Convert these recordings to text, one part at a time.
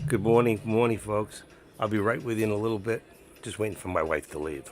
Good morning, folks. I'll be right with you in a little bit. Just waiting for my wife to leave.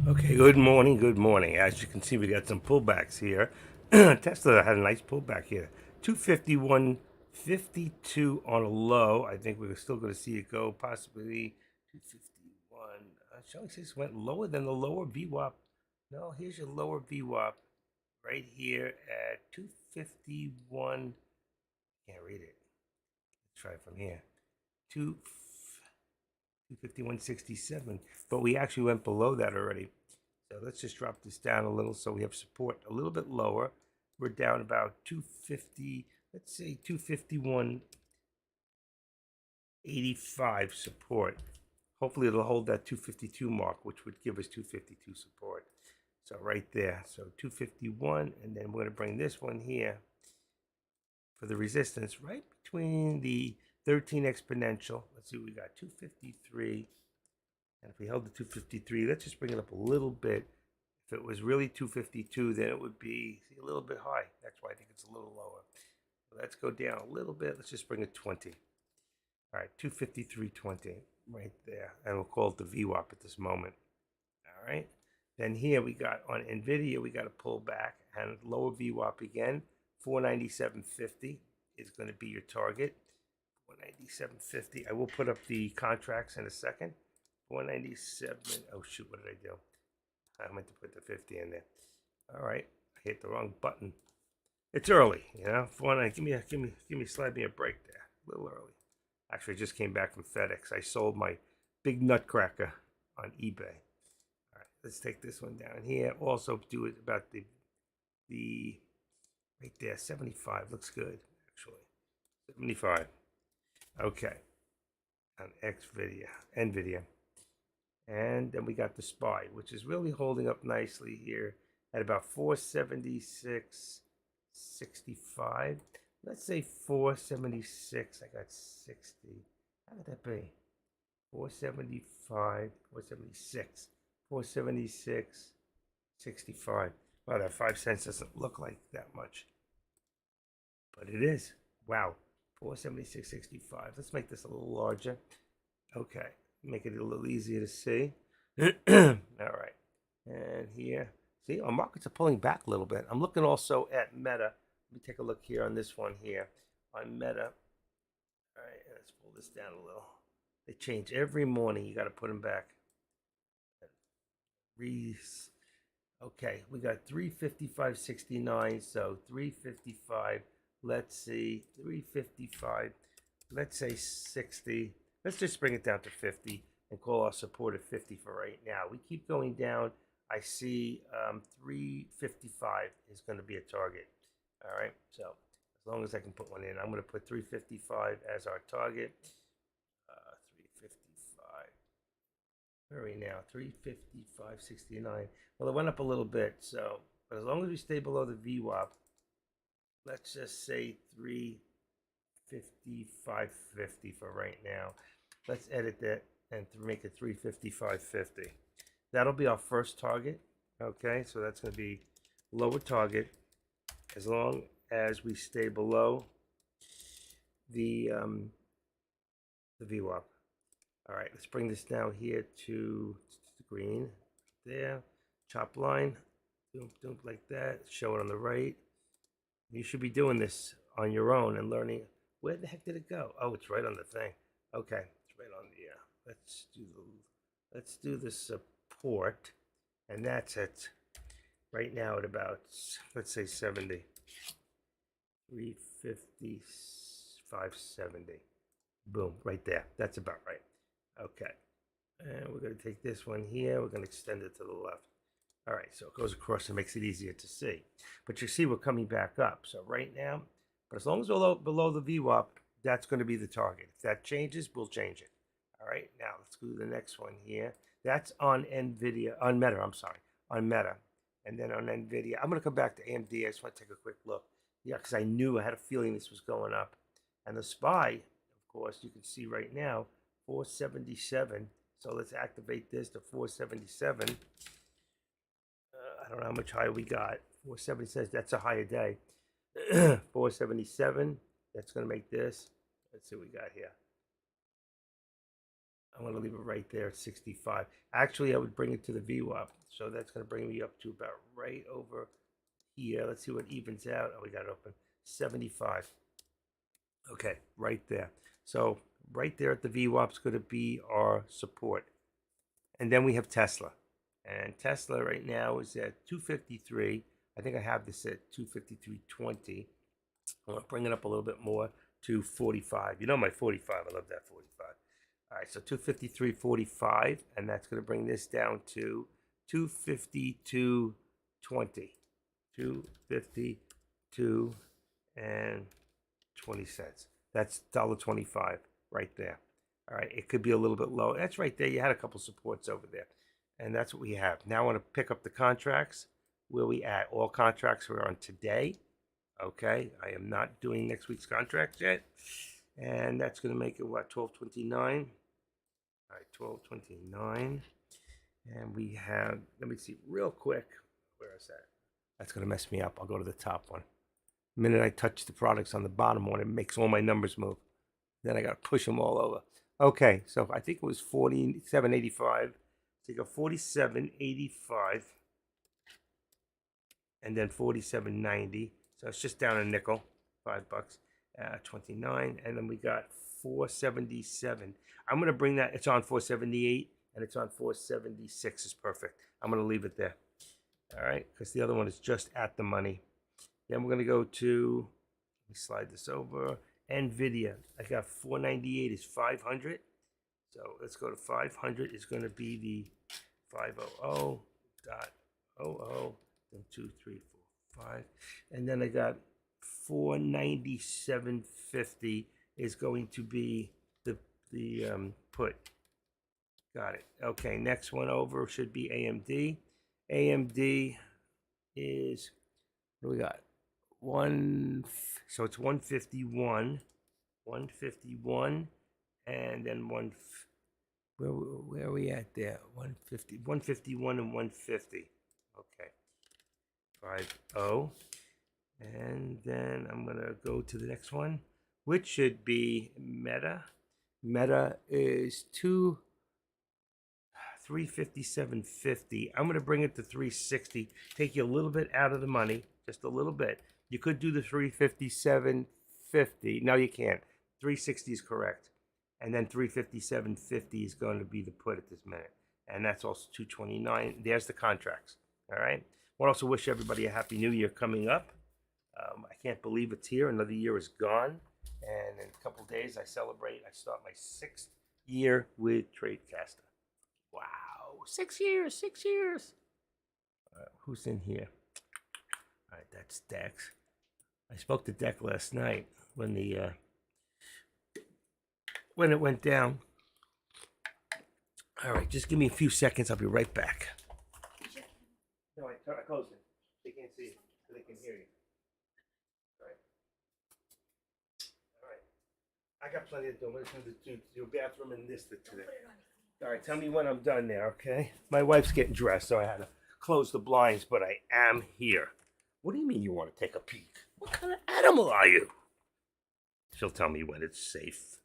Okay, good morning, good morning. As you can see, we got some pullbacks here. Tesla had a nice pullback here. 251.52 on a low. I think we're still going to see it go possibly 251. Showing this went lower than the lower VWAP. No, here's your lower VWAP right here at 251. Can't read it. Let's try it from here. 2 251.67, but we actually went below that already. So let's just drop this down a little so we have support a little bit lower. We're down about 250, let's say 251.85 support. Hopefully it'll hold that 252 mark, which would give us 252 support. So right there, so 251, and then we're going to bring this one here for the resistance right between the 13 exponential. Let's see, we got 253. And if we held the 253, let's just bring it up a little bit. If it was really 252, then it would be a little bit high. That's why I think it's a little lower. Let's go down a little bit. Let's just bring it 20. All right, 253.20 right there. And we'll call it the VWAP at this moment. All right. Then here we got on NVIDIA, we got to pull back and lower VWAP again. 497.50 is going to be your target. 497.50. I will put up the contracts in a second. 497. Oh, shoot. What did I do? I meant to put the 50 in there. All right. I hit the wrong button. It's early, you know. Slide me a break there. A little early. Actually, I just came back from FedEx. I sold my big nutcracker on eBay. All right, let's take this one down here. Also, do it about the right there. 75 looks good actually. 75. Okay. On NVIDIA. And then we got the SPY, which is really holding up nicely here at about 476.65. Let's say 476. I got 60. How would that be? 475, 476, 476.65. Wow, that 5 cents doesn't look like that much, but it is. Wow, 476.65. Let's make this a little larger. Okay, make it a little easier to see. All right, and here, see, our markets are pulling back a little bit. I'm looking also at Meta. Let me take a look here on this one here on Meta. All right, let's pull this down a little. They change every morning. You got to put them back. Okay, we got 355.69. So 355. Let's see, 355. Let's say 60. Let's just bring it down to 50 and call our support at 50 for right now. We keep going down. I see 355 is going to be a target. All right, so as long as I can put one in, I'm going to put 355 as our target. 355. Where are we now? 355.69. Well, it went up a little bit, so, but as long as we stay below the VWAP, let's just say 355.50 for right now. Let's edit that and make it 355.50. That'll be our first target. Okay, so that's going to be lower target as long as we stay below the VWAP. All right, let's bring this down here to green. There, chop line, like that. Show it on the right. You should be doing this on your own and learning. Where the heck did it go? Oh, it's right on the thing. Okay, it's right on the. Let's do the support, and that's at right now at about, let's say 70. 355.70. Boom, right there. That's about right. Okay, and we're going to take this one here. We're going to extend it to the left. All right, so it goes across and makes it easier to see. But you see we're coming back up. So right now, but as long as we're below the VWAP, that's going to be the target. If that changes, we'll change it. All right, now let's go to the next one here. That's on NVIDIA, on Meta, I'm sorry, on Meta. And then on NVIDIA, I'm going to come back to AMD. I just want to take a quick look. Yeah, because I knew, I had a feeling this was going up. And the SPY, of course, you can see right now, 477. So let's activate this to 477. I don't know how much higher we got. 470 says that's a higher day. 477. That's going to make this. Let's see what we got here. I'm going to leave it right there at 65. Actually, I would bring it to the VWAP. So that's going to bring me up to about right over here. Let's see what evens out. Oh, we got it open. 75. Okay, right there. So right there at the VWAP is going to be our support. And then we have Tesla. And Tesla right now is at 253. I think I have this at 253.20. I want to bring it up a little bit more to 45. You know my 45. I love that 45. All right, so 253.45, and that's going to bring this down to 252.20. 252 and 20 cents. That's $1.25 right there. All right, it could be a little bit low. That's right there. You had a couple supports over there. And that's what we have. Now I want to pick up the contracts. Where we at? All contracts are on today. Okay, I am not doing next week's contracts yet. And that's going to make it, what, 12.29? All right, 12.29. And we have, let me see real quick. Where is that? That's going to mess me up. I'll go to the top one. The minute I touch the products on the bottom one, it makes all my numbers move. Then I got to push them all over. Okay, so I think it was 47.85. So you got 47.85 and then 47.90. So it's just down a nickel, $5. 29, and then we got 477. I'm going to bring that. It's on 478 and it's on 476 is perfect. I'm going to leave it there. All right, because the other one is just at the money. Then we're going to go to, let me slide this over. NVIDIA. I got 498 is 500. So let's go to 500 is going to be the 500.00, then 2, 3, 4, 5. And then I got 497.50 is going to be the put. Got it. Okay, next one over should be AMD. AMD, is, what do we got? So it's 151, 151, and then where are we at there? 150, 151 and 150. Okay. 50. And then I'm going to go to the next one, which should be Meta. Meta is 357.50. I'm going to bring it to 360. Take you a little bit out of the money, just a little bit. You could do the 357.50. No, you can't. 360 is correct. And then 357.50 is going to be the put at this minute. And that's also 229. There's the contracts. All right. I want to also wish everybody a happy new year coming up. I can't believe it's here. Another year is gone. And in a couple of days, I start my 6th year with Tradecaster. Wow, 6 years, 6 years. Who's in here? All right, that's Dex. I spoke to Dex last night when when it went down. All right, just give me a few seconds. I'll be right back. No, I closed it. They can't see it, so they can hear you. All right. I got plenty to do. I'm going to do your bathroom and this today. All right, tell me when I'm done there, okay? My wife's getting dressed, so I had to close the blinds, but I am here. What do you mean you want to take a peek? What kind of animal are you? She'll tell me when it's safe.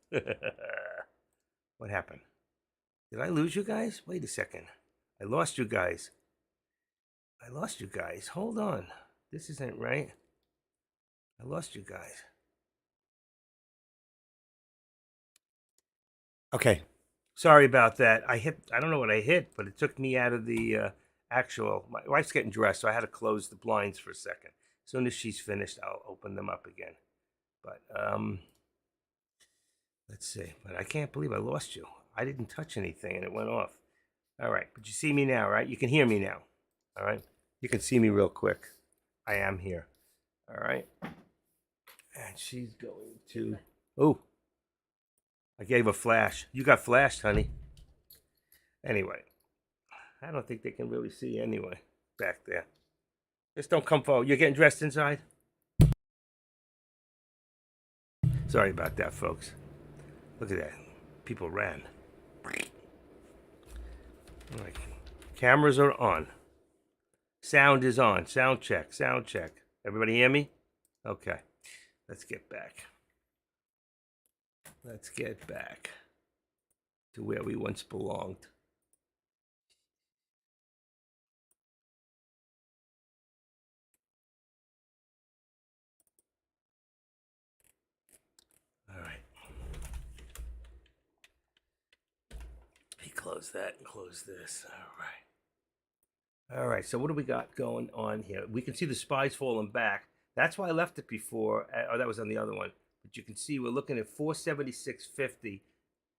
What happened? Did I lose you guys? Wait a second. I lost you guys. Hold on. This isn't right. I lost you guys. Okay. Sorry about that. I don't know what I hit, but it took me out of the actual. My wife's getting dressed, so I had to close the blinds for a second. As soon as she's finished, I'll open them up again. But let's see. But I can't believe I lost you. I didn't touch anything and it went off. All right. But you see me now, right? You can hear me now. All right. You can see me real quick. I am here. All right. And she's going to. Oh. I gave a flash. You got flashed, honey. Anyway, I don't think they can really see anyway back there. Just don't come forward. You're getting dressed inside? Sorry about that, folks. Look at that. People ran. All right. Cameras are on. Sound is on. Sound check. Sound check. Everybody hear me? Okay. Let's get back. Let's get back to where we once belonged. All right. Let me close that and close this. All right. All right. So what do we got going on here? We can see the spies falling back. That's why I left it before. Oh, that was on the other one. But you can see we're looking at 476.50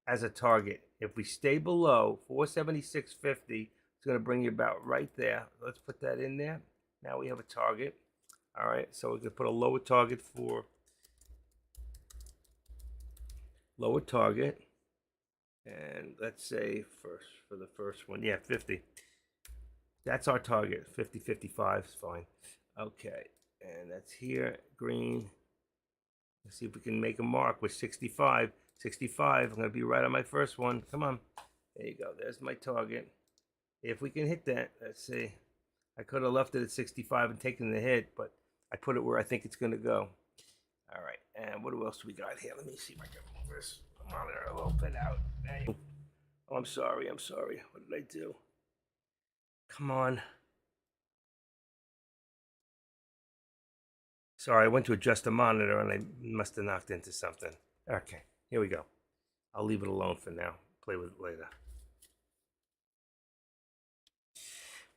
as a target. If we stay below 476.50, it's going to bring you about right there. Let's put that in there. Now we have a target. All right, so we can put a lower target for and let's say for the first one, yeah, 50. That's our target. 50, 55 is fine. Okay, and that's here, green. Let's see if we can make a mark with 65. 65, I'm going to be right on my first one. Come on. There you go. There's my target. If we can hit that, let's see. I could have left it at 65 and taken the hit, but I put it where I think it's going to go. All right. And what else do we got here? Let me see if I can move this monitor a little bit out. Oh, I'm sorry. What did I do? Come on. Sorry, I went to adjust the monitor and I must have knocked into something. Okay, here we go. I'll leave it alone for now. Play with it later.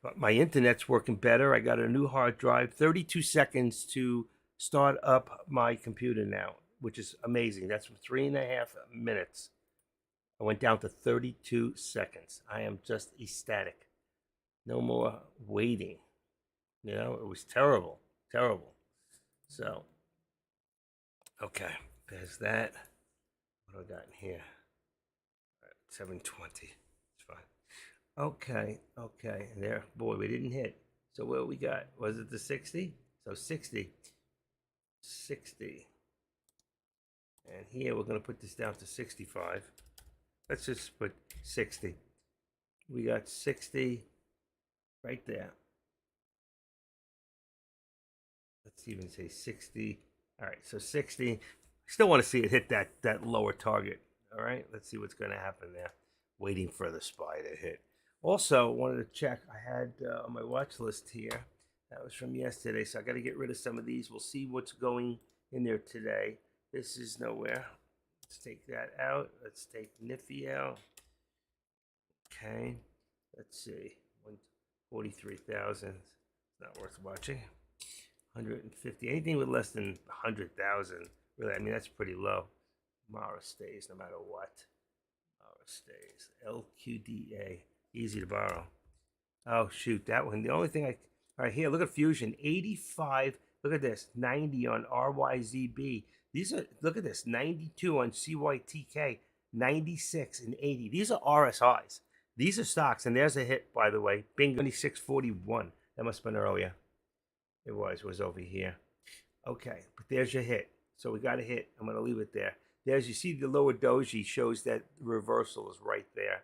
But my internet's working better. I got a new hard drive. 32 seconds to start up my computer now, which is amazing. That's 3.5 minutes. I went down to 32 seconds. I am just ecstatic. No more waiting. You know, it was terrible. So, okay, there's that. What do I got in here? 720. It's fine. Okay. There, boy, we didn't hit. So what we got? Was it the 60? So 60. 60. And here we're going to put this down to 65. Let's just put 60. We got 60 right there. Let's even say 60. All right, so 60. Still want to see it hit that lower target. All right, let's see what's going to happen there. Waiting for the SPY to hit. Also, wanted to check. I had on my watch list here. That was from yesterday, so I got to get rid of some of these. We'll see what's going in there today. This is nowhere. Let's take that out. Let's take Nifty out. Okay. Let's see. 143,000. Not worth watching. 150. Anything with less than 100,000. Really, I mean, that's pretty low. Mara stays no matter what. Mara stays. LQDA. Easy to borrow. Oh, shoot. That one. The only thing I. All right, here. Look at Fusion. 85. Look at this. 90 on RYZB. These are. Look at this. 92 on CYTK. 96 and 80. These are RSIs. These are stocks. And there's a hit, by the way. Bingo. 2641. That must have been earlier. It was over here. Okay, but there's your hit. So we got a hit. I'm going to leave it there. There's, you see the lower doji shows that reversal is right there.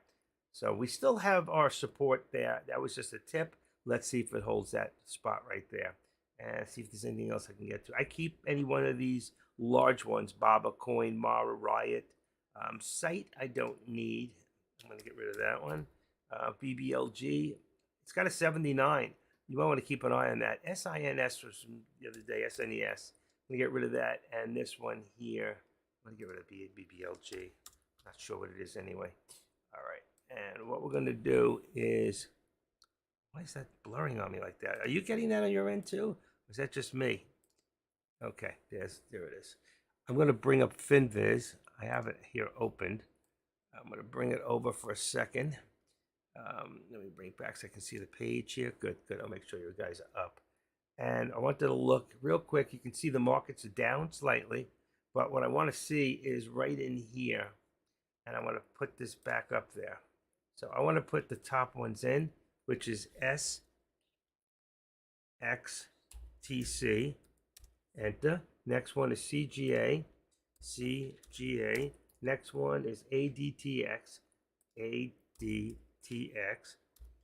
So we still have our support there. That was just a tip. Let's see if it holds that spot right there. And see if there's anything else I can get to. I keep any one of these large ones. Baba Coin, Mara, Riot. Site I don't need. I'm going to get rid of that one. BBLG. It's got a 79. You might want to keep an eye on that. SINS was from the other day, SNES. I'm going to get rid of that. And this one here, I'm going to get rid of BBLG. Not sure what it is anyway. All right. And what we're going to do is, why is that blurring on me like that? Are you getting that on your end too? Or is that just me? Okay, there it is. I'm going to bring up FinViz. I have it here opened. I'm going to bring it over for a second. Let me bring it back so I can see the page here. Good. I'll make sure you guys are up. And I wanted to look real quick. You can see the markets are down slightly. But what I want to see is right in here. And I want to put this back up there. So I want to put the top ones in, which is SXTC. Enter. Next one is CGA. CGA. Next one is ADTX. ADTX.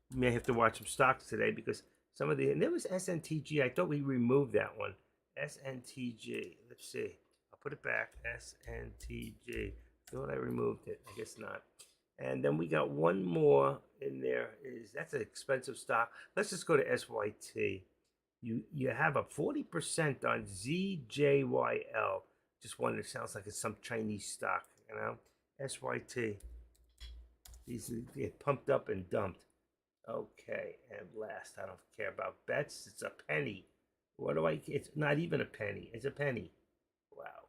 You may have to watch some stocks today because some of the, and there was SNTG. I thought we removed that one. SNTG. Let's see. I'll put it back. SNTG. I thought I removed it. I guess not. And then we got one more in there. That's an expensive stock. Let's just go to SYT. You have a 40% on ZJYL. Just wonder, it sounds like it's some Chinese stock, you know? SYT. These get pumped up and dumped. Okay, and last, I don't care about bets. It's a penny. What do I? It's not even a penny. It's a penny. Wow.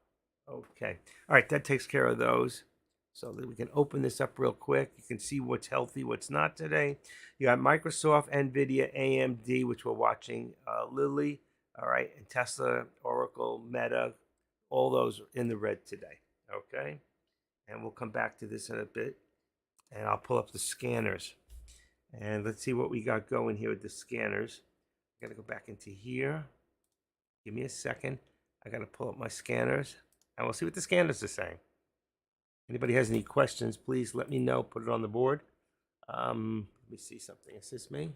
Okay. All right, that takes care of those. So that we can open this up real quick. You can see what's healthy, what's not today. You got Microsoft, NVIDIA, AMD, which we're watching, Lilly, all right, and Tesla, Oracle, Meta, all those in the red today, okay? And we'll come back to this in a bit. And I'll pull up the scanners. And let's see what we got going here with the scanners. I got to go back into here. Give me a second. I got to pull up my scanners. And we'll see what the scanners are saying. Anybody has any questions, please let me know. Put it on the board. Let me see something. Is this me?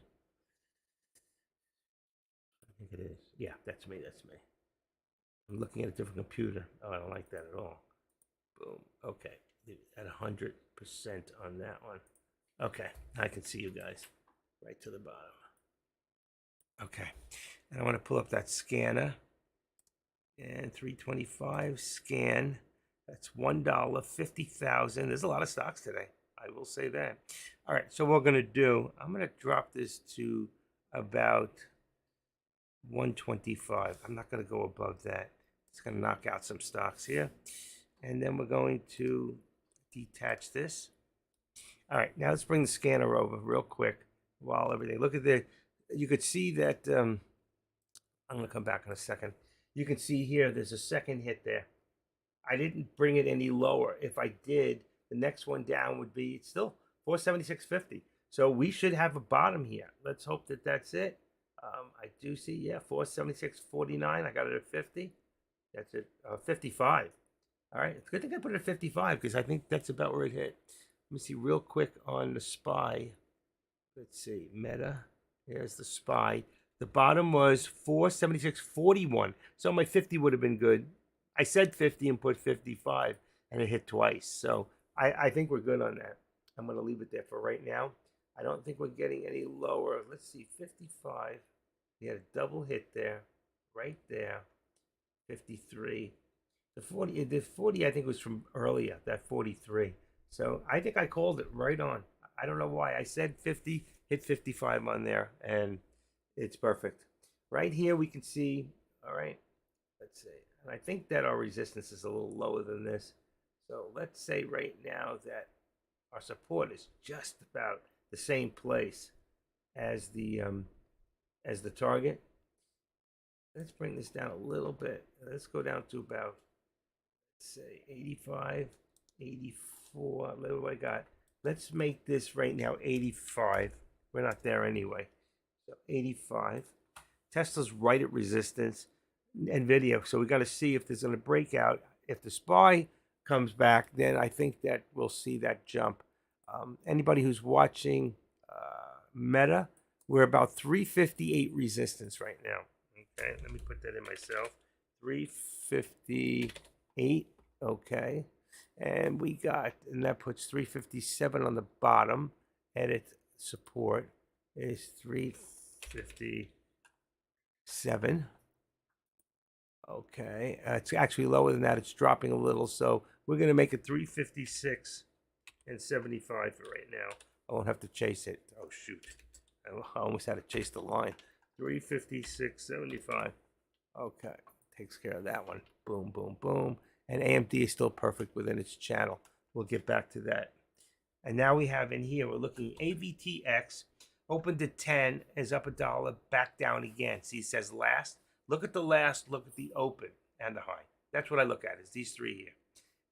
I think it is. Yeah, that's me. That's me. I'm looking at a different computer. Oh, I don't like that at all. Boom. Okay. At 100% on that one. Okay. I can see you guys right to the bottom. Okay. And I want to pull up that scanner. And 325 scan. That's $1, 50,000. There's a lot of stocks today. I will say that. All right, so what we're going to do, I'm going to drop this to about 125. I'm not going to go above that. It's going to knock out some stocks here. And then we're going to detach this. All right, now let's bring the scanner over real quick while everything. Look at the, you could see that, I'm going to come back in a second. You can see here, there's a second hit there. I didn't bring it any lower. If I did, the next one down would be, it's still 476.50. So we should have a bottom here. Let's hope that that's it. I do see, yeah, 476.49. I got it at 50. That's it, 55. All right, it's a good thing I put it at 55 because I think that's about where it hit. Let me see real quick on the SPY. Let's see, Meta. Here's the SPY. The bottom was 476.41. So my 50 would have been good. I said 50 and put 55, and it hit twice. So I think we're good on that. I'm going to leave it there for right now. I don't think we're getting any lower. Let's see, 55. We had a double hit there, right there. 53. The 40 I think was from earlier, that 43. So I think I called it right on. I don't know why. I said 50, hit 55 on there, and it's perfect. Right here we can see, all right, let's see. And I think that our resistance is a little lower than this. So let's say right now that our support is just about the same place as the target. Let's bring this down a little bit. Let's go down to about, let's say, 85, 84. Look what I got. Let's make this right now 85. We're not there anyway. So 85. Tesla's right at resistance. NVIDIA. So we got to see if there's going to break out. If the SPY comes back, then I think that we'll see that jump. Anybody who's watching Meta, we're about 358 resistance right now. Okay, let me put that in myself. 358. Okay, and we got, and that puts 357 on the bottom. Edit support is 357. Okay, it's actually lower than that. It's dropping a little, so we're going to make it 356 and 75 for right now. I won't have to chase it. Oh, shoot. I almost had to chase the line. 356.75. Okay, takes care of that one. Boom, boom, boom. And AMD is still perfect within its channel. We'll get back to that. And now we have in here, we're looking AVTX, opened at 10, is up $1, back down again. See, it says last. Look at the last, look at the open and the high. That's what I look at, is these three here.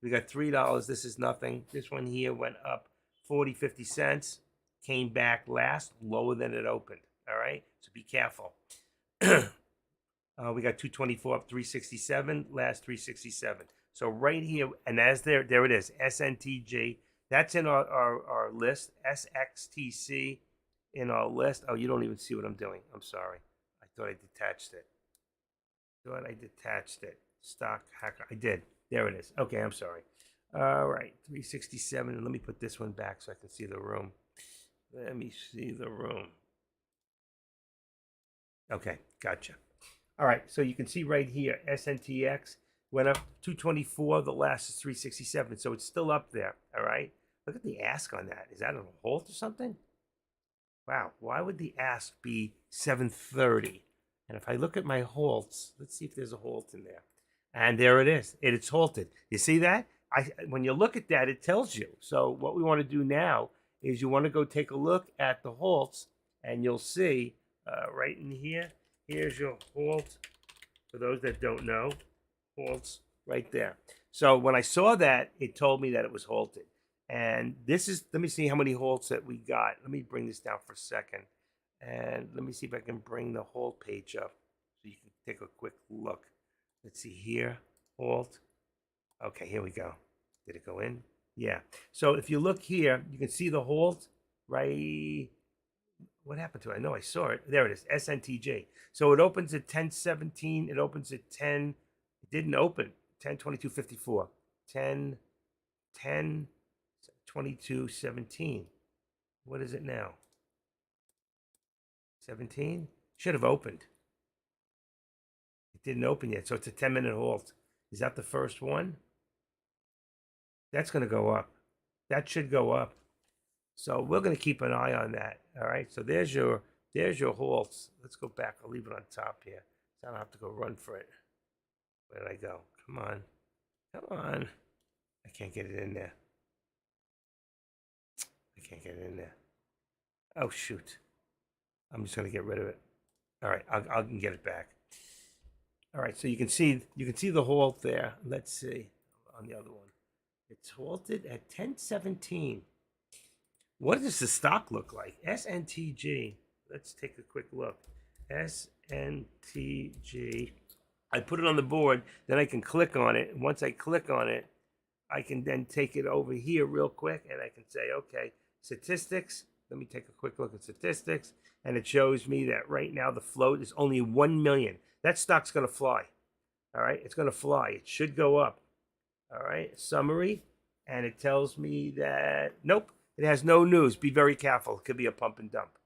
We got $3. This is nothing. This one here went up 40, 50 cents. Came back last, lower than it opened. All right? So be careful. We got 224 up 367, last 367. So right here, and as there it is, SNTG. That's in our list, SXTC in our list. Oh, you don't even see what I'm doing. I'm sorry. I thought I detached it. Stock hacker. I did. There it is. Okay, I'm sorry. All right, 367. And let me put this one back so I can see the room. Let me see the room. Okay, gotcha. All right, so you can see right here, SNTX went up 224. The last is 367, so it's still up there. All right. Look at the ask on that. Is that a halt or something? Wow. Why would the ask be 730? And if I look at my halts, let's see if there's a halt in there. And there it is. It's halted. You see that? When you look at that, it tells you. So what we want to do now is you want to go take a look at the halts, and you'll see right in here. Here's your halt. For those that don't know, halts right there. So when I saw that, it told me that it was halted. And this is, let me see how many halts that we got. Let me bring this down for a second. And let me see if I can bring the halt page up so you can take a quick look. Let's see here, halt. Okay, here we go. Did it go in? Yeah. So if you look here, you can see the halt right. What happened to it? I know I saw it. There it is, SNTJ. So it opens at 10:17. It opens at 10. It didn't open. 10:22:54. 10:22:17. What is it now? 17? Should have opened. It didn't open yet, so it's a 10-minute halt. Is that the first one? That's going to go up. That should go up. So we're going to keep an eye on that. All right. So there's your halts. Let's go back. I'll leave it on top here, so I don't have to go run for it. Where did I go? Come on. Come on. I can't get it in there. I can't get it in there. Oh, shoot. I'm just going to get rid of it. All right. I can get it back. All right. So you can see the halt there. Let's see on the other one. It's halted at 10:17. What does the stock look like? SNTG. Let's take a quick look. SNTG. I put it on the board, then I can click on it. And once I click on it, I can then take it over here real quick and I can say, okay, statistics. Let me take a quick look at statistics. And it shows me that right now the float is only 1 million. That stock's going to fly. All right. It's going to fly. It should go up. All right. Summary. And it tells me that, nope, it has no news. Be very careful. It could be a pump and dump.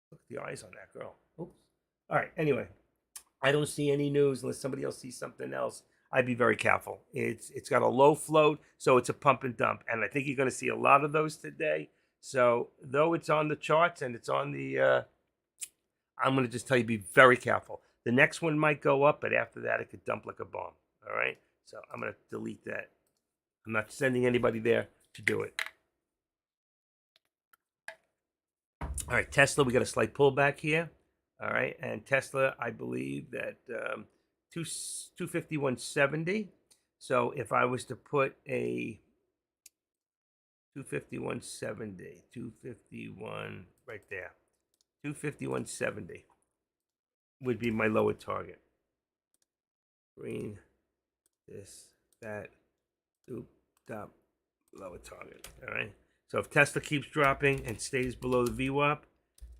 Look at the eyes on that girl. Oops. All right. Anyway, I don't see any news unless somebody else sees something else. I'd be very careful. It's got a low float, so it's a pump and dump, and I think you're going to see a lot of those today. So though it's on the charts and it's on the, I'm going to just tell you, be very careful. The next one might go up, but after that, it could dump like a bomb. All right. So I'm going to delete that. I'm not sending anybody there to do it. All right, Tesla, we got a slight pullback here. All right, and Tesla, I believe that 251.70. So if I was to put a 251.70, 251 right there, 251.70 would be my lower target. Green, this, that, oop, top, lower target. All right. So if Tesla keeps dropping and stays below the VWAP,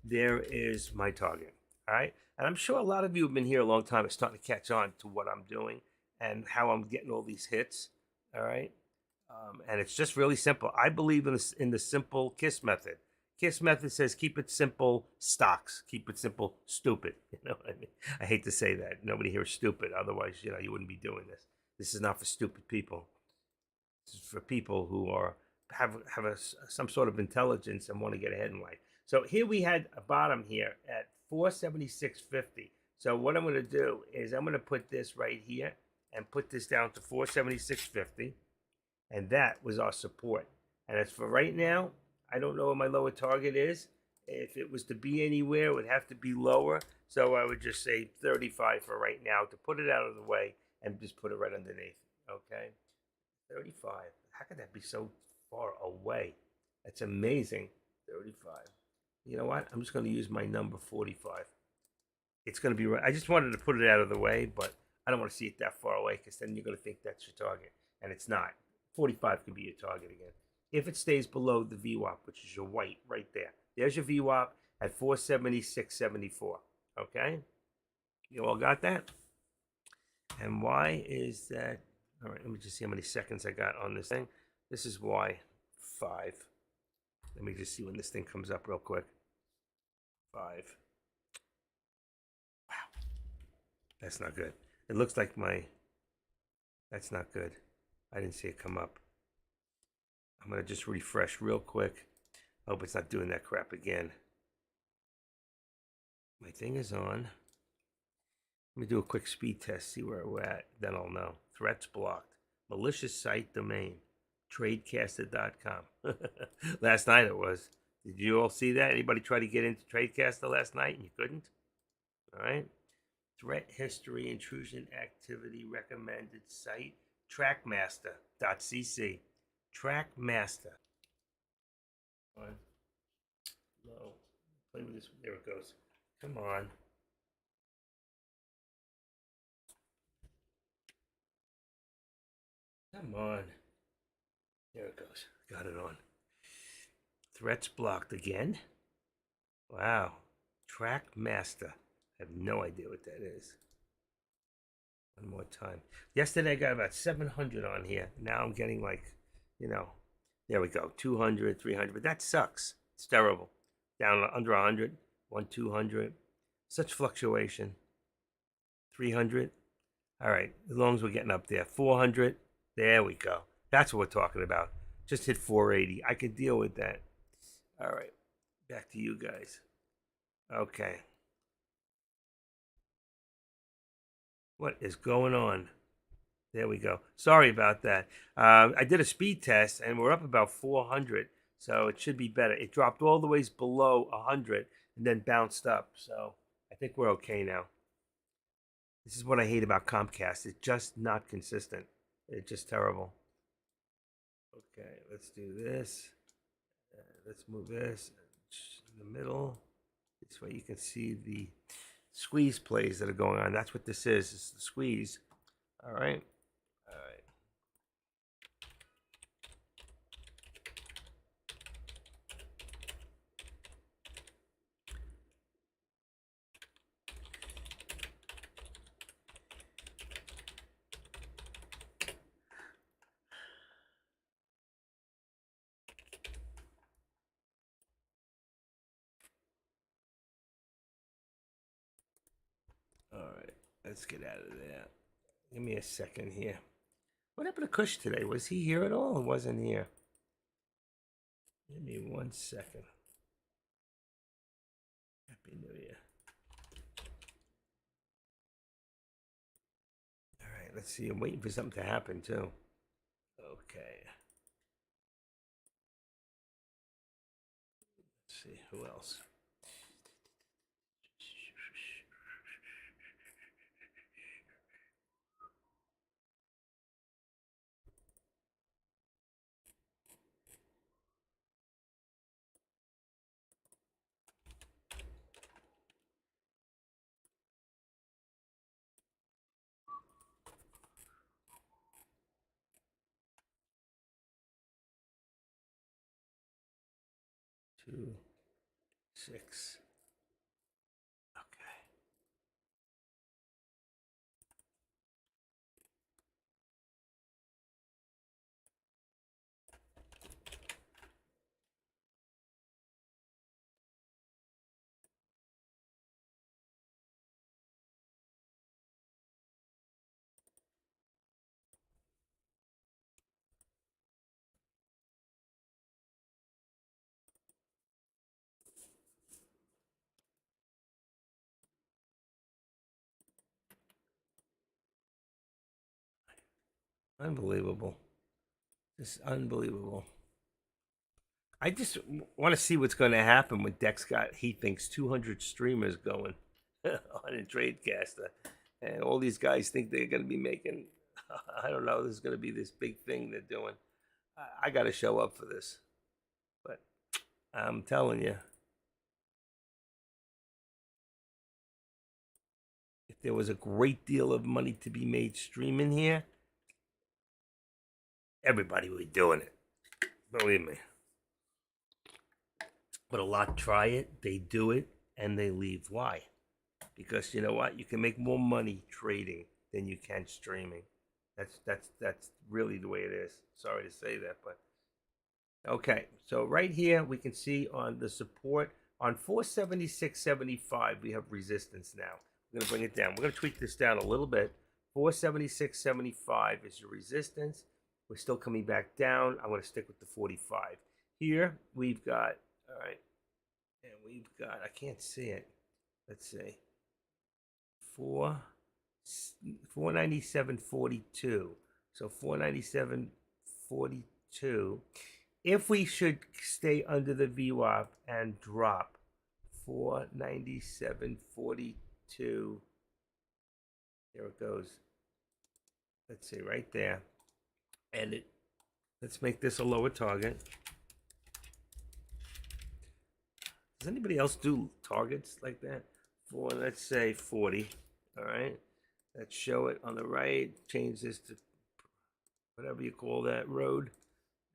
there is my target. All right. And I'm sure a lot of you have been here a long time. It's starting to catch on to what I'm doing and how I'm getting all these hits. All right. And it's just really simple. I believe in the simple KISS method. KISS method says keep it simple, stocks. Keep it simple, stupid. You know what I mean? I hate to say that. Nobody here is stupid. Otherwise, you wouldn't be doing this. This is not for stupid people. This is for people who are have some sort of intelligence and want to get ahead in life. So here we had a bottom here at 476.50. So what I'm going to do is I'm going to put this right here and put this down to 476.50. And that was our support. And as for right now, I don't know what my lower target is. If it was to be anywhere, it would have to be lower. So I would just say 35 for right now to put it out of the way and just put it right underneath. Okay. 35. How could that be so far away? That's amazing. 35. You know what? I'm just going to use my number 45. It's going to be right. I just wanted to put it out of the way, but I don't want to see it that far away because then you're going to think that's your target. And it's not. 45 could be your target again. If it stays below the VWAP, which is your white right there. There's your VWAP at 476.74. Okay? You all got that? And why is that? All right, let me just see how many seconds I got on this thing. This is Y5. Let me just see when this thing comes up real quick. 5. Wow. That's not good. It looks like that's not good. I didn't see it come up. I'm going to just refresh real quick. I hope it's not doing that crap again. My thing is on. Let me do a quick speed test, see where we're at. Then I'll know. Threats blocked. Malicious site domain. Tradecaster.com. Last night it was. Did you all see that? Anybody try to get into Tradecaster last night and you couldn't? All right. Threat history, intrusion activity, recommended site. Trackmaster.cc. Trackmaster. Low. Play with this. There it goes. Come on. Come on. There it goes. Got it on. Threats blocked again. Wow. Trackmaster. I have no idea what that is. One more time. Yesterday I got about 700 on here. Now I'm getting like, there we go. 200, 300. But that sucks. It's terrible. Down under 100. 200. Such fluctuation. 300. All right. As long as we're getting up there. 400. There we go. That's what we're talking about. Just hit 480. I can deal with that. All right. Back to you guys. Okay. What is going on? There we go. Sorry about that. I did a speed test and we're up about 400. So it should be better. It dropped all the ways below 100 and then bounced up. So I think we're okay now. This is what I hate about Comcast. It's just not consistent. It's just terrible. Okay, let's do this. Let's move this in the middle. This way you can see the squeeze plays that are going on. That's what this is. It's the squeeze. All right. All right. All right. Let's get out of there. Give me a second here. What happened to Kush today? Was he here at all or wasn't here? Give me 1 second. Happy New Year. All right, let's see. I'm waiting for something to happen too. Okay. Let's see who else. Two, 6. Okay. Unbelievable. This is unbelievable. I just want to see what's going to happen when Dex got, he thinks, 200 streamers going on a Tradecaster. And all these guys think they're going to be making, I don't know, this is going to be this big thing they're doing. I got to show up for this. But I'm telling you, if there was a great deal of money to be made streaming here, everybody would be doing it. Believe me. But a lot try it, they do it, and they leave. Why? Because you know what? You can make more money trading than you can streaming. That's really the way it is. Sorry to say that, but okay. So right here we can see on the support on 476.75 we have resistance now. I'm gonna bring it down. We're gonna tweak this down a little bit. 476.75 is your resistance. We're still coming back down. I'm gonna stick with the 45. Here we've got, all right, and we've got, I can't see it. Let's see. 497.42. So 497.42. If we should stay under the VWAP and drop 497.42, there it goes. Let's see right there. And let's make this a lower target. Does anybody else do targets like that? For, let's say 40. All right. Let's show it on the right. Change this to whatever you call that road.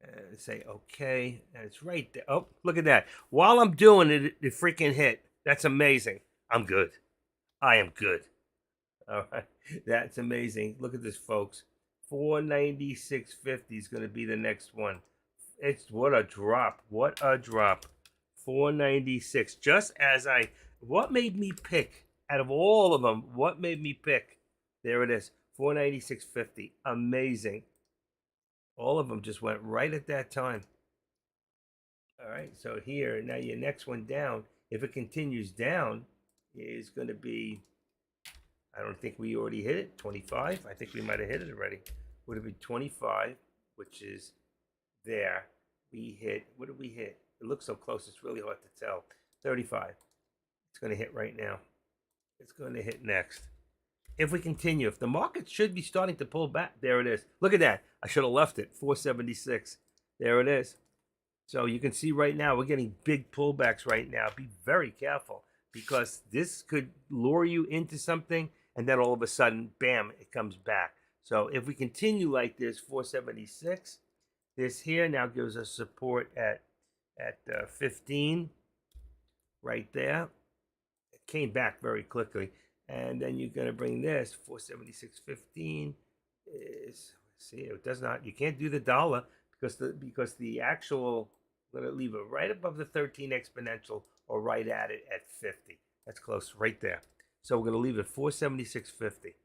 And say okay. And it's right there. Oh, look at that. While I'm doing it, it freaking hit. That's amazing. I'm good. I am good. All right. That's amazing. Look at this, folks. 496.50 is going to be the next one. It's what a drop. What a drop. 496. Just as what made me pick out of all of them? What made me pick? There it is. 496.50. Amazing. All of them just went right at that time. All right. So here, now your next one down, if it continues down, is going to be, I don't think we already hit it. 25. I think we might have hit it already. Would have been 25, which is there. We hit, what did we hit? It looks so close, it's really hard to tell. 35. It's going to hit right now. It's going to hit next. If we continue, if the market should be starting to pull back, there it is. Look at that. I should have left it. 476. There it is. So you can see right now, we're getting big pullbacks right now. Be very careful. because this could lure you into something, and then all of a sudden, bam, it comes back. So if we continue like this, 476, this here now gives us support at 15 right there. It came back very quickly. And then you're going to bring this 476.15 is, see, it does not, you can't do the dollar because the actual, I'm going to leave it right above the 13 exponential or right at it at 50. That's close right there. So we're going to leave it 476.50.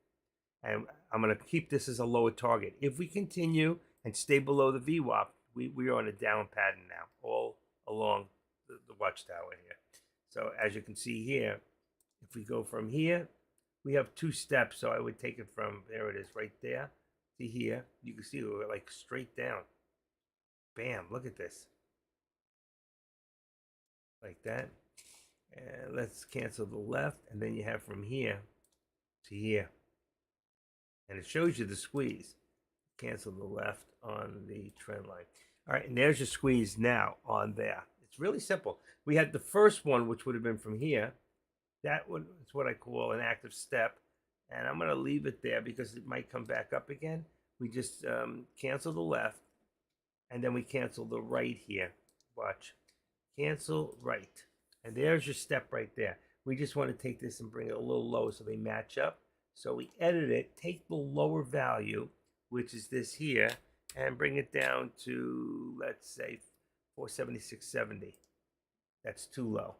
And I'm going to keep this as a lower target. If we continue and stay below the VWAP, we are on a down pattern now, all along the watchtower here. So as you can see here, if we go from here, we have two steps. So I would take it from, there it is right there, to here. You can see we're like straight down. Bam, look at this. Like that. And let's cancel the left. And then you have from here to here. And it shows you the squeeze. Cancel the left on the trend line. All right, and there's your squeeze now on there. It's really simple. We had the first one, which would have been from here. That one is what I call an active step. And I'm going to leave it there because it might come back up again. We just cancel the left, and then we cancel the right here. Watch. Cancel right. And there's your step right there. We just want to take this and bring it a little lower so they match up. So we edit it, take the lower value, which is this here, and bring it down to, let's say, 476.70. That's too low.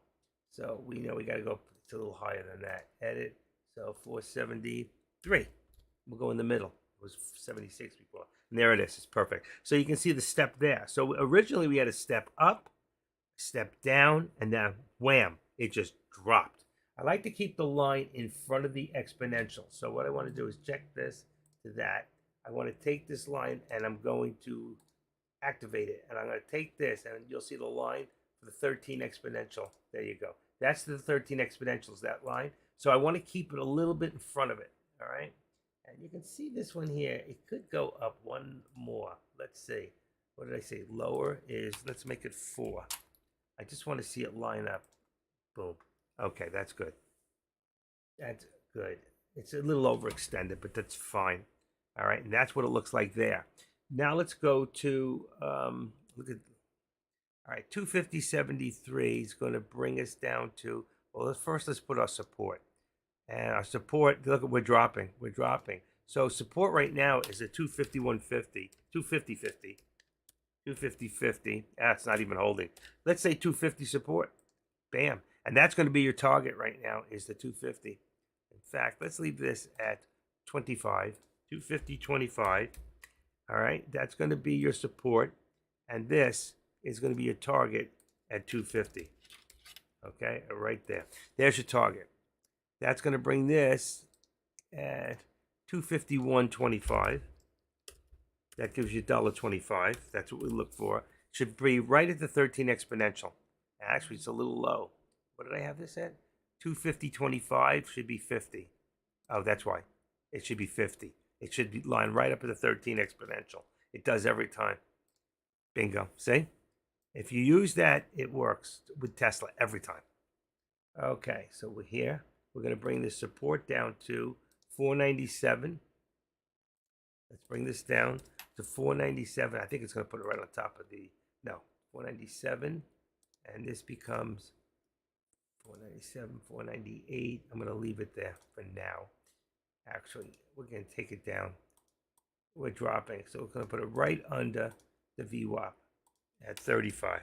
So we know we got to go to a little higher than that. Edit. So 473. We'll go in the middle. It was 76 before. And there it is. It's perfect. So you can see the step there. So originally we had a step up, step down, and then wham, it just dropped. I like to keep the line in front of the exponential. So what I want to do is check this to that. I want to take this line and I'm going to activate it. And I'm going to take this and you'll see the line for the 13 exponential. There you go. That's the 13 exponentials, that line. So I want to keep it a little bit in front of it. All right. And you can see this one here. It could go up one more. Let's see. What did I say? Lower is, let's make it 4. I just want to see it line up. Boom. Okay, that's good. That's good. It's a little overextended, but that's fine. All right, and that's what it looks like there. Now let's go to, look at, all right, 250.73 is going to bring us down to, well, first let's put our support. And our support, look at, we're dropping. So support right now is at 251.50, 250.50, 250.50. That's not even holding. Let's say 250 support. Bam. And that's going to be your target right now is the 250. In fact, let's leave this at 25, 250.25. All right, that's going to be your support. And this is going to be your target at 250. Okay, right there. There's your target. That's going to bring this at 251.25. That gives you $1.25. That's what we look for. Should be right at the 13 exponential. Actually, it's a little low. What did I have this at? 250.25 should be 50. Oh, that's why. It should be 50. It should be lined right up at the 13 exponential. It does every time. Bingo. See? If you use that, it works with Tesla every time. Okay, so we're here. We're going to bring the support down to 497. Let's bring this down to 497. I think it's going to put it right on top of the, no, 497. And this becomes 497, 498. I'm going to leave it there for now. Actually, we're going to take it down. We're dropping. So we're going to put it right under the VWAP at 35.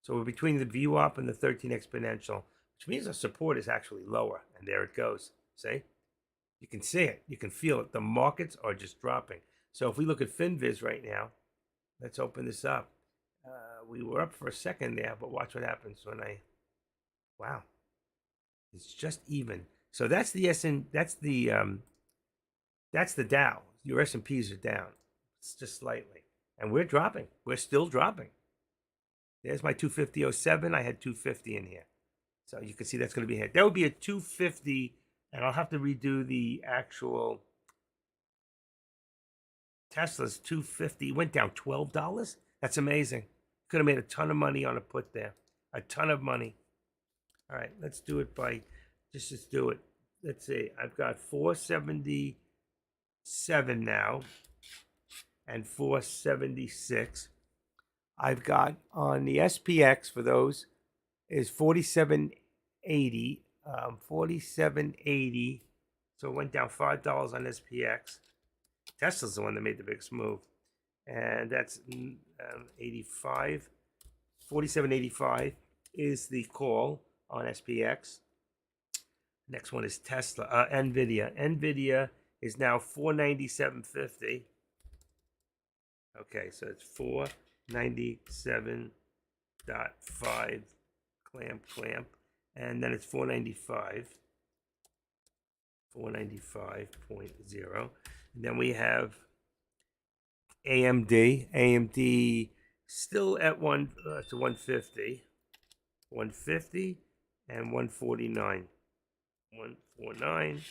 So we're between the VWAP and the 13 exponential, which means our support is actually lower. And there it goes. See? You can see it. You can feel it. The markets are just dropping. So if we look at FinViz right now, let's open this up. We were up for a second there, but watch what happens when I, wow, it's just even. So that's the that's the Dow. Your S&Ps are down. It's just slightly, and we're dropping. We're still dropping. There's my 250.07. I had 250 in here, so you can see that's going to be hit. That would be a 250, and I'll have to redo the actual. Tesla's 250 went down $12. That's amazing. Could have made a ton of money on a put there. A ton of money. All right, let's do it by, just do it. Let's see, I've got 477 now and 476. I've got on the SPX for those is 47.80, 47.80. So it went down $5 on SPX. Tesla's the one that made the biggest move, and that's 85. 47.85 is the call on SPX. Next one is Tesla, Nvidia. Nvidia is now 497.50. Okay, so it's 497.5 clamp, and then it's 495. 495.0. And then we have AMD. AMD still at 150. 150 and 149. 149.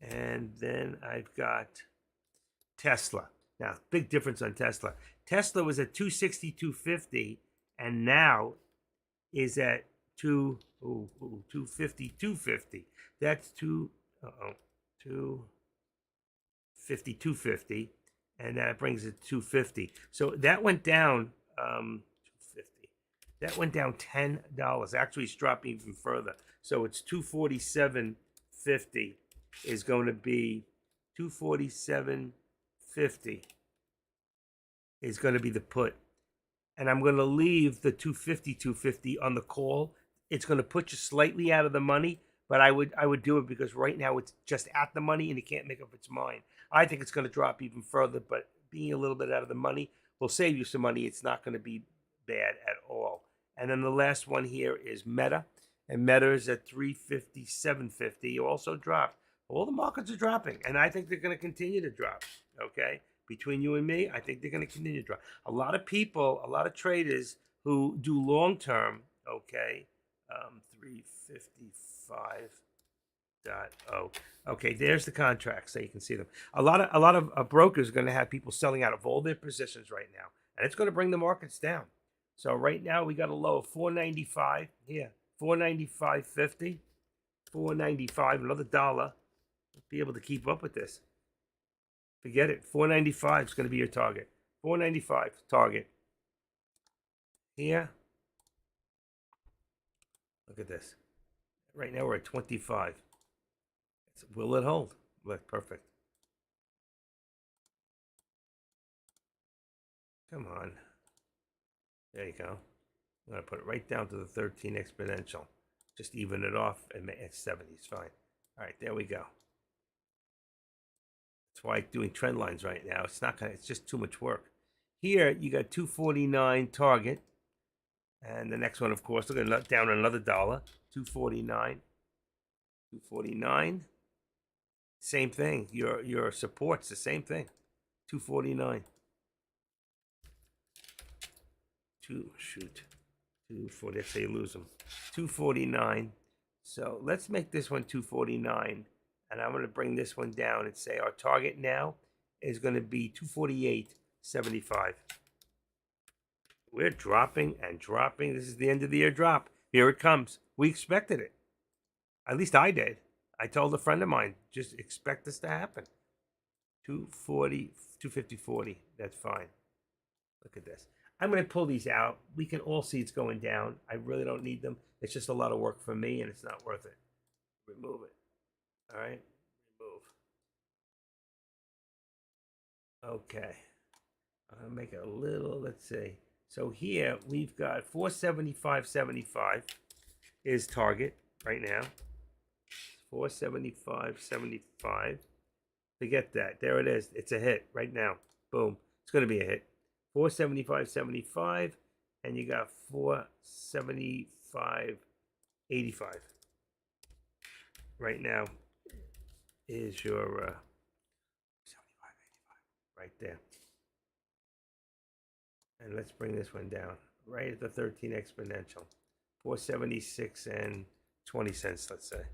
And then I've got Tesla. Now, big difference on Tesla. Tesla was at 260, 250, and now is at 250, 250. That's 250, 250, and that brings it 250. So that went down 250. That went down $10. Actually, it's dropping even further. So it's 247.50 is going to be 247.50 is going to be the put. And I'm going to leave the 250, 250 on the call. It's going to put you slightly out of the money, but I would do it because right now it's just at the money and it can't make up its mind. I think it's going to drop even further, but being a little bit out of the money will save you some money. It's not going to be bad at all. And then the last one here is Meta, and Meta is at 357.50. Also dropped. All the markets are dropping, and I think they're going to continue to drop. Okay, between you and me, I think they're going to continue to drop. A lot of people, a lot of traders who do long term. Okay, 355.0. Okay, there's the contracts, so you can see them. A lot of brokers are going to have people selling out of all their positions right now, and it's going to bring the markets down. So right now we got a low of 495 here, 495.50, 495, another dollar. Be able to keep up with this. Forget it. 495 is going to be your target. 495 target. Here. Look at this. Right now we're at 25. Will it hold? Look, perfect. Come on. There you go. I'm going to put it right down to the 13 exponential. Just even it off and at 70 is fine. All right, there we go. That's why doing trend lines right now, it's just too much work. Here, you got 249 target. And the next one, of course, look at down another dollar. 249. 249. Same thing. Your support's the same thing. 249. 240. Let's say you lose them. 249. So let's make this one 249. And I'm going to bring this one down and say our target now is going to be 248.75. We're dropping and dropping. This is the end of the year drop. Here it comes. We expected it. At least I did. I told a friend of mine, just expect this to happen. 240, 250.40. That's fine. Look at this. I'm going to pull these out. We can all see it's going down. I really don't need them. It's just a lot of work for me, and it's not worth it. Remove it. All right? Remove. Okay. I'm going to make it a little, let's see. So here we've got 475.75 is target right now. 475.75. Forget that. There it is. It's a hit right now. Boom. It's going to be a hit. 475.75, and you got 475.85. Right now is your 75.85 right there. And let's bring this one down right at the 13 exponential. 476 and 20 cents, let's say.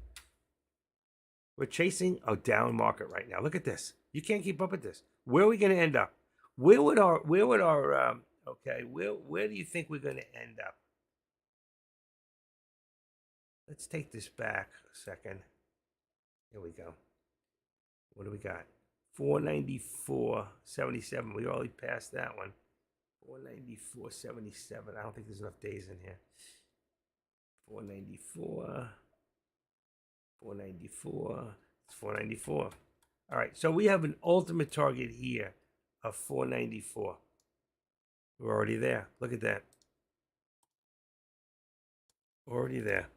We're chasing a down market right now. Look at this. You can't keep up with this. Where are we going to end up? Where do you think we're going to end up? Let's take this back a second. Here we go. What do we got? 494.77. We already passed that one. 494.77. I don't think there's enough days in here. 494. 494. It's 494. All right. So we have an ultimate target here of 494. We're already there. Look at that. Already there.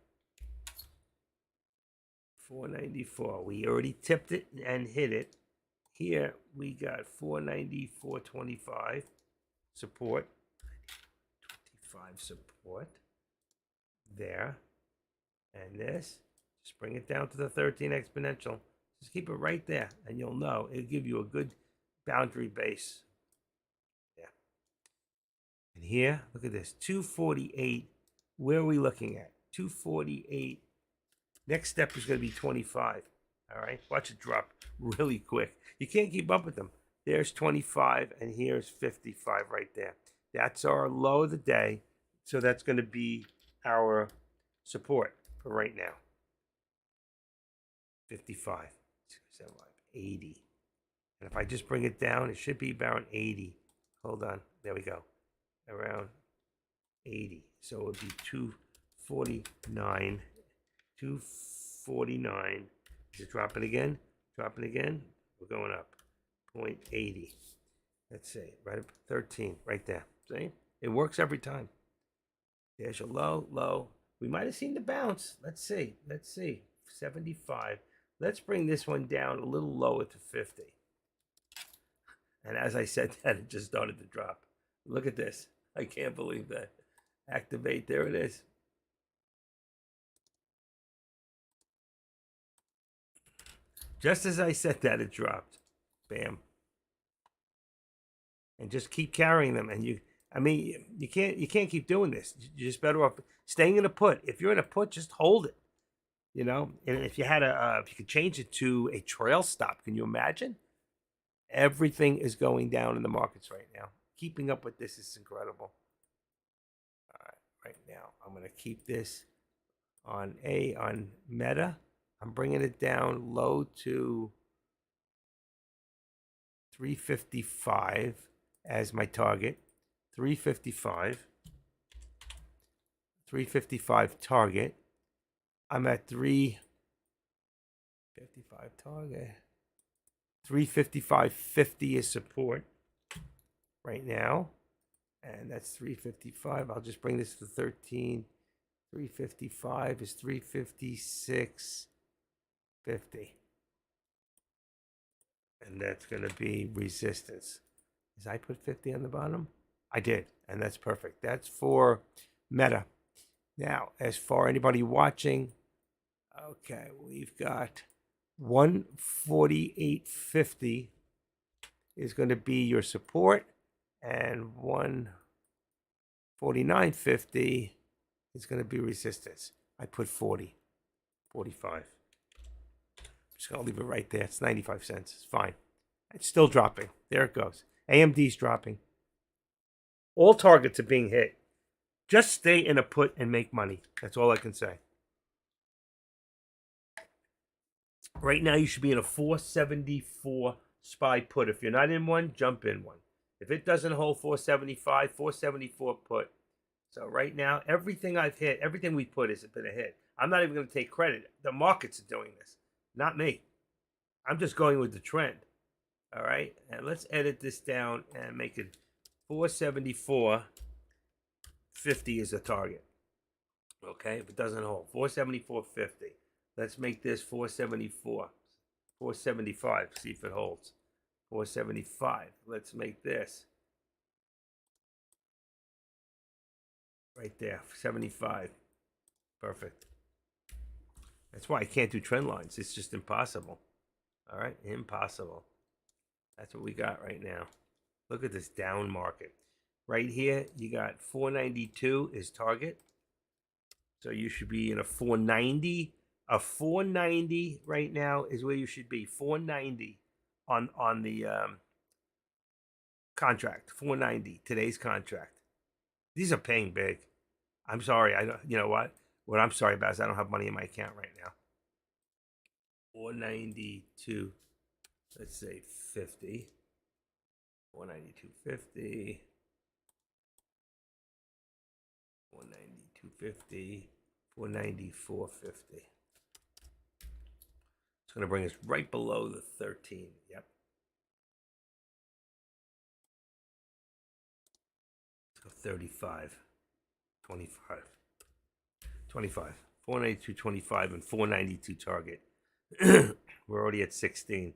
494. We already tipped it and hit it. Here we got 494.25 support. 25 support. There. And this. Just bring it down to the 13 exponential. Just keep it right there, and you'll know. It'll give you a good boundary base. Yeah. And here, look at this. 248. Where are we looking at? 248. Next step is going to be 25. All right. Watch it drop really quick. You can't keep up with them. There's 25, and here's 55 right there. That's our low of the day. So that's going to be our support for right now. 55, 80. And if I just bring it down, it should be around 80. Hold on. There we go. Around 80. So it would be 249. 249. Is it dropping again? Dropping again? We're going up. 0.80. Let's see. Right up 13. Right there. See? It works every time. There's your low, low. We might have seen the bounce. Let's see. Let's see. 75. Let's bring this one down a little lower to 50. And as I said that, it just started to drop. Look at this. I can't believe that. Activate. There it is. Just as I said that, it dropped. Bam. And just keep carrying them. And you can't keep doing this. You're just better off staying in a put. If you're in a put, just hold it. You know, and if you had if you could change it to a trail stop, can you imagine? Everything is going down in the markets right now. Keeping up with this is incredible. All right, right now I'm going to keep this on Meta. I'm bringing it down low to 355 as my target. 355. 355 target. I'm at 355 target. 355.50 is support right now. And that's 355. I'll just bring this to 13. 355 is 356.50. And that's going to be resistance. Did I put 50 on the bottom? I did. And that's perfect. That's for Meta. Now, as for anybody watching, okay, we've got 148.50 is going to be your support, and 149.50 is going to be resistance. I put 40, 45. I'm just going to leave it right there. It's 95 cents. It's fine. It's still dropping. There it goes. AMD's dropping. All targets are being hit. Just stay in a put and make money. That's all I can say. Right now, you should be in a 474 SPY put. If you're not in one, jump in one. If it doesn't hold 475, 474 put. So right now, everything I've hit, everything we put has been a hit. I'm not even going to take credit. The markets are doing this, not me. I'm just going with the trend. All right, and let's edit this down and make it 474.50 is a target. Okay, if it doesn't hold, 474.50. Let's make this 474. 475. See if it holds. 475. Let's make this. Right there. 75. Perfect. That's why I can't do trend lines. It's just impossible. All right? Impossible. That's what we got right now. Look at this down market. Right here, you got 492 is target. So you should be in a 490. A 490 right now is where you should be. 490 on the contract. 490 today's contract. These are paying big. I'm sorry. You know what? What I'm sorry about is I don't have money in my account right now. 492. Let's say 50. 492.50. 492.50. 494.50. It's going to bring us right below the 13. Yep. Let's go 35. 25. 25. 492.25 and 492 target. We're already at 16.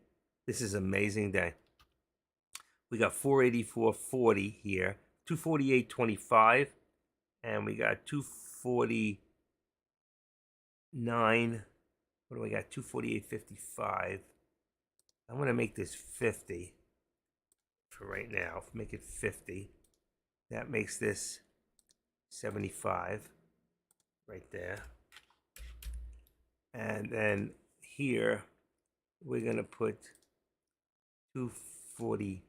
This is an amazing day. We got 484.40 here, 248.25, and we got 249. What do we got? 248.55. I'm going to make this 50 for right now. Make it 50. That makes this 75 right there. And then here, we're going to put 240.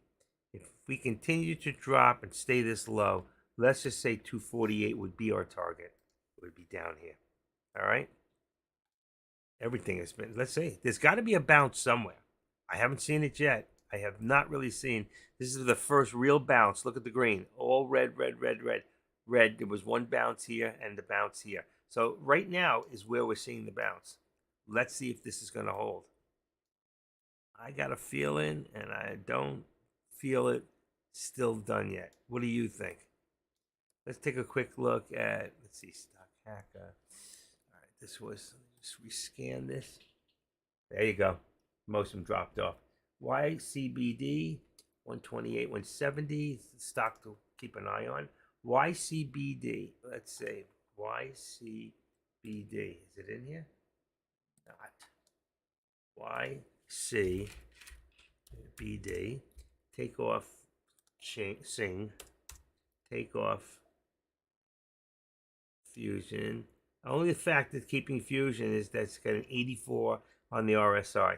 If we continue to drop and stay this low, let's just say 248 would be our target. It would be down here. All right? Everything has been, let's see, there's got to be a bounce somewhere. I haven't seen it yet. I have not really seen. This is the first real bounce. Look at the green. All red, red, red, red, red. There was one bounce here and the bounce here. So right now is where we're seeing the bounce. Let's see if this is going to hold. I got a feeling, and I don't feel it still done yet. What do you think? Let's take a quick look at, let's see, Stock Hacker. All right, this was, just rescan this. There you go. Most of them dropped off. YCBD, 128, 170. Stock to keep an eye on. YCBD, let's say, YCBD. Is it in here? Not. YCBD. Take off Sing. Take off Fusion. Only the fact that keeping Fusion is that it's got an 84 on the RSI. All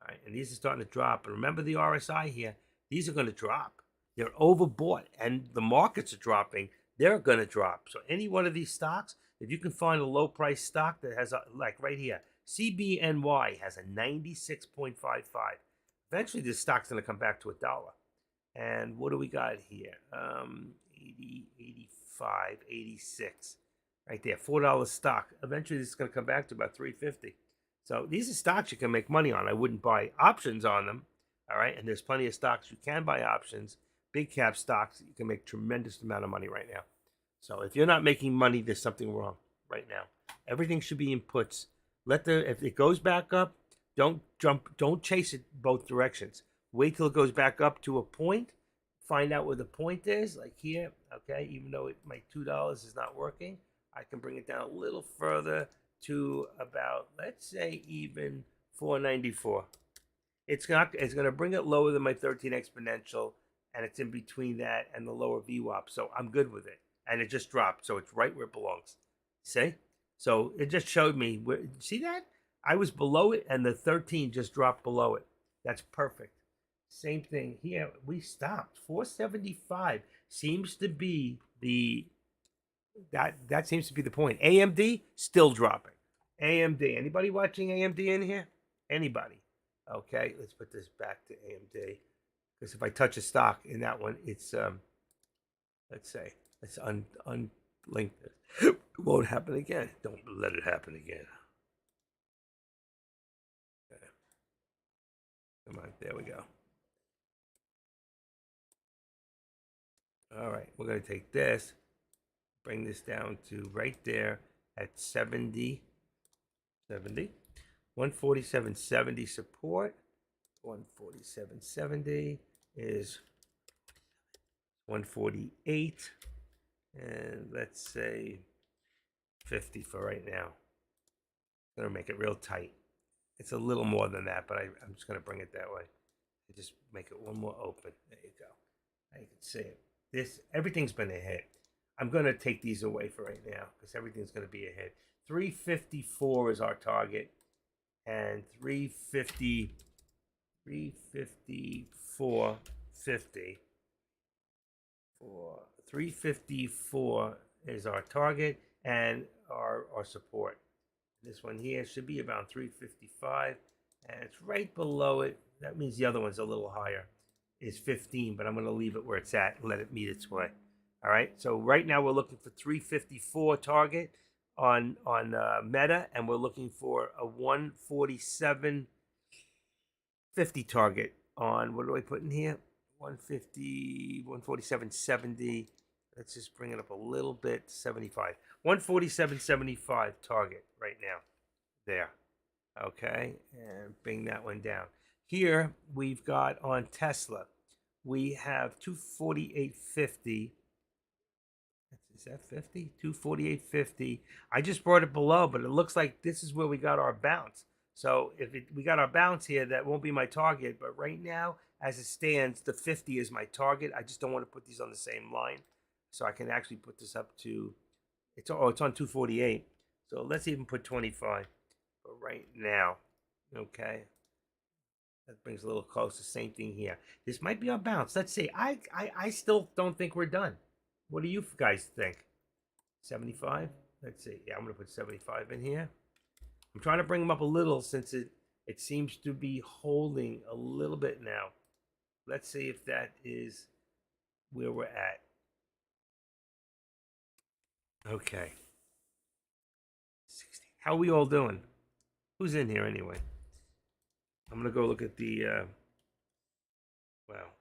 right, and these are starting to drop. And remember the RSI here, these are going to drop. They're overbought, and the markets are dropping. They're going to drop. So any one of these stocks, if you can find a low price stock that has, like right here, CBNY has a 96.55. Eventually, this stock's going to come back to $1. And what do we got here? 80, 85, 86. Right there, $4 stock. Eventually, this is going to come back to about $3.50. So these are stocks you can make money on. I wouldn't buy options on them. All right, and there's plenty of stocks you can buy options. Big cap stocks, you can make tremendous amount of money right now. So if you're not making money, there's something wrong right now. Everything should be in puts. If it goes back up, don't jump, don't chase it both directions. Wait till it goes back up to a point. Find out where the point is, like here. Okay, even though my $2 is not working, I can bring it down a little further to about, let's say, even 494. It's going to bring it lower than my 13 exponential, and it's in between that and the lower VWAP. So I'm good with it. And it just dropped, so it's right where it belongs. See? So it just showed me, see that? I was below it, and the 13 just dropped below it. That's perfect. Same thing here. We stopped. 475 seems to be that seems to be the point. AMD still dropping. AMD. Anybody watching AMD in here? Anybody? Okay, let's put this back to AMD. Because if I touch a stock in that one, it's let's say let's unlink this. It won't happen again. Don't let it happen again. Okay. Come on, there we go. All right, we're going to take this, bring this down to right there at 70. 147.70 support. 147.70 is 148. And let's say 50 for right now. I'm going to make it real tight. It's a little more than that, but I'm just going to bring it that way. Just make it one more open. There you go. Now you can see it. Everything's been a hit. I'm going to take these away for right now because everything's going to be a hit. 354 is our target, and 354.50 for 354 is our target, and our support. This one here should be about 355, and it's right below it. That means the other one's a little higher, is 15, but I'm going to leave it where it's at and let it meet its way. All right, so right now we're looking for 354 target on Meta, and we're looking for a 147.50 target on, what do I put in here? 150, 147.70. Let's just bring it up a little bit, 75. 147.75 target right now. There. Okay, and bring that one down. Here we've got on Tesla, we have 248.50. Is that 50? 248.50. I just brought it below, but it looks like this is where we got our bounce. So if we got our bounce here, that won't be my target. But right now, as it stands, the 50 is my target. I just don't want to put these on the same line. So I can actually put this up to, it's on 248. So let's even put 25 for right now. Okay. That brings a little closer. Same thing here. This might be our bounce. Let's see. I still don't think we're done. What do you guys think? 75? Let's see. Yeah, I'm going to put 75 in here. I'm trying to bring them up a little since it seems to be holding a little bit now. Let's see if that is where we're at. Okay. 16. How are we all doing? Who's in here anyway? I'm going to go look at the, wow.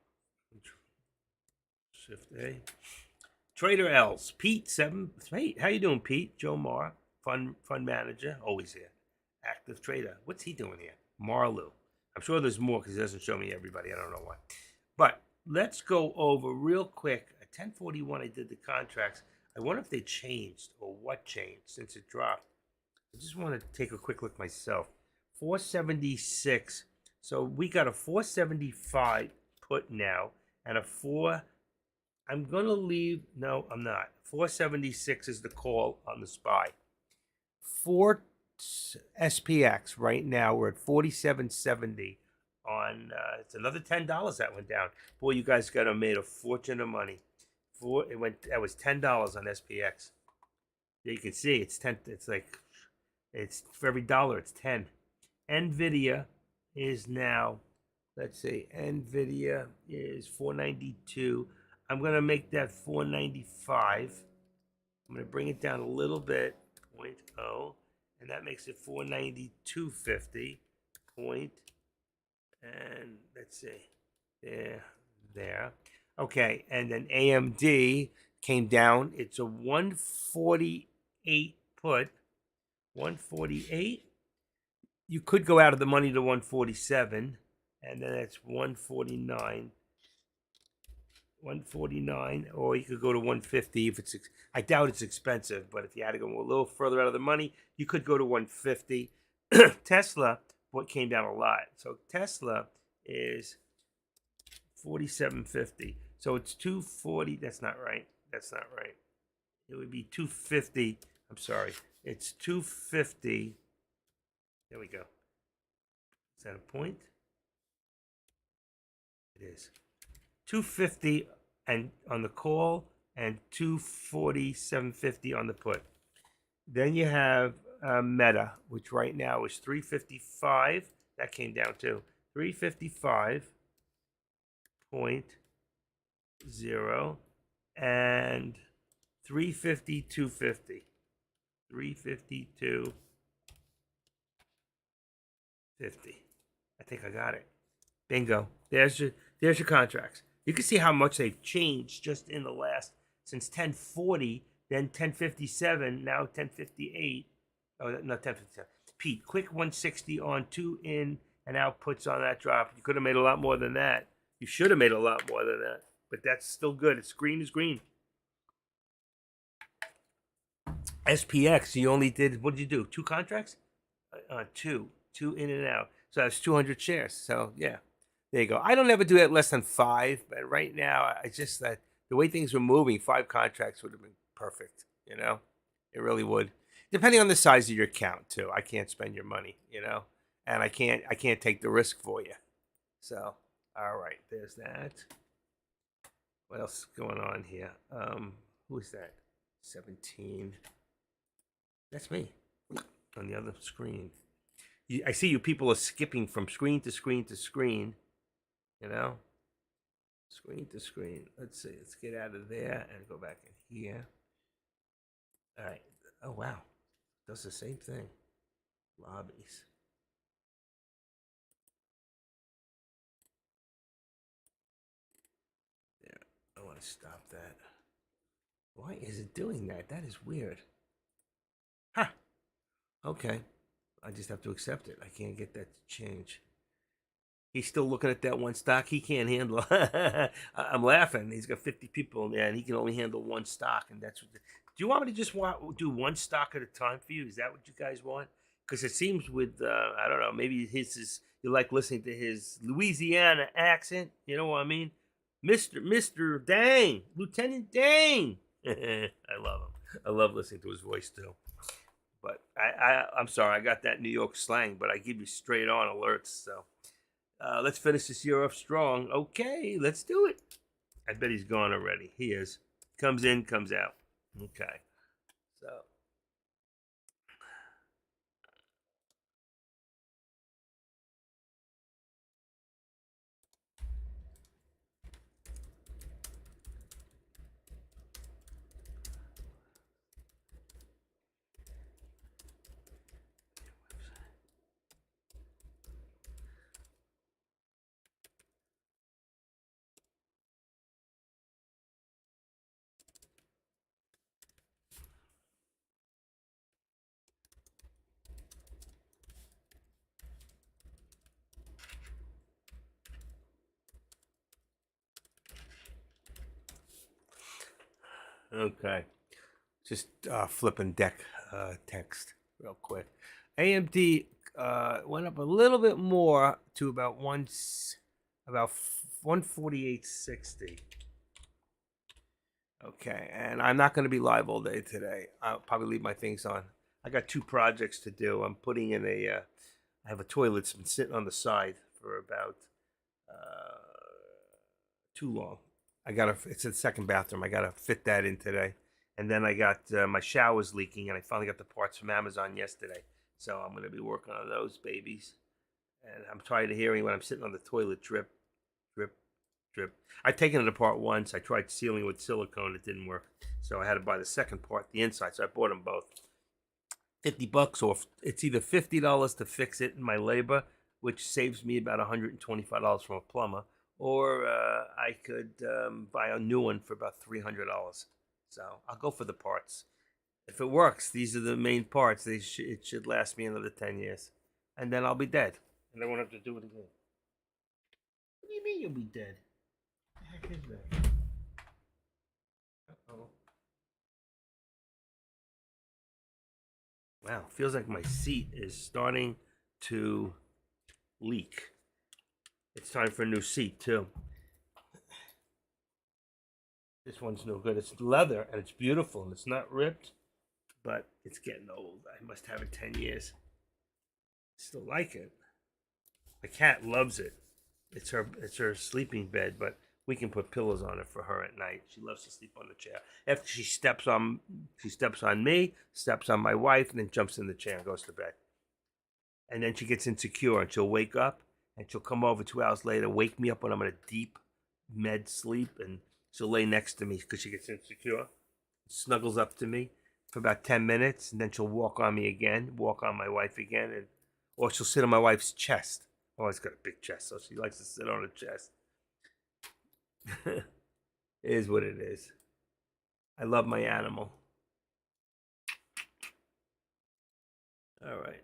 Shift A. Trader L's. Pete, 7. Hey, how you doing, Pete? Joe Marr, fund manager, always here. Active trader. What's he doing here? Marlu. I'm sure there's more because he doesn't show me everybody. I don't know why. But let's go over real quick. At 10:41, I did the contracts. I wonder if they changed or what changed since it dropped. I just want to take a quick look myself. 476. So we got a 475 put now and a 4. I'm going to leave. No, I'm not. 476 is the call on the SPY. 4 SPX right now, we're at 47.70 on, it's another $10 that went down. Boy, you guys got to made a fortune of money. That was $10 on SPX. You can see it's 10. It's like, it's for every dollar, it's 10. NVIDIA is now, let's see, NVIDIA is 492. I'm going to make that 495. I'm going to bring it down a little bit, 0.0, and that makes it 492.50. And let's see, there. Okay, and then AMD came down. It's a 148 put, 148. You could go out of the money to 147, and then that's 149. 149, or you could go to 150 if it's. I doubt it's expensive, but if you had to go a little further out of the money, you could go to 150. Tesla, what came down a lot. So Tesla is 47.50. So it's 240. That's not right. That's not right. It would be 250. I'm sorry. It's 250. There we go. Is that a point? It is. 250 and on the call and 247.50 on the put. Then you have Meta, which right now is 355. That came down to 355.0 and 352.50. 352.50. I think I got it. Bingo. There's your contracts. You can see how much they've changed just in the last, since 1040, then 1057, now 1058. Oh, no, 1057. Pete, quick 160 on 2 in and out puts on that drop. You could have made a lot more than that. You should have made a lot more than that, but that's still good. It's green is green. SPX, you only did, what did you do? 2 contracts? Two in and out. So that's 200 shares. So yeah. There you go. I don't ever do it less than 5, but right now, I just that the way things were moving, 5 contracts would have been perfect. You know, it really would. Depending on the size of your account too. I can't spend your money, and I can't take the risk for you. So, all right, there's that. What else is going on here? Who is that? 17. That's me on the other screen. I see you people are skipping from screen to screen to screen. You know, screen to screen. Let's see. Let's get out of there and go back in here. All right. Oh wow, does the same thing. Lobbies. There. I want to stop that. Why is it doing that? That is weird. Huh. Okay. I just have to accept it. I can't get that to change. He's still looking at that one stock. He can't handle. I'm laughing. He's got 50 people in there, and he can only handle one stock. And that's what. Do you want me to just do one stock at a time for you? Is that what you guys want? Because it seems with I don't know. Maybe his is you like listening to his Louisiana accent. You know what I mean? Mister Dang, Lieutenant Dang. I love him. I love listening to his voice too. But I'm sorry, I got that New York slang, but I give you straight on alerts. So let's finish this year off strong. Okay, let's do it. I bet he's gone already. He is. Comes in, comes out. Okay. So. Okay. Just flipping deck text real quick. AMD went up a little bit more to about 148.60. Okay, and I'm not going to be live all day today. I'll probably leave my things on. I got two projects to do. I'm putting in I have a toilet that's been sitting on the side for about too long. It's a second bathroom. I gotta fit that in today. And then I got my shower's leaking, and I finally got the parts from Amazon yesterday. So I'm gonna be working on those babies. And I'm tired of hearing when I'm sitting on the toilet drip, drip, drip. I've taken it apart once. I tried sealing with silicone. It didn't work. So I had to buy the second part, the inside. So I bought them both. $50 off. It's either $50 to fix it in my labor, which saves me about $125 from a plumber, or I could buy a new one for about $300. So I'll go for the parts. If it works, these are the main parts. It should last me another 10 years. And then I'll be dead. And I won't have to do it again. What do you mean you'll be dead? What the heck is that? Uh-oh. Wow, feels like my seat is starting to leak. It's time for a new seat, too. This one's no good. It's leather and it's beautiful and it's not ripped, but it's getting old. I must have it 10 years. I still like it. The cat loves it. It's her sleeping bed, but we can put pillows on it for her at night. She loves to sleep on the chair. After she steps on me, steps on my wife, and then jumps in the chair and goes to bed. And then she gets insecure and she'll wake up and she'll come over 2 hours later, wake me up when I'm in a deep med sleep, and she'll lay next to me because she gets insecure. Snuggles up to me for about 10 minutes, and then she'll walk on me again, walk on my wife again, or she'll sit on my wife's chest. Oh, it's got a big chest, so she likes to sit on her chest. It is what it is. I love my animal. All right.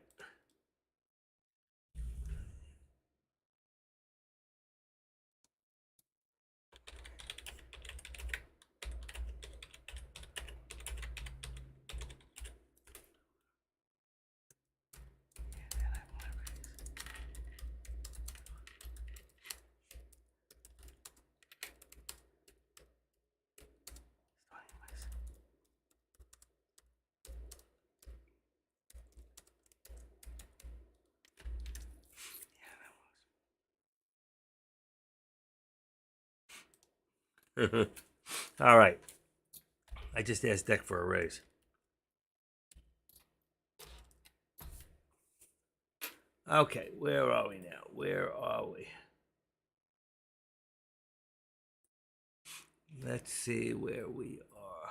All right. I just asked Deck for a raise. Okay, where are we now? Where are we? Let's see where we are.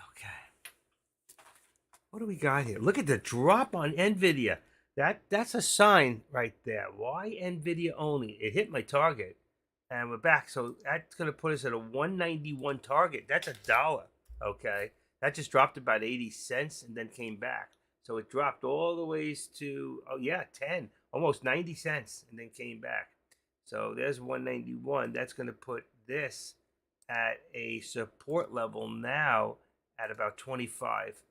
Okay. What do we got here? Look at the drop on Nvidia. That's a sign right there. Why Nvidia only? It hit my target, and we're back. So that's gonna put us at a 191 target. That's a dollar. Okay, that just dropped about 80 cents and then came back. So it dropped all the ways to, oh yeah, 10, almost 90 cents, and then came back. So there's 191. That's gonna put this at a support level now at about 25,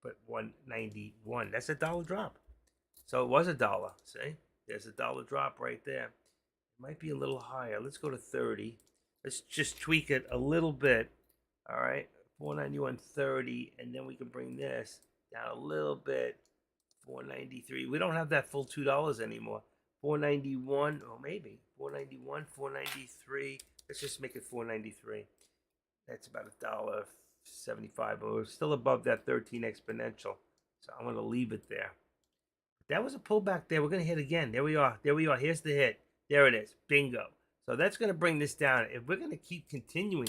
but 191. That's a dollar drop. So it was a dollar. See, there's a dollar drop right there. It might be a little higher. Let's go to 30. Let's just tweak it a little bit. All right, 491.30, and then we can bring this down a little bit. 493. We don't have that full $2 anymore. 491, or maybe 491, 493. Let's just make it 493. That's about $1.75, but we're still above that 13 exponential. So I'm going to leave it there. That was a pullback there. We're going to hit again. There we are. There we are. Here's the hit. There it is. Bingo. So that's going to bring this down. If we're going to keep continuing,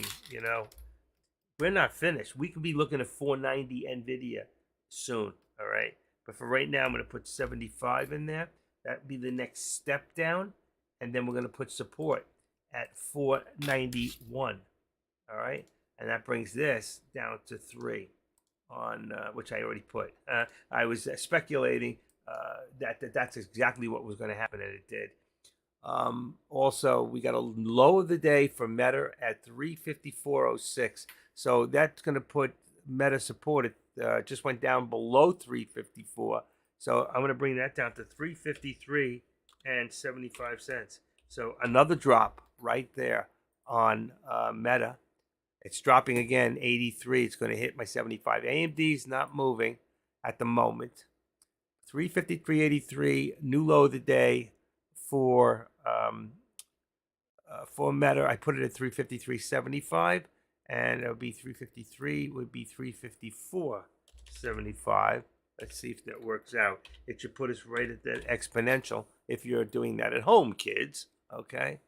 we're not finished. We could be looking at 490 NVIDIA soon. All right. But for right now, I'm going to put 75 in there. That'd be the next step down. And then we're going to put support at 491. All right. And that brings this down to 3 on which I already put. I was speculating that's exactly what was going to happen, and it did. Also, we got a low of the day for Meta at 354.06. So that's going to put Meta support. It just went down below 354. So I'm going to bring that down to 353 and 75 cents. So another drop right there on Meta. It's dropping again, 83. It's going to hit my 75. AMD's not moving at the moment. 353.83, new low of the day for Meta. I put it at 353.75, and it would be 353 would be 354.75. Let's see if that works out. It should put us right at that exponential if you're doing that at home, kids. Okay,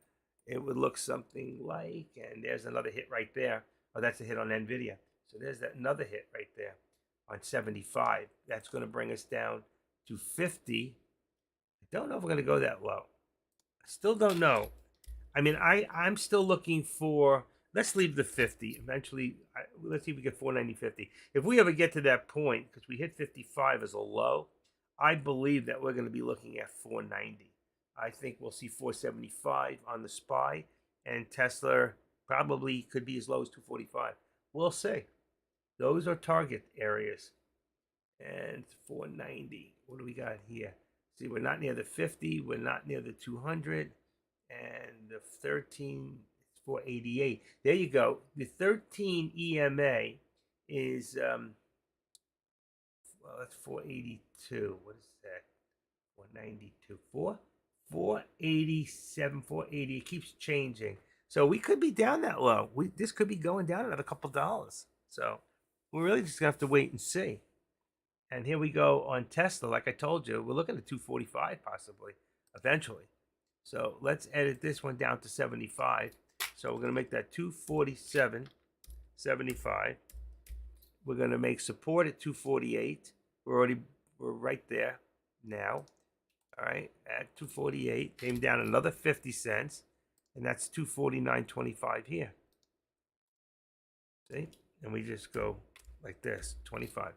it would look something like, and there's another hit right there. Oh, that's a hit on Nvidia. So there's that another hit right there on 75. That's going to bring us down to 50. I don't know if we're going to go that low. I still don't know. I mean, I'm still looking for. Let's leave the 50. Eventually, let's see if we get 490.50. If we ever get to that point, because we hit 55 as a low, I believe that we're going to be looking at 490. I think we'll see 475 on the SPY, and Tesla probably could be as low as 245. We'll see. Those are target areas. And 490. What do we got here? See, we're not near the 50. We're not near the 200. And the 13 is 488. There you go. The 13 EMA is, well, that's 482. What is that? 492. 487, 480. It keeps changing. So we could be down that low. This could be going down another couple dollars. So we're really just going to have to wait and see. And here we go on Tesla. Like I told you, we're looking at 245 possibly eventually. So let's edit this one down to 75. So we're going to make that 247.75. We're going to make support at 248. We're right there now. All right, at 248, came down another 50 cents, and that's 249.25 here. See? And we just go like this, 25.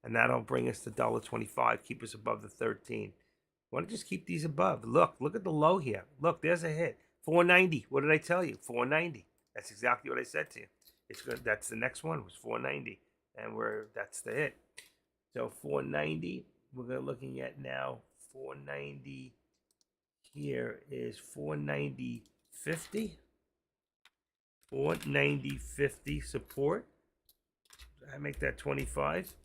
And that'll bring us to $1.25, keep us above the 13. Want to just keep these above. Look at the low here. Look, there's a hit. 490. What did I tell you? 490. That's exactly what I said to you. It's good. That's the next one was 490, and that's the hit. So 490. We're looking at now 490. Here is 490.50. 490.50 support. I make that 25.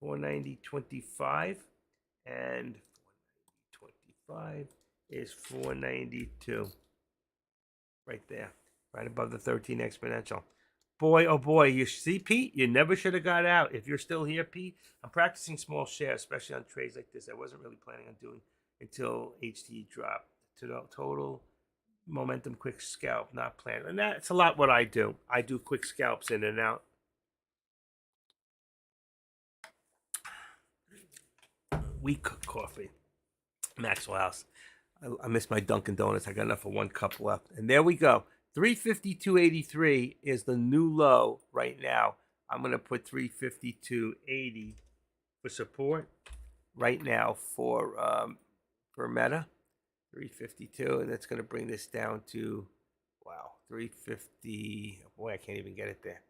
490.25, and 490.25 is 492. right there, right above the 13 exponential. Boy, oh boy, you see, Pete, you never should have got out. If you're still here, Pete, I'm practicing small shares, especially on trades like this. I wasn't really planning on doing until HT dropped to the total momentum quick scalp, not planned. And that's a lot what I do. I do quick scalps in and out. Weak coffee. Maxwell House. I miss my Dunkin' Donuts. I got enough for one cup left. And there we go. 352.83 is the new low right now. I'm going to put 352.80 for support right now for Meta. 352, and that's going to bring this down to, wow, 350. Boy, I can't even get it there.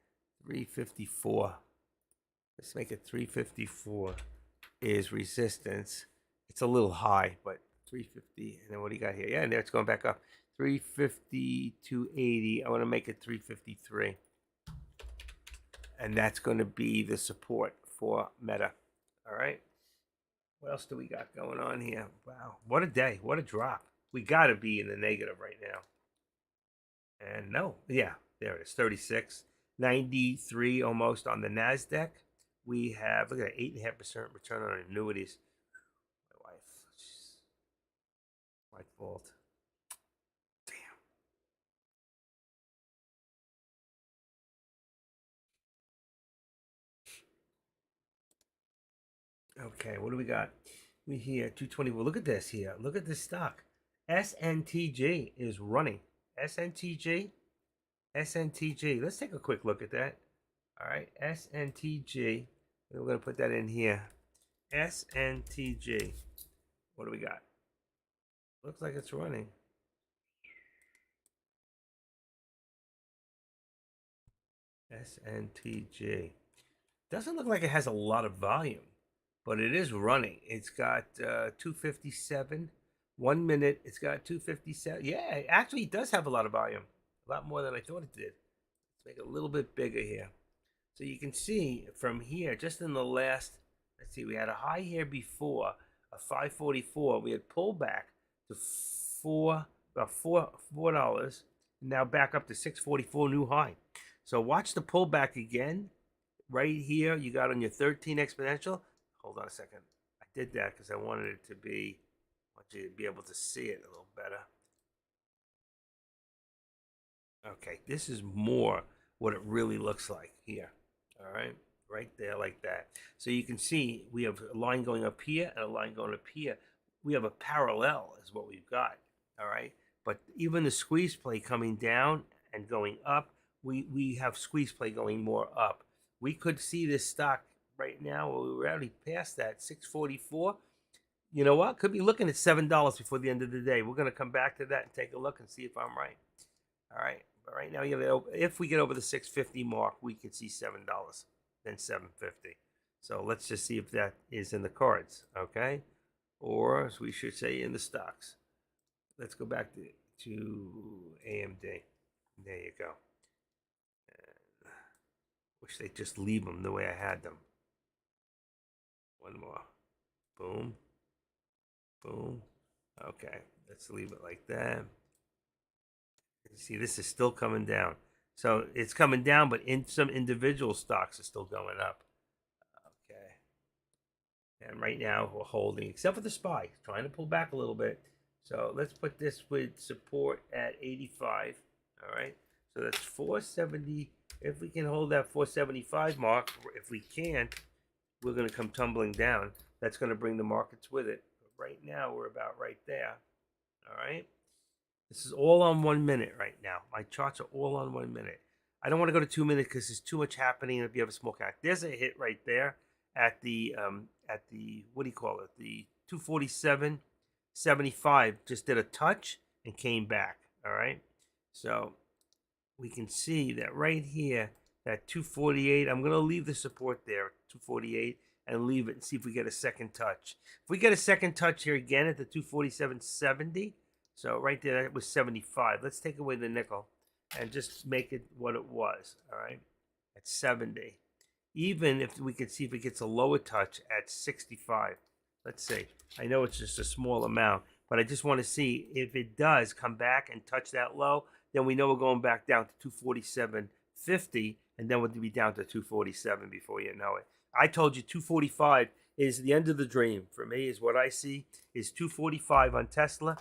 354. Let's make it 354 is resistance. It's a little high, but 350. And then what do you got here? Yeah, and there it's going back up. 350 I want to make it 353. And that's going to be the support for Meta. All right. What else do we got going on here? Wow. What a day. What a drop. We got to be in the negative right now. And no. Yeah, there it is. 36. 93 almost on the NASDAQ. We have, look at that, 8.5% return on annuities. My wife. My fault. Damn. Okay, what do we got? We here, 220. Well, look at this here. Look at this stock. SNTG is running. SNTG. SNTG. Let's take a quick look at that. All right, SNTG. We're going to put that in here. SNTG. What do we got? Looks like it's running. SNTG. Doesn't look like it has a lot of volume, but it is running. It's got 257. 1 minute, it's got 257. Yeah, actually, it does have a lot of volume. A lot more than I thought it did. Let's make it a little bit bigger here. So you can see from here, just in the last, let's see, we had a high here before, a 544. We had pulled back to about $4, now back up to 644 new high. So watch the pullback again. Right here, you got on your 13 exponential. Hold on a second. I did that because I wanted it to be, I want you to be able to see it a little better. Okay, this is more what it really looks like here. All right, right there like that. So you can see we have a line going up here and a line going up here. We have a parallel is what we've got. All right, but even the squeeze play coming down and going up, we have squeeze play going more up. We could see this stock right now. Well, we're already past that 644. You know what? Could be looking at $7 before the end of the day. We're going to come back to that and take a look and see if I'm right. All right. But right now, if we get over the 650 mark, we could see $7, then 750. So let's just see if that is in the cards, okay? Or as we should say, in the stocks. Let's go back to AMD. There you go. Wish they'd just leave them the way I had them. One more. Boom. Boom. Okay, let's leave it like that. You see, this is still coming down. So it's coming down, but in some individual stocks are still going up. Okay. And right now we're holding, except for the SPY, trying to pull back a little bit. So let's put this with support at 85. All right. So that's 470. If we can hold that 475 mark, if we can't, we're going to come tumbling down. That's going to bring the markets with it. But right now, we're about right there. All right. This is all on 1 minute right now. My charts are all on 1 minute. I don't want to go to 2 minutes because there's too much happening if you have a small count. There's a hit right there at the what do you call it? The 247.75 just did a touch and came back. All right. So we can see that right here, that 248, I'm going to leave the support there, 248, and leave it and see if we get a second touch. If we get a second touch here again at the 247.70, so right there, that was 75. Let's take away the nickel and just make it what it was, all right, at 70. Even if we could see if it gets a lower touch at 65. Let's see. I know it's just a small amount, but I just want to see if it does come back and touch that low, then we know we're going back down to 247.50, and then we'll be down to 247 before you know it. I told you 245 is the end of the dream for me. Is what I see is 245 on Tesla.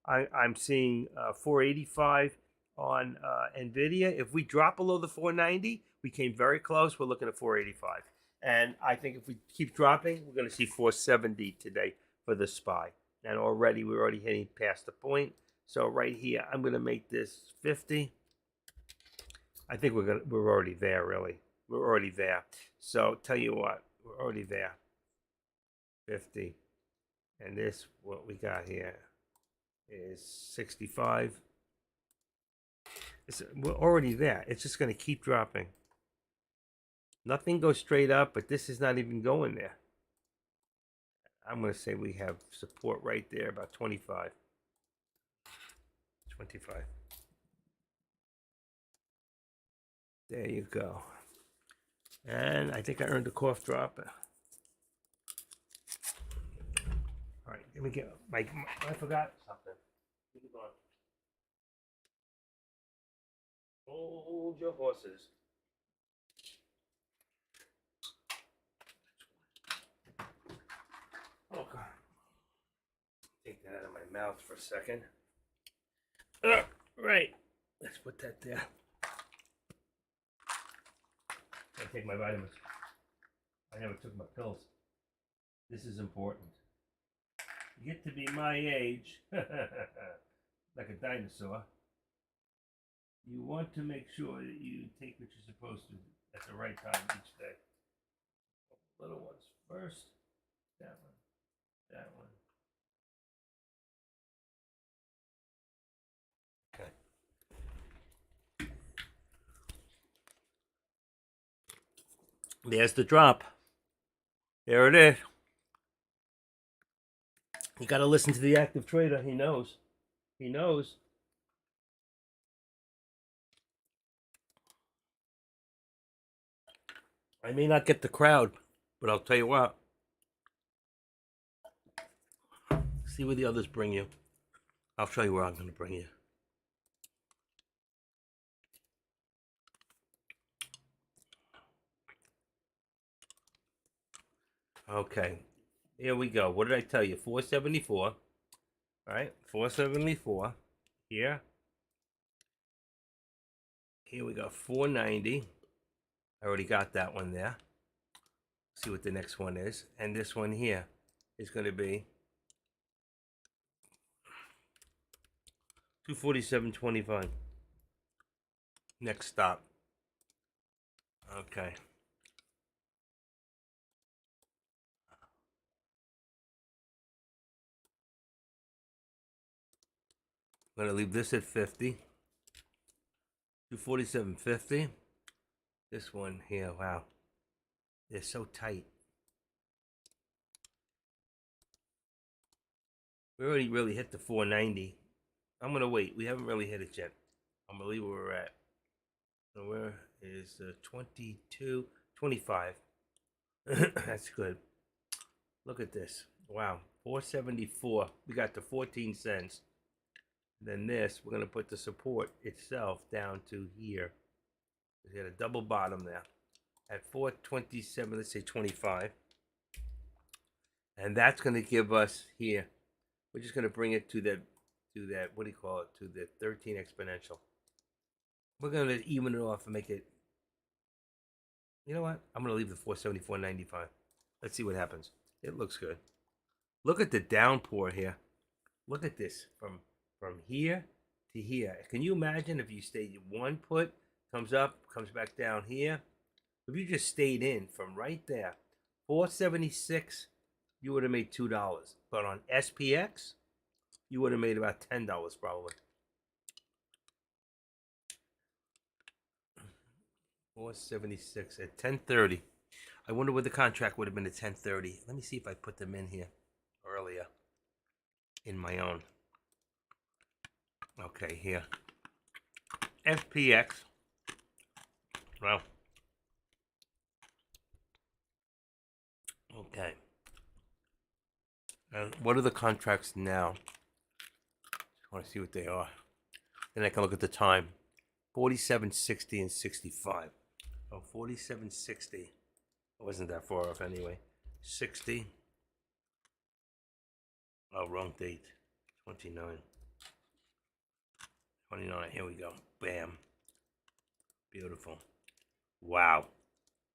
I'm seeing 485 on Nvidia. If we drop below the 490, we came very close. We're looking at 485, and I think if we keep dropping, we're going to see 470 today for the SPY. And already we're already hitting past the point. So right here, I'm going to make this 50. I think we're already there. Really, we're already there. So tell you what, we're already there. 50, and this what we got here is 65. We're already there. It's just going to keep dropping. Nothing goes straight up, but this is not even going there. I'm going to say we have support right there, about 25. 25. There you go. And I think I earned a cough drop. All right, let me get I forgot something. Hold your horses. Oh God. Take that out of my mouth for a second. Right. Let's put that there. I take my vitamins. I never took my pills. This is important. You get to be my age, like a dinosaur. You want to make sure that you take what you're supposed to at the right time each day. Little ones first. That one. That one. Okay. There's the drop. There it is. You got to listen to the active trader. He knows. He knows. I may not get the crowd, but I'll tell you what. See where the others bring you. I'll show you where I'm going to bring you. Okay. Here we go. What did I tell you? 474. All right. 474. Here. Here we go. 490. I already got that one there. See what the next one is. And this one here is going to be 247.25. Next stop. Okay. I'm going to leave this at 50. 247.50. This one here, wow. They're so tight. We already really hit the 490. I'm going to wait. We haven't really hit it yet. I'm going to leave where we're at. So where is 22, 25. That's good. Look at this. Wow. 474. We got to 14 cents. Then this, we're going to put the support itself down to here. We got a double bottom there. At 427, let's say 25. And that's going to give us here. We're just going to bring it to that, what do you call it? To the 13 exponential. We're going to even it off and make it. You know what? I'm going to leave the 474.95. Let's see what happens. It looks good. Look at the downpour here. Look at this from here to here. Can you imagine if you stayed one put, comes up, comes back down here? If you just stayed in from right there, 476, you would have made $2. But on SPX, you would have made about $10 probably. 476 at 10:30. I wonder what the contract would have been at 10:30. Let me see if I put them in here earlier in my own. Okay, here. SPX. Well. Okay. And what are the contracts now? I want to see what they are. Then I can look at the time. 47.60 and 65. Oh, 47.60. It wasn't that far off anyway. 60. Oh, wrong date. 29. 29. Here we go. Bam. Beautiful. Wow.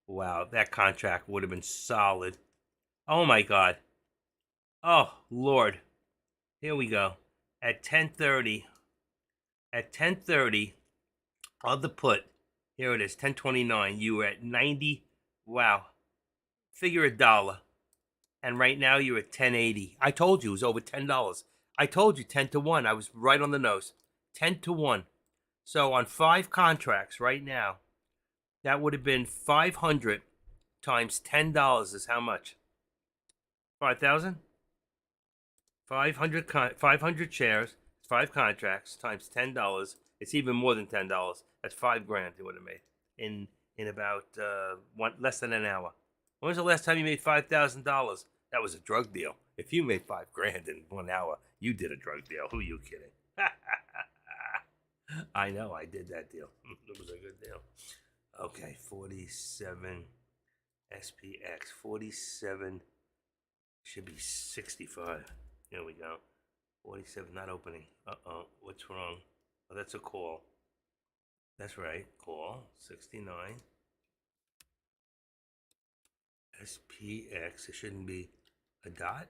Wow. That contract would have been solid. Oh my God. Oh Lord. Here we go. At 10:30. At 10:30 on the put. Here it is. 10:29. You were at 90. Wow. Figure a dollar. And right now you're at 10.80. I told you it was over $10. I told you 10 to 1. I was right on the nose. 10 to 1. So on 5 contracts right now, that would have been 500 times $10 is how much? 5,000? 500 shares, 5 contracts times $10. It's even more than $10. That's $5,000 it would have made in about less than an hour. When was the last time you made $5,000? That was a drug deal. If you made $5,000 in 1 hour, you did a drug deal. Who are you kidding? I know I did that deal. It was a good deal. Okay, 47 SPX. 47 should be 65. Here we go. 47 not opening. Uh-oh. What's wrong? Oh, that's a call. That's right. Call. 69. SPX. It shouldn't be a dot.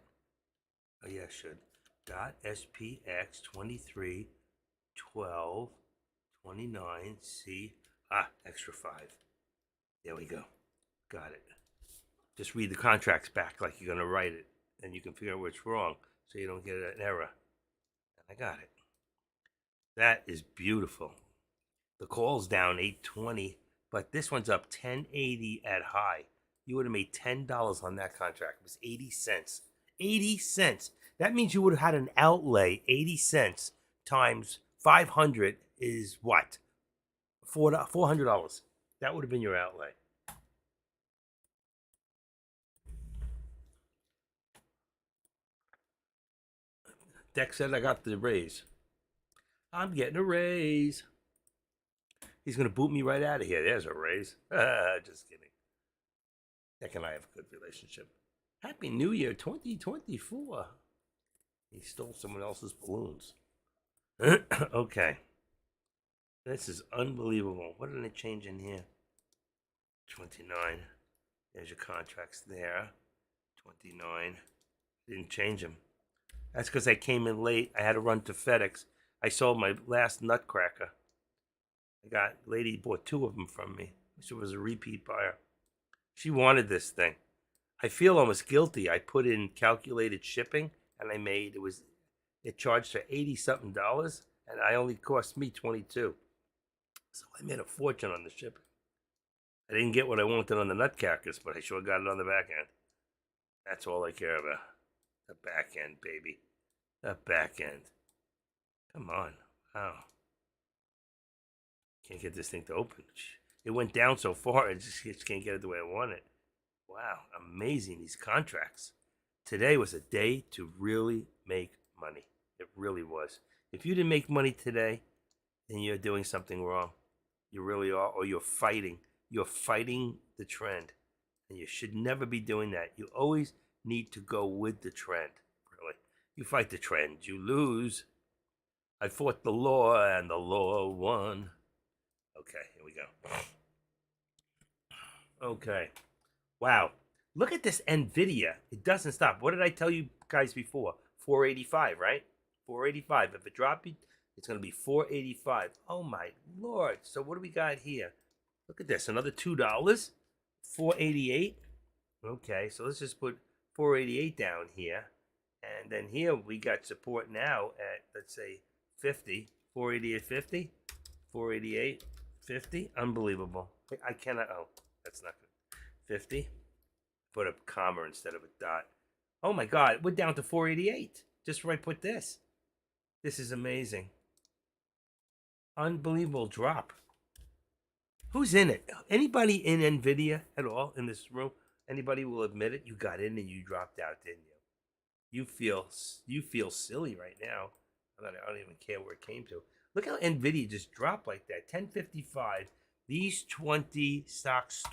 Oh, yeah, it should. Dot SPX 23 12 29 C. Extra 5. There we go. Got it. Just read the contracts back like you're going to write it, and you can figure out what's wrong so you don't get an error. And I got it. That is beautiful. The call's down 820, but this one's up 1080 at high. You would have made $10 on that contract. It was 80 cents. 80 cents. That means you would have had an outlay. 80 cents times 500 is what? $400. That would have been your outlay. Deck said I got the raise. I'm getting a raise. He's going to boot me right out of here. There's a raise. Just kidding. Deck and I have a good relationship. Happy New Year 2024. He stole someone else's balloons. Okay. This is unbelievable. What did they change in here? 29. There's your contracts there. 29. Didn't change them. That's because I came in late. I had to run to FedEx. I sold my last Nutcracker. Lady bought 2 of them from me. She was a repeat buyer. She wanted this thing. I feel almost guilty. I put in calculated shipping, and it charged for $80 something, and I only cost me 22. So I made a fortune on the shipping. I didn't get what I wanted on the Nutcrackers, but I sure got it on the back end. That's all I care about. The back end, baby. The back end. Come on. Wow. Can't get this thing to open. It went down so far, I just can't get it the way I want it. Wow, amazing, these contracts. Today was a day to really make money. It really was. If you didn't make money today, then you're doing something wrong. You really are, or you're fighting. You're fighting the trend. And you should never be doing that. You always need to go with the trend, really. You fight the trend, you lose. I fought the law, and the law won. Okay, here we go. Okay. Wow. Look at this NVIDIA. It doesn't stop. What did I tell you guys before? 485, right? 485. If it drops, it's going to be 485. Oh, my Lord. So what do we got here? Look at this. Another $2. 488. Okay, so let's just put 488 down here. And then here we got support now at, let's say, 50. 488.50. 488.50. Unbelievable. I cannot. Oh, that's not good. 50. Put a comma instead of a dot. Oh my God, we're down to 488. Just where I put this. This is amazing. Unbelievable drop. Who's in it? Anybody in NVIDIA at all in this room? Anybody will admit it? You got in and you dropped out, didn't you? You feel silly right now. I don't even care where it came to. Look how Nvidia just dropped like that. 1055. These 20 stocks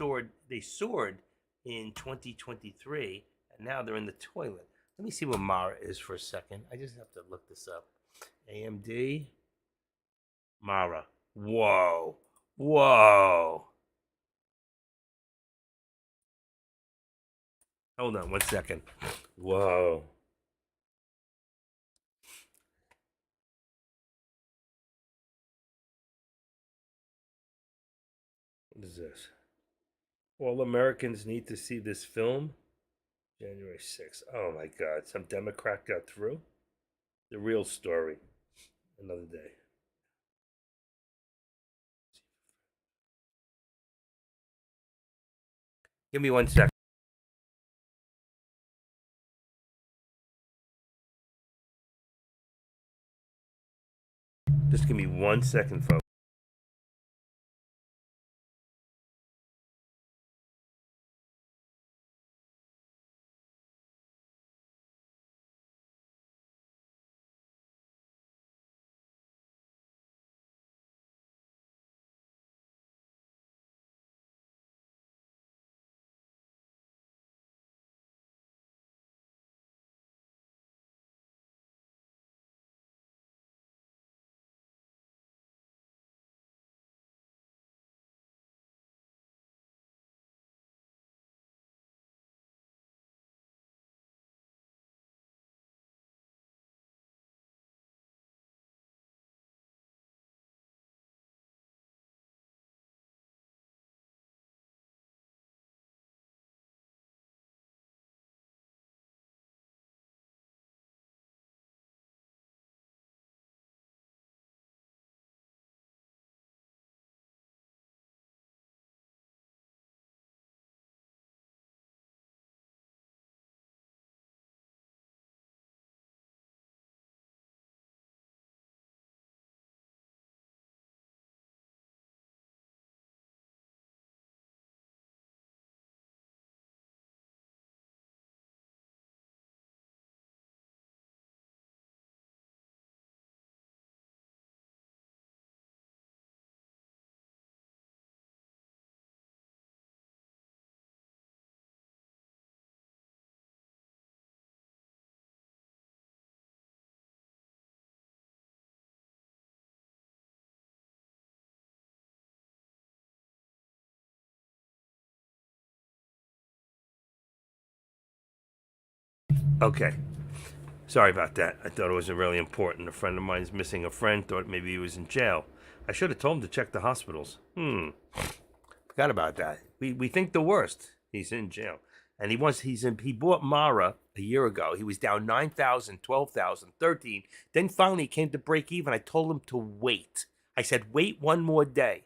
they soared in 2023, and now they're in the toilet. Let me see what Mara is for a second. I just have to look this up. AMD, Mara. Whoa. Whoa. Hold on 1 second. Whoa. What is this? All Americans need to see this film. January 6th. Oh my God. Some Democrat got through. The real story. Another day. Give me 1 second. Just give me 1 second, folks. Okay. Sorry about that. I thought it was really important. A friend of mine's missing a friend. Thought maybe he was in jail. I should have told him to check the hospitals. Forgot about that. We think the worst. He's in jail, and he bought Mara a year ago. He was down 9,000, 12,000, 13. Then finally came to break even. I told him to wait. I said wait one more day.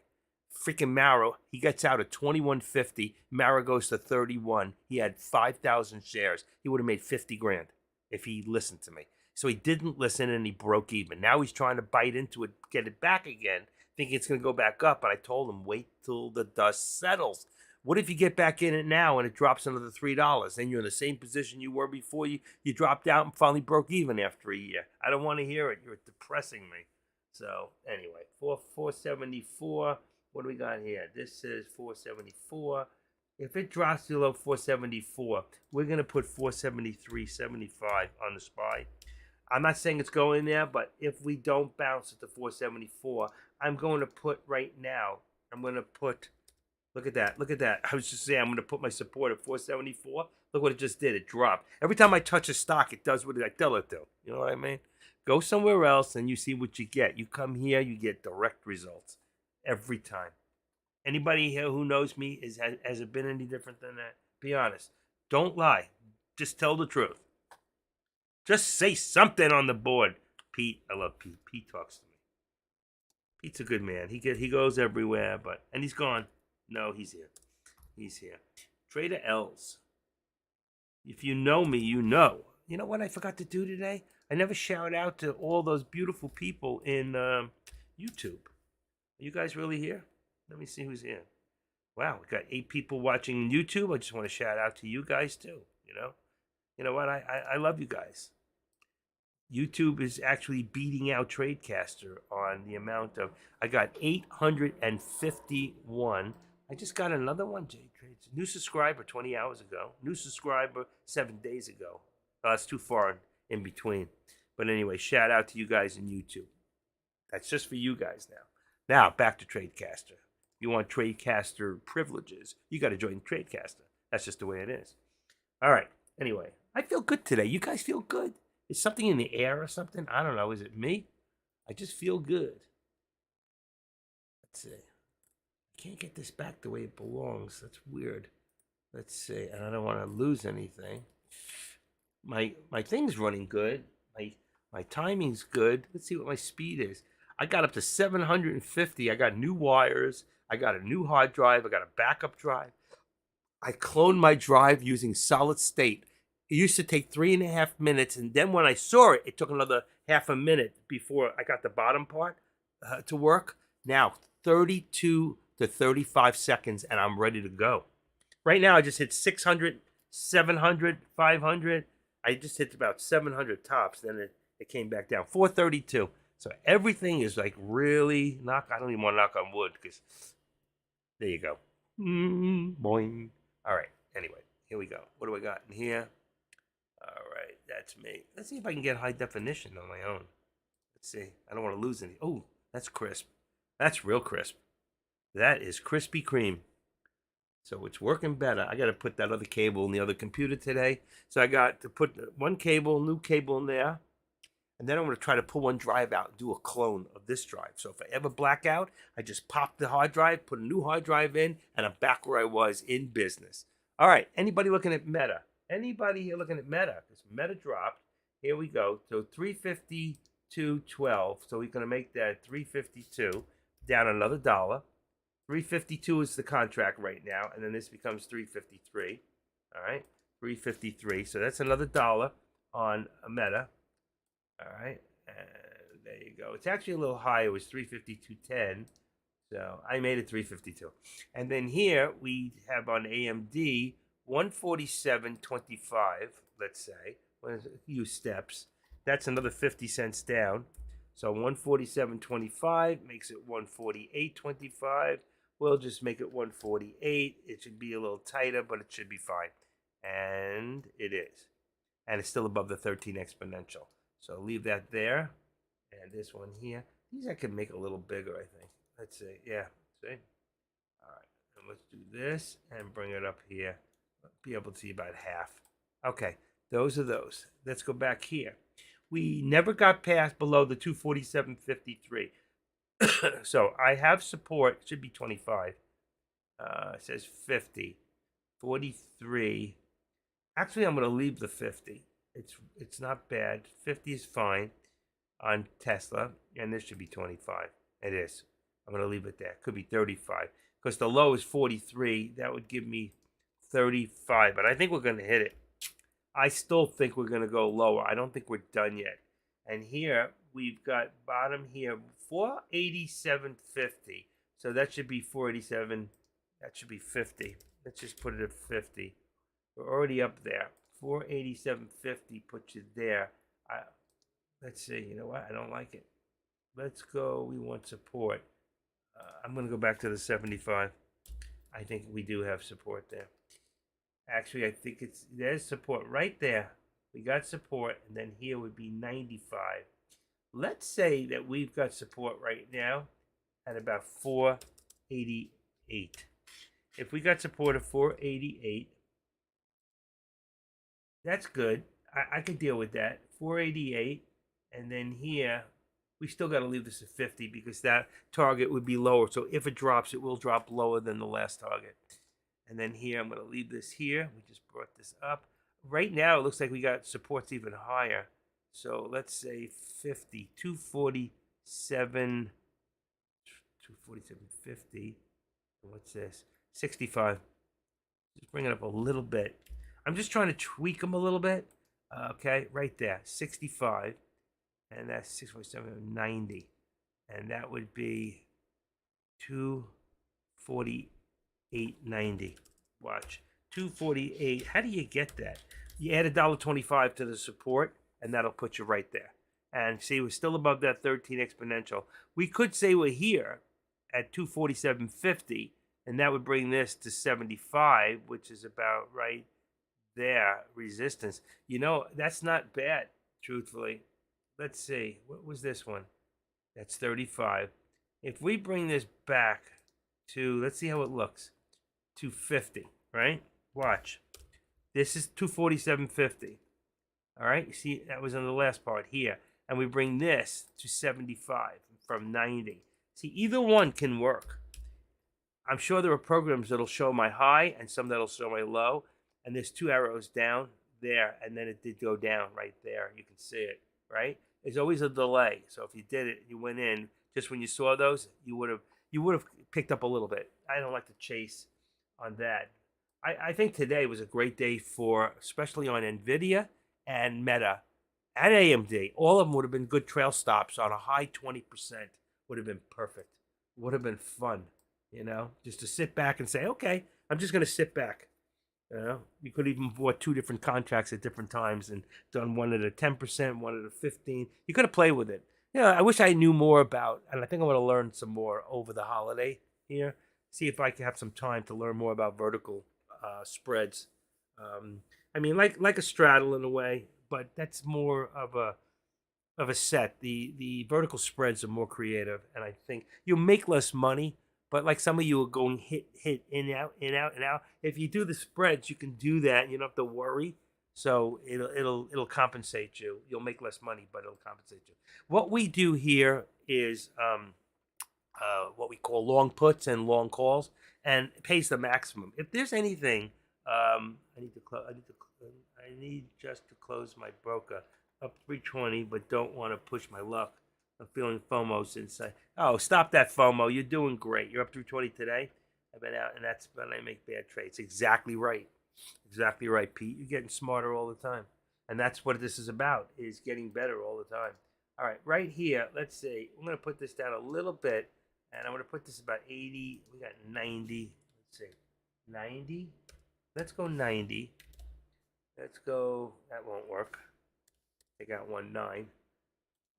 Freaking Mara, he gets out at 21.50. Mara goes to 31. He had 5,000 shares. He would have made 50 grand if he listened to me. So he didn't listen and he broke even. Now he's trying to bite into it, get it back again, thinking it's going to go back up. And I told him, wait till the dust settles. What if you get back in it now and it drops another $3? Then you're in the same position you were before you dropped out and finally broke even after a year. I don't want to hear it. You're depressing me. So anyway, 474. What do we got here? This is 474. If it drops below 474, we're going to put 473.75 on the SPY. I'm not saying it's going there, but if we don't bounce at the 474, I'm going to put right now, look at that. Look at that. I was just saying, I'm going to put my support at 474. Look what it just did. It dropped. Every time I touch a stock, it does what I tell it to. You know what I mean? Go somewhere else and you see what you get. You come here, you get direct results every time. Anybody here who knows me has it been any different than that? Be honest. Don't lie. Just tell the truth. Just say something on the board. Pete, I love Pete. Pete talks to me. Pete's a good man. He goes everywhere, and he's gone. No, he's here. He's here. Trader L's. If you know me, you know. You know what I forgot to do today? I never shout out to all those beautiful people in YouTube. Are you guys really here? Let me see who's here. Wow, we got 8 people watching YouTube. I just want to shout out to you guys too. You know what? I love you guys. YouTube is actually beating out Tradecaster on the amount of. I got 851. I just got another one, J Trades. New subscriber 20 hours ago. New subscriber 7 days ago. It's too far in between. But anyway, shout out to you guys in YouTube. That's just for you guys now. Now, back to Tradecaster. If you want Tradecaster privileges, you got to join Tradecaster. That's just the way it is. All right. Anyway, I feel good today. You guys feel good? Is something in the air or something? I don't know. Is it me? I just feel good. Let's see. I can't get this back the way it belongs. That's weird. Let's see. And I don't want to lose anything. My thing's running good. My timing's good. Let's see what my speed is. I got up to 750. I got new wires. I got a new hard drive. I got a backup drive. I cloned my drive using solid state. It used to take 3.5 minutes, and then when I saw it, it took another half a minute before I got the bottom part to work. Now, 32 to 35 seconds, and I'm ready to go. Right now, I just hit 600, 700, 500. I just hit about 700 tops, then it came back down. 432. So everything is like really I don't even want to knock on wood because there you go. Boing. All right. Anyway, here we go. What do I got in here? All right, that's me. Let's see if I can get high definition on my own. Let's see. I don't want to lose any. Oh, that's crisp. That's real crisp. That is Krispy Kreme. So it's working better. I got to put that other cable in the other computer today. So I got to put one cable, new cable in there. And then I'm going to try to pull one drive out and do a clone of this drive. So if I ever black out, I just pop the hard drive, put a new hard drive in, and I'm back where I was in business. All right, anybody looking at Meta? Anybody here looking at Meta? Because Meta dropped. Here we go. So 352.12. So we're going to make that 352 down another $1. 352 is the contract right now, and then this becomes 353. All right, 353. So that's another $1 on a Meta. All right, and there you go. It's actually a little high. It was 352.10, so I made it 352. And then here we have on AMD 147.25. Let's say a few steps. That's another 50 cents down. So 147.25 makes it 148.25. We'll just make it 148. It should be a little tighter, but it should be fine. And it is. And it's still above the 13 exponential. So leave that there. And this one here. These I can make a little bigger, I think. Let's see. Yeah. See? All right. And let's do this and bring it up here. Be able to see about half. Okay. Those are those. Let's go back here. We never got past below the 247.53. So I have support. It should be 25. It says 50. 43. Actually, I'm going to leave the 50. It's not bad. 50 is fine on Tesla, and this should be 25. It is. I'm going to leave it there. Could be 35 because the low is 43. That would give me 35, but I think we're going to hit it. I still think we're going to go lower. I don't think we're done yet. And here we've got bottom here 487.50. So that should be 487. That should be 50. Let's just put it at 50. We're already up there. 487.50 puts you there. Let's see. You know what? I don't like it. Let's go. We want support. I'm going to go back to the 75. I think we do have support there. Actually, I think there's support right there. We got support, and then here would be 95. Let's say that we've got support right now at about 488. If we got support of 488, that's good. I could deal with that. 488, and then here we still got to leave this at 50 because that target would be lower. So if it drops, it will drop lower than the last target. And then here, I'm going to leave this here. We just brought this up. Right now, it looks like we got supports even higher. So let's say 50, 247, 247.50. What's this? 65. Just bring it up a little bit. I'm just trying to tweak them a little bit. Okay, right there, 65. And that's 647.90. And that would be 248.90. Watch. 248. How do you get that? You add $1.25 to the support, and that'll put you right there. And see, we're still above that 13 exponential. We could say we're here at 247.50, and that would bring this to 75, which is about right there, resistance. You know, that's not bad, truthfully. Let's see, what was this one? That's 35. If we bring this back to, let's see how it looks, 250, right? Watch. This is 247.50. All right, you see, that was on the last part here. And we bring this to 75 from 90. See, either one can work. I'm sure there are programs that'll show my high and some that'll show my low. And there's two arrows down there, and then it did go down right there. You can see it, right? There's always a delay. So if you did it, you went in just when you saw those, you would have picked up a little bit. I don't like to chase on that. I think today was a great day for, especially on NVIDIA and Meta and AMD. All of them would have been good trail stops on a high 20%. Would have been perfect. Would have been fun, just to sit back and say, okay, I'm just going to sit back. You could even bought two different contracts at different times and done one at a 10%, one at a 15. You could have played with it. I wish I knew more about, and I think I'm going to learn some more over the holiday here. See if I can have some time to learn more about vertical spreads. I mean, like a straddle in a way, but that's more of a set. The vertical spreads are more creative, and I think you'll make less money. But like some of you are going hit, in, out, in, out, and out. If you do the spreads, you can do that. You don't have to worry. So it'll compensate you. You'll make less money, but it'll compensate you. What we do here is what we call long puts and long calls, and it pays the maximum. If there's anything, I need just to close my broker up 320, but don't want to push my luck. I'm feeling FOMO since oh, stop that FOMO. You're doing great. You're up 320 today. I've been out, and that's when I make bad trades. Exactly right. Exactly right, Pete. You're getting smarter all the time. And that's what this is about, is getting better all the time. All right, right here, let's see. I'm going to put this down a little bit, and I'm going to put this about 80. We got 90. Let's see. 90. Let's go 90. Let's go. That won't work. I got 19.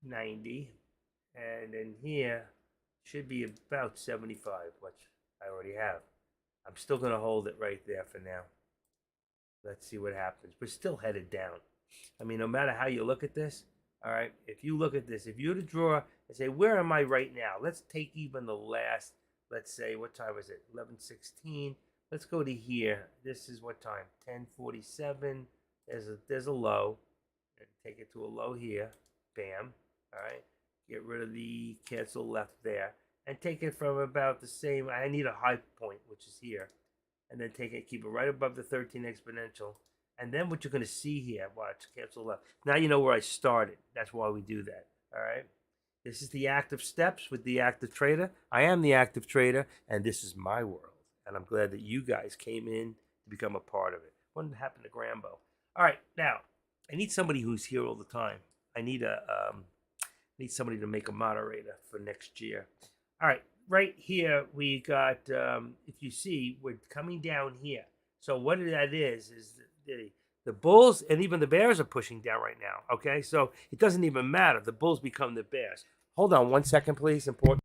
90. And then here should be about 75, which I already have. I'm still going to hold it right there for now. Let's see what happens. We're still headed down. I mean, no matter how you look at this, all right, if you look at this, if you were to draw and say, where am I right now? Let's take even the last, let's say, what time is it? 11:16. Let's go to here. This is what time? 10:47. There's a low. Take it to a low here. Bam. All right. Get rid of the cancel left there. And take it from about the same. I need a high point, which is here. And then take it, keep it right above the 13 exponential. And then what you're going to see here, watch, cancel left. Now you know where I started. That's why we do that. All right. This is the active steps with the active trader. I am the active trader, and this is my world. And I'm glad that you guys came in to become a part of it. What happened to Grambo? All right. Now, I need somebody who's here all the time. I need somebody to make a moderator for next year. All right, right here we got, if you see, we're coming down here. So what that is the Bulls and even the Bears are pushing down right now, okay? So it doesn't even matter. The Bulls become the Bears. Hold on 1 second, please. Important.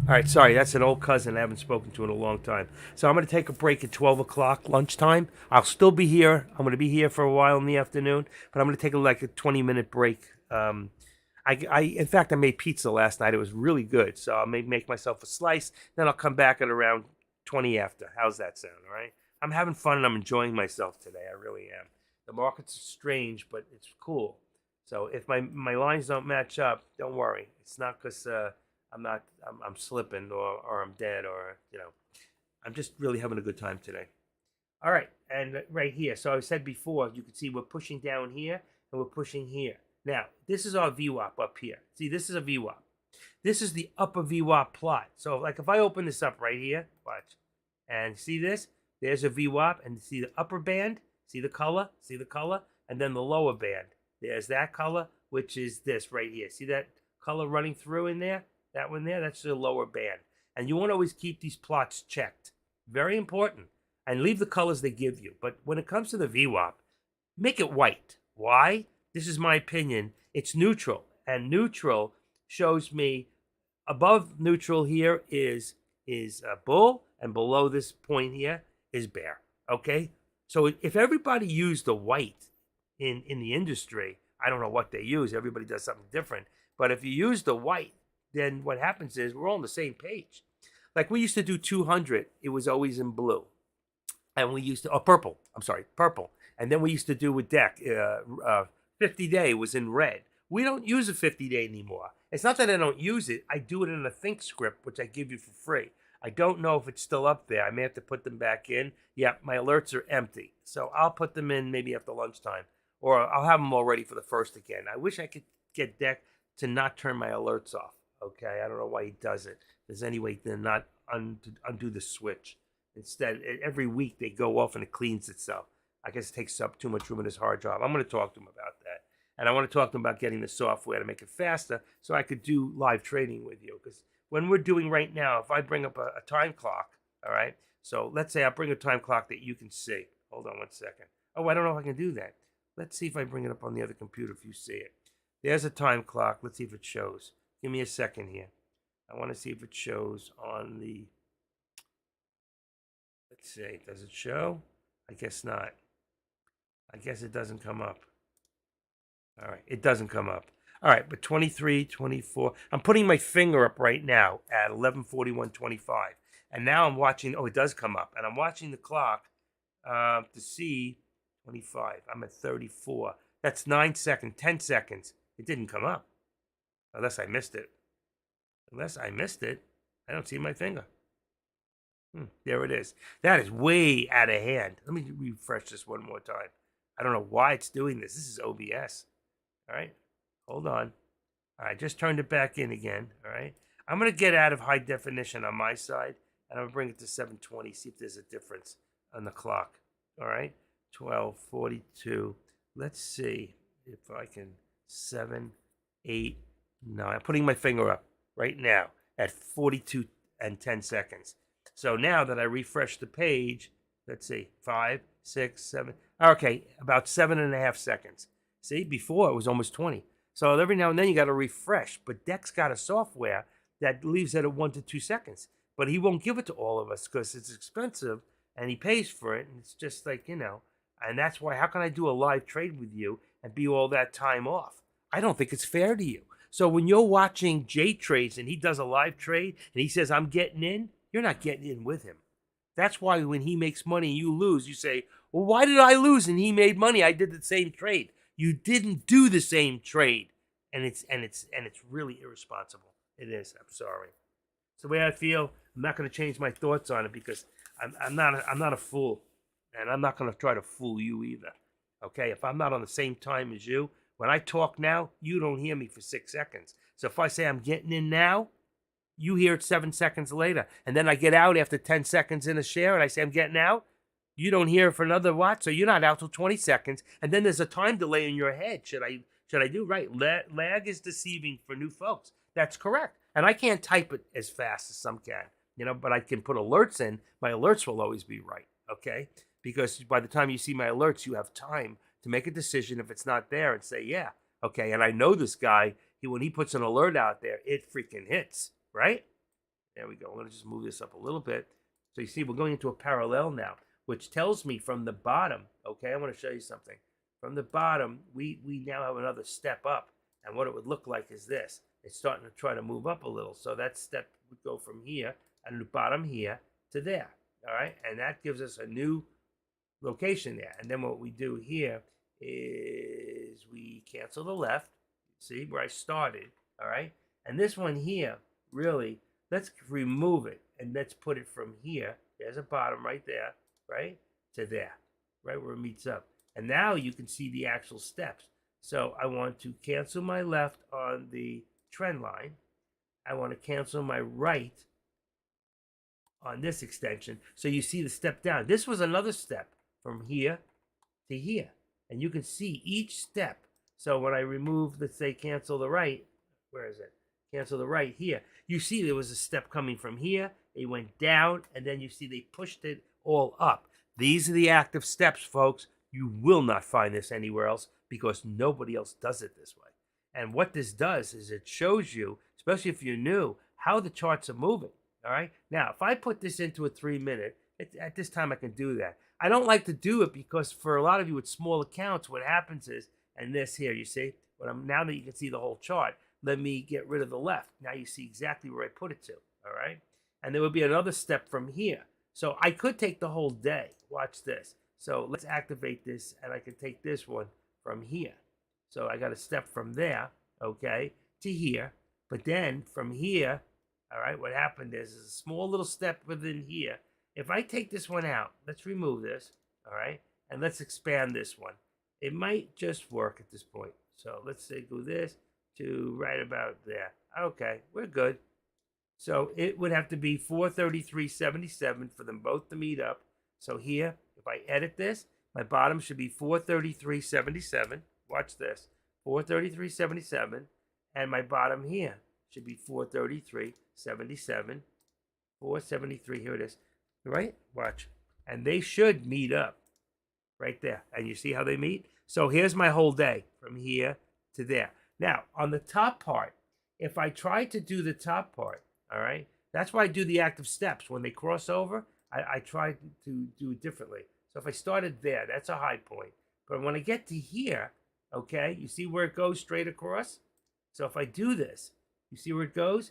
All right, sorry, that's an old cousin I haven't spoken to in a long time. So I'm going to take a break at 12 o'clock lunchtime. I'll still be here. I'm going to be here for a while in the afternoon, but I'm going to take a 20-minute break. In fact, I made pizza last night. It was really good. So I may make myself a slice. Then I'll come back at around 20 after. How's that sound? All right. I'm having fun and I'm enjoying myself today. I really am. The market's strange, but it's cool. So if my lines don't match up, don't worry. It's not because I'm slipping or I'm dead or, I'm just really having a good time today. All right. And right here. So I said before, you can see we're pushing down here and we're pushing here. Now, this is our VWAP up here. See, this is a VWAP. This is the upper VWAP plot. So like if I open this up right here, watch, and see this, there's a VWAP, and see the upper band, See the color? See the color? And then the lower band. There's that color, which is this right here. See that color running through in there? That one there? That's the lower band. And you want to always keep these plots checked. Very important. And leave the colors they give you. But when it comes to the VWAP, make it white. Why? This is my opinion. It's neutral. And neutral shows me above neutral here is a bull, and below this point here is bear. Okay? So if everybody used the white in the industry, I don't know what they use. Everybody does something different. But if you use the white, then what happens is we're all on the same page. Like we used to do 200, it was always in blue. And we used to, purple. I'm sorry, purple. And then we used to do with deck, 50 day was in red. We don't use a 50 day anymore. It's not that I don't use it. I do it in a Think script, which I give you for free. I don't know if it's still up there. I may have to put them back in. Yeah, my alerts are empty. So I'll put them in maybe after lunchtime. Or I'll have them all ready for the first again. I wish I could get Deck to not turn my alerts off. Okay, I don't know why he does it. There's any way to not undo the switch. Instead, every week they go off and it cleans itself. I guess it takes up too much room in his hard drive. I'm going to talk to him about that. And I want to talk to him about getting the software to make it faster so I could do live trading with you. Because when we're doing right now, if I bring up a time clock, all right? So let's say I bring a time clock that you can see. Hold on 1 second. Oh, I don't know if I can do that. Let's see if I bring it up on the other computer if you see it. There's a time clock. Let's see if it shows. Give me a second here. I want to see if it shows on the... Let's see. Does it show? I guess not. I guess it doesn't come up. All right. It doesn't come up. All right. But 23, 24. I'm putting my finger up right now at 11:41:25. And now I'm watching... Oh, it does come up. And I'm watching the clock to see... 25. I'm at 34. That's 9 seconds, 10 seconds. It didn't come up. Unless I missed it. Unless I missed it, I don't see my finger. There it is. That is way out of hand. Let me refresh this one more time. I don't know why it's doing this. This is OBS. All right. Hold on. All right. Just turned it back in again. All right. I'm going to get out of high definition on my side, and I'm going to bring it to 720, see if there's a difference on the clock. All right. 12:42. Let's see if I can 7, 8, 9. I'm putting my finger up right now at 42 and 10 seconds. So now that I refresh the page, let's see, 5, 6, 7. Okay, about 7.5 seconds. See, before it was almost 20. So every now and then you got to refresh. But Deck's got a software that leaves it at 1 to 2 seconds. But he won't give it to all of us because it's expensive and he pays for it. And it's just like, and that's why, how can I do a live trade with you and be all that time off? I don't think it's fair to you. So when you're watching Jay Trades and he does a live trade and he says, I'm getting in, you're not getting in with him. That's why when he makes money and you lose, you say, well, why did I lose and he made money? I did the same trade. You didn't do the same trade. And it's really irresponsible. It is. I'm sorry. It's the way I feel. I'm not going to change my thoughts on it because I'm not a fool. And I'm not going to try to fool you either. Okay? If I'm not on the same time as you, when I talk now, you don't hear me for 6 seconds. So if I say I'm getting in now, you hear it 7 seconds later. And then I get out after 10 seconds in a share and I say I'm getting out. You don't hear it for another what? So you're not out till 20 seconds. And then there's a time delay in your head. Should I do right? Lag is deceiving for new folks. That's correct. And I can't type it as fast as some can, but I can put alerts in. My alerts will always be right. Okay? Because by the time you see my alerts, you have time to make a decision if it's not there and say, yeah, okay. And I know this guy, when he puts an alert out there, it freaking hits, right? There we go. I'm going to just move this up a little bit. So you see, we're going into a parallel now, which tells me from the bottom, okay, I want to show you something. From the bottom, we now have another step up. And what it would look like is this. It's starting to try to move up a little. So that step would go from here, and the bottom here to there, all right? And that gives us a new location there. And then what we do here is we cancel the left. See where I started, all right? And this one here, really, let's remove it and let's put it from here. There's a bottom right there, right? To there, right where it meets up. And now you can see the actual steps. So I want to cancel my left on the trend line. I want to cancel my right on this extension. So you see the step down. This was another step from here to here. And you can see each step. So when I remove, let's say, cancel the right, where is it? Cancel the right here. You see there was a step coming from here. It went down, and then you see they pushed it all up. These are the active steps, folks. You will not find this anywhere else because nobody else does it this way. And what this does is it shows you, especially if you're new, how the charts are moving. All right. Now, if I put this into a 3-minute, at this time I can do that. I don't like to do it because for a lot of you with small accounts, what happens is, and this here, you see, now that you can see the whole chart, let me get rid of the left. Now you see exactly where I put it to. All right. And there would be another step from here. So I could take the whole day. Watch this. So let's activate this, and I can take this one from here. So I got a step from there, okay, to here. But then from here, all right, what happened is a small little step within here. If I take this one out, let's remove this, all right, and let's expand this one. It might just work at this point. So let's say go this to right about there. Okay, we're good. So it would have to be 433.77 for them both to meet up. So here, if I edit this, my bottom should be 433.77. Watch this, 433.77, and my bottom here should be 433.77. 473, here it is, right? Watch, and they should meet up right there. And you see how they meet? So here's my whole day from here to there. Now, on the top part, if I try to do the top part, all right, that's why I do the active steps. When they cross over, I try to do it differently. So if I started there, that's a high point. But when I get to here, okay, you see where it goes straight across? So if I do this, you see where it goes?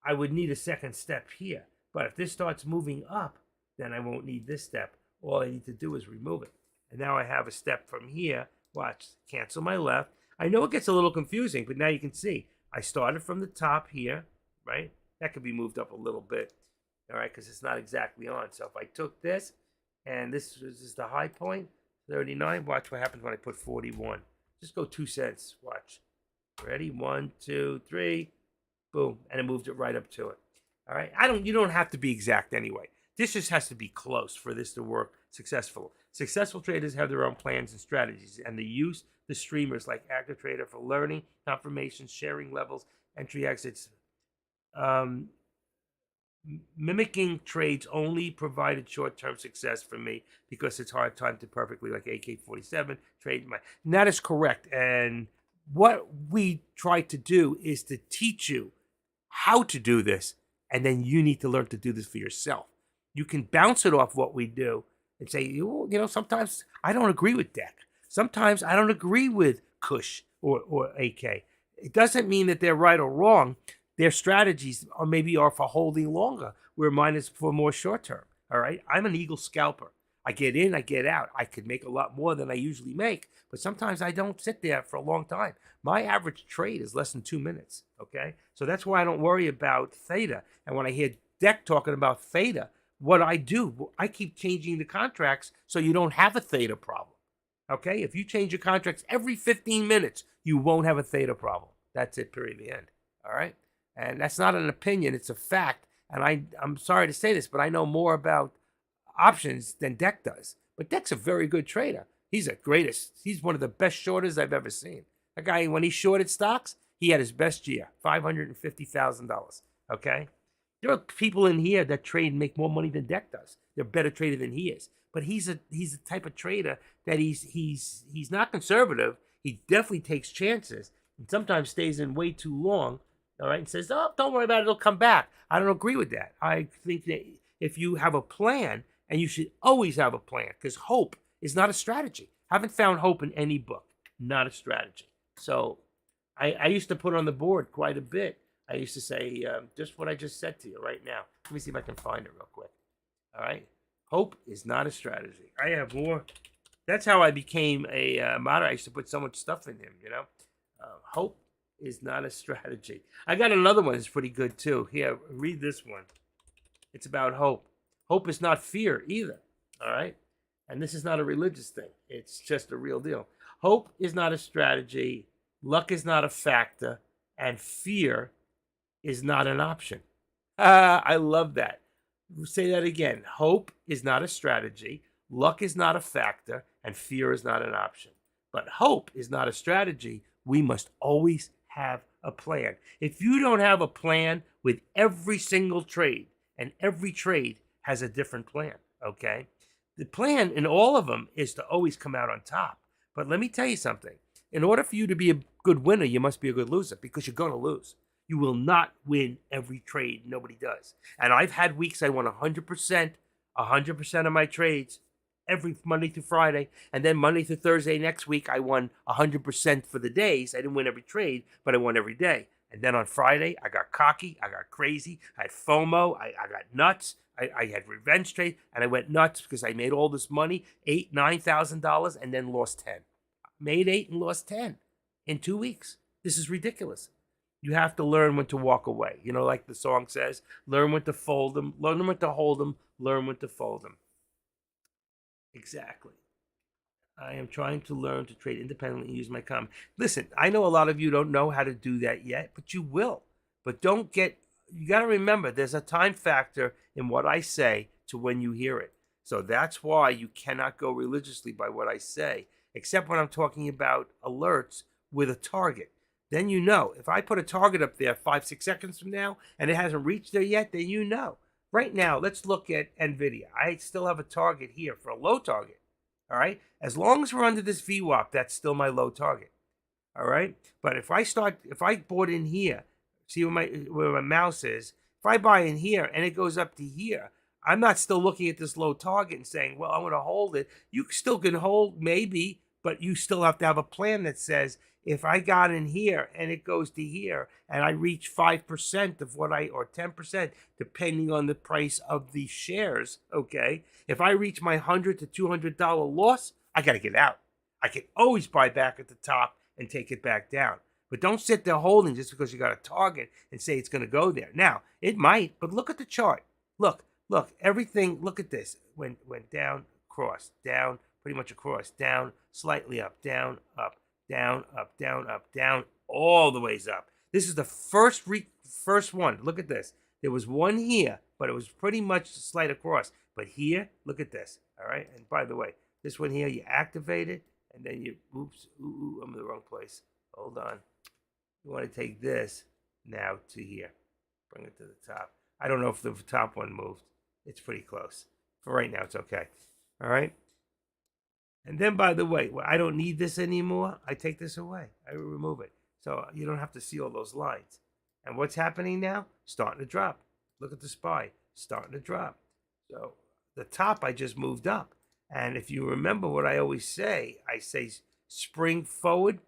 I would need a second step here. But if this starts moving up, then I won't need this step. All I need to do is remove it. And now I have a step from here. Watch, cancel my left. I know it gets a little confusing, but now you can see. I started from the top here, right? That could be moved up a little bit, all right, because it's not exactly on. So if I took this, and this is the high point, 39, watch what happens when I put 41. Just go 2 cents, watch. Ready? 1, 2, 3, boom, and it moved it right up to it. All right, you don't have to be exact anyway. This just has to be close for this to work successful. Successful traders have their own plans and strategies, and they use the streamers like ActiveTrader for learning, confirmations, sharing levels, entry exits. Mimicking trades only provided short-term success for me because it's hard time to perfectly, like AK-47 trade. And that is correct. And what we try to do is to teach you how to do this, and then you need to learn to do this for yourself. You can bounce it off what we do and say, you know, sometimes I don't agree with Deck. Sometimes I don't agree with Kush or AK. It doesn't mean that they're right or wrong. Their strategies are maybe for holding longer, where mine is for more short term. All right. I'm an eagle scalper. I get in, I get out. I could make a lot more than I usually make, but sometimes I don't sit there for a long time. My average trade is less than 2 minutes. Okay. So that's why I don't worry about theta. And when I hear Deck talking about theta, what I do, I keep changing the contracts so you don't have a theta problem. Okay. If you change your contracts every 15 minutes, you won't have a theta problem. That's it, period, the end. All right. And that's not an opinion, it's a fact. And I'm sorry to say this, but I know more about options than Deck does. But Deck's a very good trader. He's the greatest. He's one of the best shorters I've ever seen. That guy, when he shorted stocks, he had his best year, $550,000. Okay? There are people in here that trade and make more money than Deck does. They're a better trader than he is. But he's the type of trader that he's not conservative. He definitely takes chances and sometimes stays in way too long. All right, and says, oh, don't worry about it, it'll come back. I don't agree with that. I think that if you have a plan, and you should always have a plan, because hope is not a strategy. Haven't found hope in any book, not a strategy. So I used to put on the board quite a bit. I used to say just what I just said to you right now. Let me see if I can find it real quick. All right, hope is not a strategy. I have more. That's how I became a moderator. I used to put so much stuff in him, you know. Hope is not a strategy. I got another one that's pretty good too. Here, read this one. It's about hope. Hope is not fear either. All right? And this is not a religious thing. It's just a real deal. Hope is not a strategy. Luck is not a factor. And fear is not an option. I love that. Say that again. Hope is not a strategy. Luck is not a factor and fear is not an option. But hope is not a strategy. We must always have a plan. If you don't have a plan with every single trade, and every trade has a different plan, okay? The plan in all of them is to always come out on top. But let me tell you something. In order for you to be a good winner, you must be a good loser because you're going to lose. You will not win every trade. Nobody does. And I've had weeks I won 100% of my trades every Monday through Friday. And then Monday through Thursday next week, I won 100% for the days. I didn't win every trade, but I won every day. And then on Friday, I got cocky. I got crazy. I had FOMO. I got nuts. I had revenge trade. And I went nuts because I made all this money, $8,000, $9,000, and then lost 10. Made 8 and lost 10 in 2 weeks. This is ridiculous. You have to learn when to walk away. You know, like the song says, learn when to fold them, learn when to hold them, learn when to fold them. Exactly. I am trying to learn to trade independently and use my common. Listen, I know a lot of you don't know how to do that yet, but you will. But you got to remember, there's a time factor in what I say to when you hear it. So that's why you cannot go religiously by what I say, except when I'm talking about alerts with a target. Then you know. If I put a target up there 5-6 seconds from now and it hasn't reached there yet, then you know. Right now, let's look at NVIDIA. I still have a target here for a low target. All right? As long as we're under this VWAP, that's still my low target. All right? But if I bought in here, see where my mouse is, if I buy in here and it goes up to here, I'm not still looking at this low target and saying, well, I'm going to hold it. You still can hold maybe, but you still have to have a plan that says, if I got in here and it goes to here and I reach 5% of or 10%, depending on the price of the shares, okay? If I reach my $100 to $200 loss, I got to get out. I can always buy back at the top and take it back down. But don't sit there holding just because you got a target and say it's going to go there. Now, it might, but look at the chart. Look, everything, look at this. Went down, across, down, pretty much across, down, slightly up, down, up, down, up, down, up, down, all the ways up. This is the first one. Look at this. There was one here, but it was pretty much slight across. But here, look at this. All right. And by the way, this one here, you activate it, and then you, oops, I'm in the wrong place. Hold on. You want to take this now to here. Bring it to the top. I don't know if the top one moved. It's pretty close. For right now, it's okay. All right. And then, by the way, I don't need this anymore. I take this away. I remove it. So you don't have to see all those lines. And what's happening now? Starting to drop. Look at the SPY. Starting to drop. So the top I just moved up. And if you remember what I always say, I say spring forward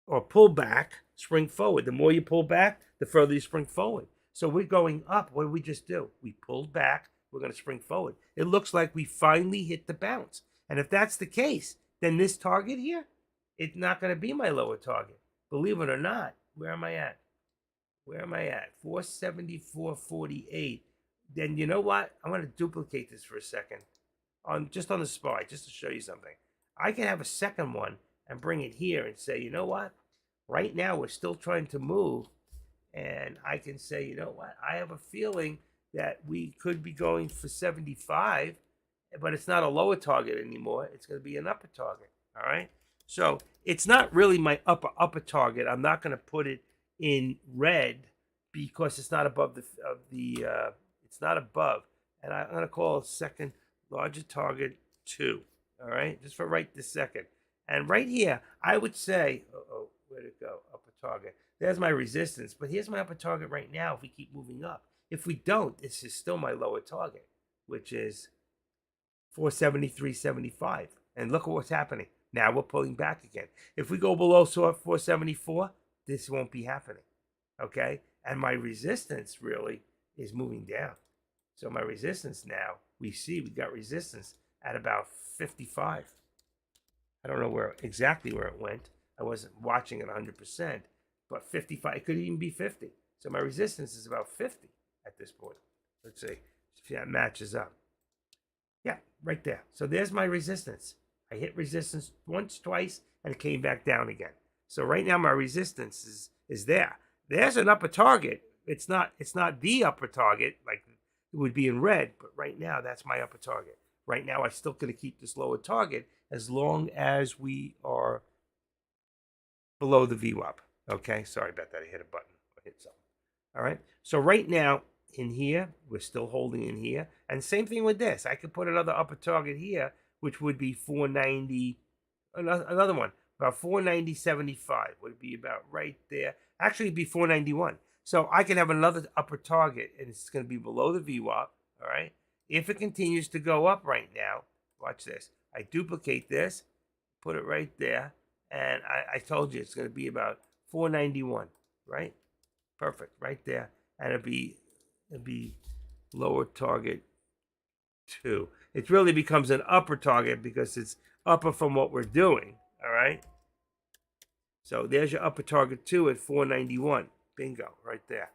or pull back, spring forward. The more you pull back, the further you spring forward. So we're going up. What did we just do? We pulled back. We're going to spring forward. It looks like we finally hit the bounce. And if that's the case, then this target here, it's not going to be my lower target. Believe it or not. Where am I at? 474.48. Then you know what? I'm going to duplicate this for a second. Just on the SPY, just to show you something. I can have a second one and bring it here and say, you know what? Right now we're still trying to move. And I can say, you know what? I have a feeling that we could be going for 75. But it's not a lower target anymore. It's going to be an upper target. All right. So it's not really my upper target. I'm not going to put it in red because it's not above it's not above. And I'm going to call a second larger target 2. All right. Just for right this second. And right here, I would say, where'd it go? Upper target. There's my resistance. But here's my upper target right now if we keep moving up. If we don't, this is still my lower target, which is 473.75. And look at what's happening. Now we're pulling back again. If we go below 474, this won't be happening. Okay? And my resistance really is moving down. So my resistance now, we got resistance at about 55. I don't know exactly where it went. I wasn't watching it 100%. But 55, it could even be 50. So my resistance is about 50 at this point. Let's see if that matches up. Yeah, right there. So there's my resistance. I hit resistance once, twice, and it came back down again. So right now my resistance is there. There's an upper target. It's not the upper target like it would be in red, but right now that's my upper target. Right now, I'm still going to keep this lower target as long as we are below the VWAP. Okay, sorry about that. I hit a button. I hit something. All right. So right now in here, we're still holding in here. And same thing with this. I could put another upper target here, which would be 490. Another one, about 490.75 would be about right there. Actually, it'd be 491. So I can have another upper target, and it's going to be below the VWAP. All right. If it continues to go up right now, watch this. I duplicate this, put it right there, and I told you it's going to be about 491, right? Perfect, right there, and it'd be lower target 2. It really becomes an upper target because it's upper from what we're doing. All right. So there's your upper target 2 at 491. Bingo, right there.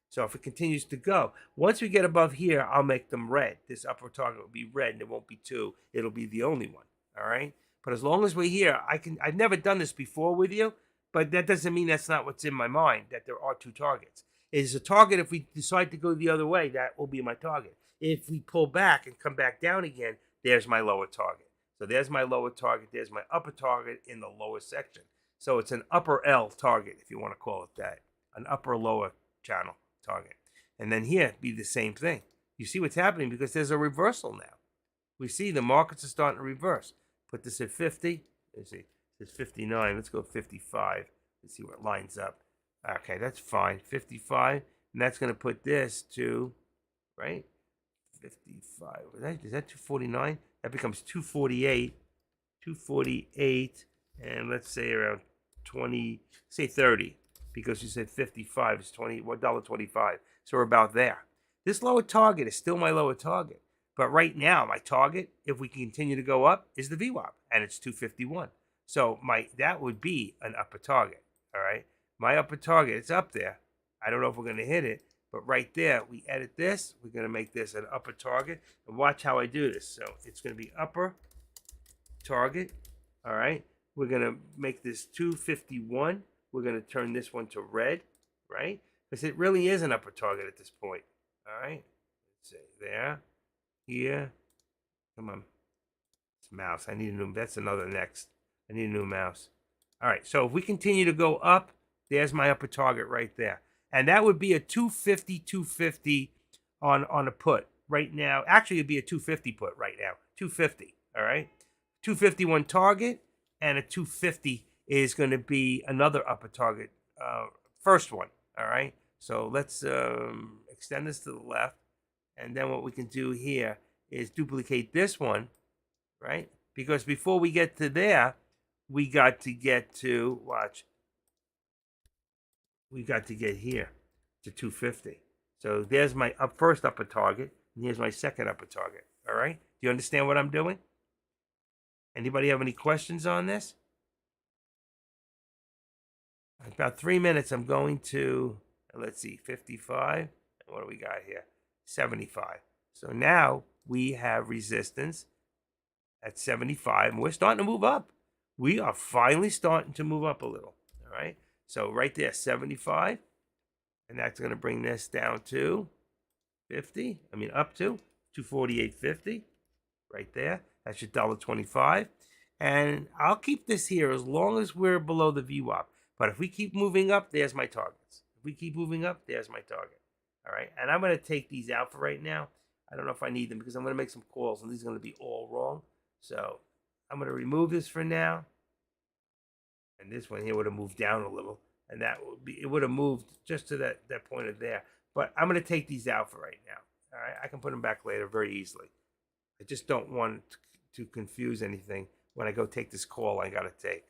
So if it continues to go, once we get above here, I'll make them red. This upper target will be red, and it won't be 2. It'll be the only one. All right. But as long as we're here, I've never done this before with you, but that doesn't mean that's not what's in my mind, that there are 2 targets. It is a target if we decide to go the other way, that will be my target. If we pull back and come back down again, there's my lower target. So there's my lower target. There's my upper target in the lower section. So it's an upper L target, if you want to call it that, an upper lower channel target. And then here, be the same thing. You see what's happening because there's a reversal now. We see the markets are starting to reverse. Put this at 50. Let's see. It's 59. Let's go 55. Let's see where it lines up. Okay, that's fine. 55. And that's going to put this to, right? 55. Is that 249? That becomes 248. 248. And let's say around 20, say 30. Because you said 55 is $1.25. So we're about there. This lower target is still my lower target. But right now, my target, if we continue to go up, is the VWAP, and it's 251. So that would be an upper target, all right? My upper target, it's up there. I don't know if we're going to hit it, but right there, we edit this. We're going to make this an upper target. And watch how I do this. So it's going to be upper target, all right? We're going to make this 251. We're going to turn this one to red, right? Because it really is an upper target at this point, all right? Let's see, there. Here, come on, it's mouse. I need a new. That's another next. I need a new mouse. All right. So if we continue to go up, there's my upper target right there, and that would be a 250, 250 on a put right now. Actually, it'd be a 250 put right now. 250. All right. 251 target, and a 250 is going to be another upper target. First one. All right. So let's extend this to the left. And then what we can do here is duplicate this one, right? Because before we get to there, we got to get to, watch, we got to get here to 250. So there's my first upper target, and here's my second upper target, all right? Do you understand what I'm doing? Anybody have any questions on this? About 3 minutes, I'm going to, let's see, 55. What do we got here? 75. So now we have resistance at 75, and we're starting to move up. We are finally starting to move up a little, all right? So right there, 75, and that's going to bring this down to 50. I mean, up to 248.50, right there. That's your $1.25. And I'll keep this here as long as we're below the VWAP. But if we keep moving up, there's my targets. If we keep moving up, there's my target. All right, and I'm going to take these out for right now. I don't know if I need them because I'm going to make some calls, and these are going to be all wrong. So I'm going to remove this for now. And this one here would have moved down a little, and that would be, it would have moved just to that point of there. But I'm going to take these out for right now. All right, I can put them back later very easily. I just don't want to confuse anything when I go take this call I got to take.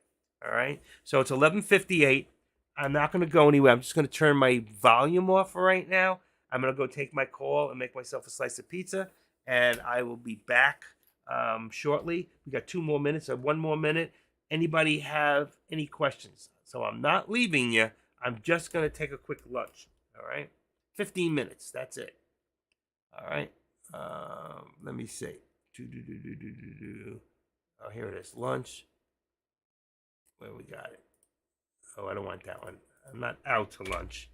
All right, so it's 11:58. I'm not going to go anywhere. I'm just going to turn my volume off for right now. I'm going to go take my call and make myself a slice of pizza, and I will be back shortly. We got 2 more minutes or 1 more minute. Anybody have any questions? So I'm not leaving you. I'm just going to take a quick lunch. All right, 15 minutes. That's it. All right. Let me see. Oh, here it is. Lunch. Where we got it? Oh, I don't want that one. I'm not out to lunch.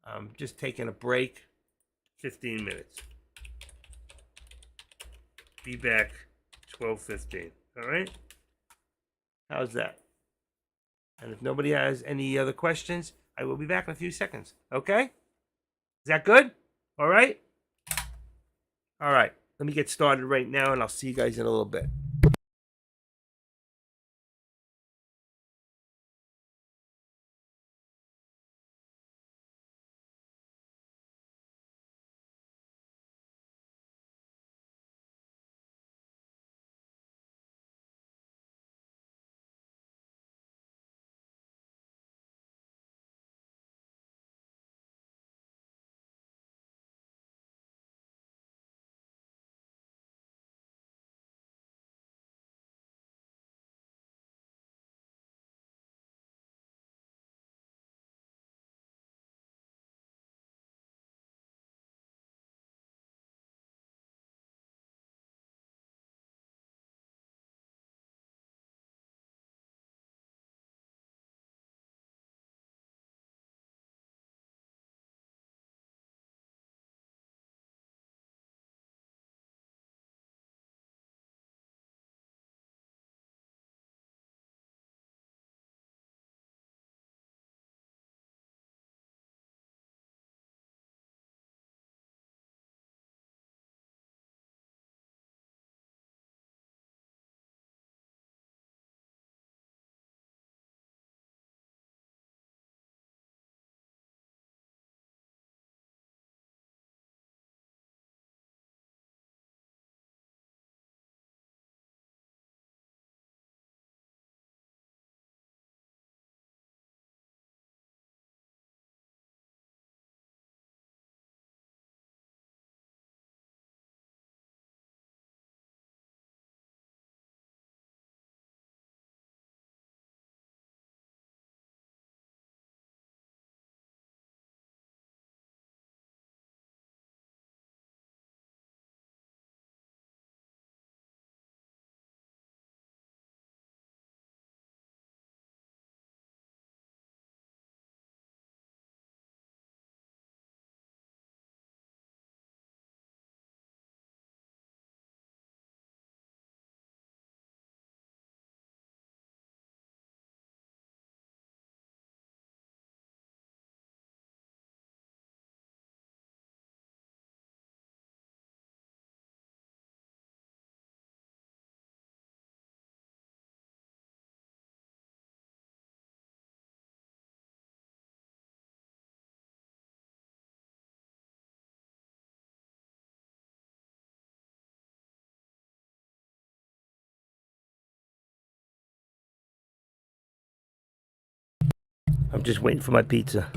I'm just taking a break. 15 minutes. Be back 12:15. All right? How's that? And if nobody has any other questions, I will be back in a few seconds. Okay? Is that good? All right? All right. Let me get started right now, and I'll see you guys in a little bit. I'm just waiting for my pizza.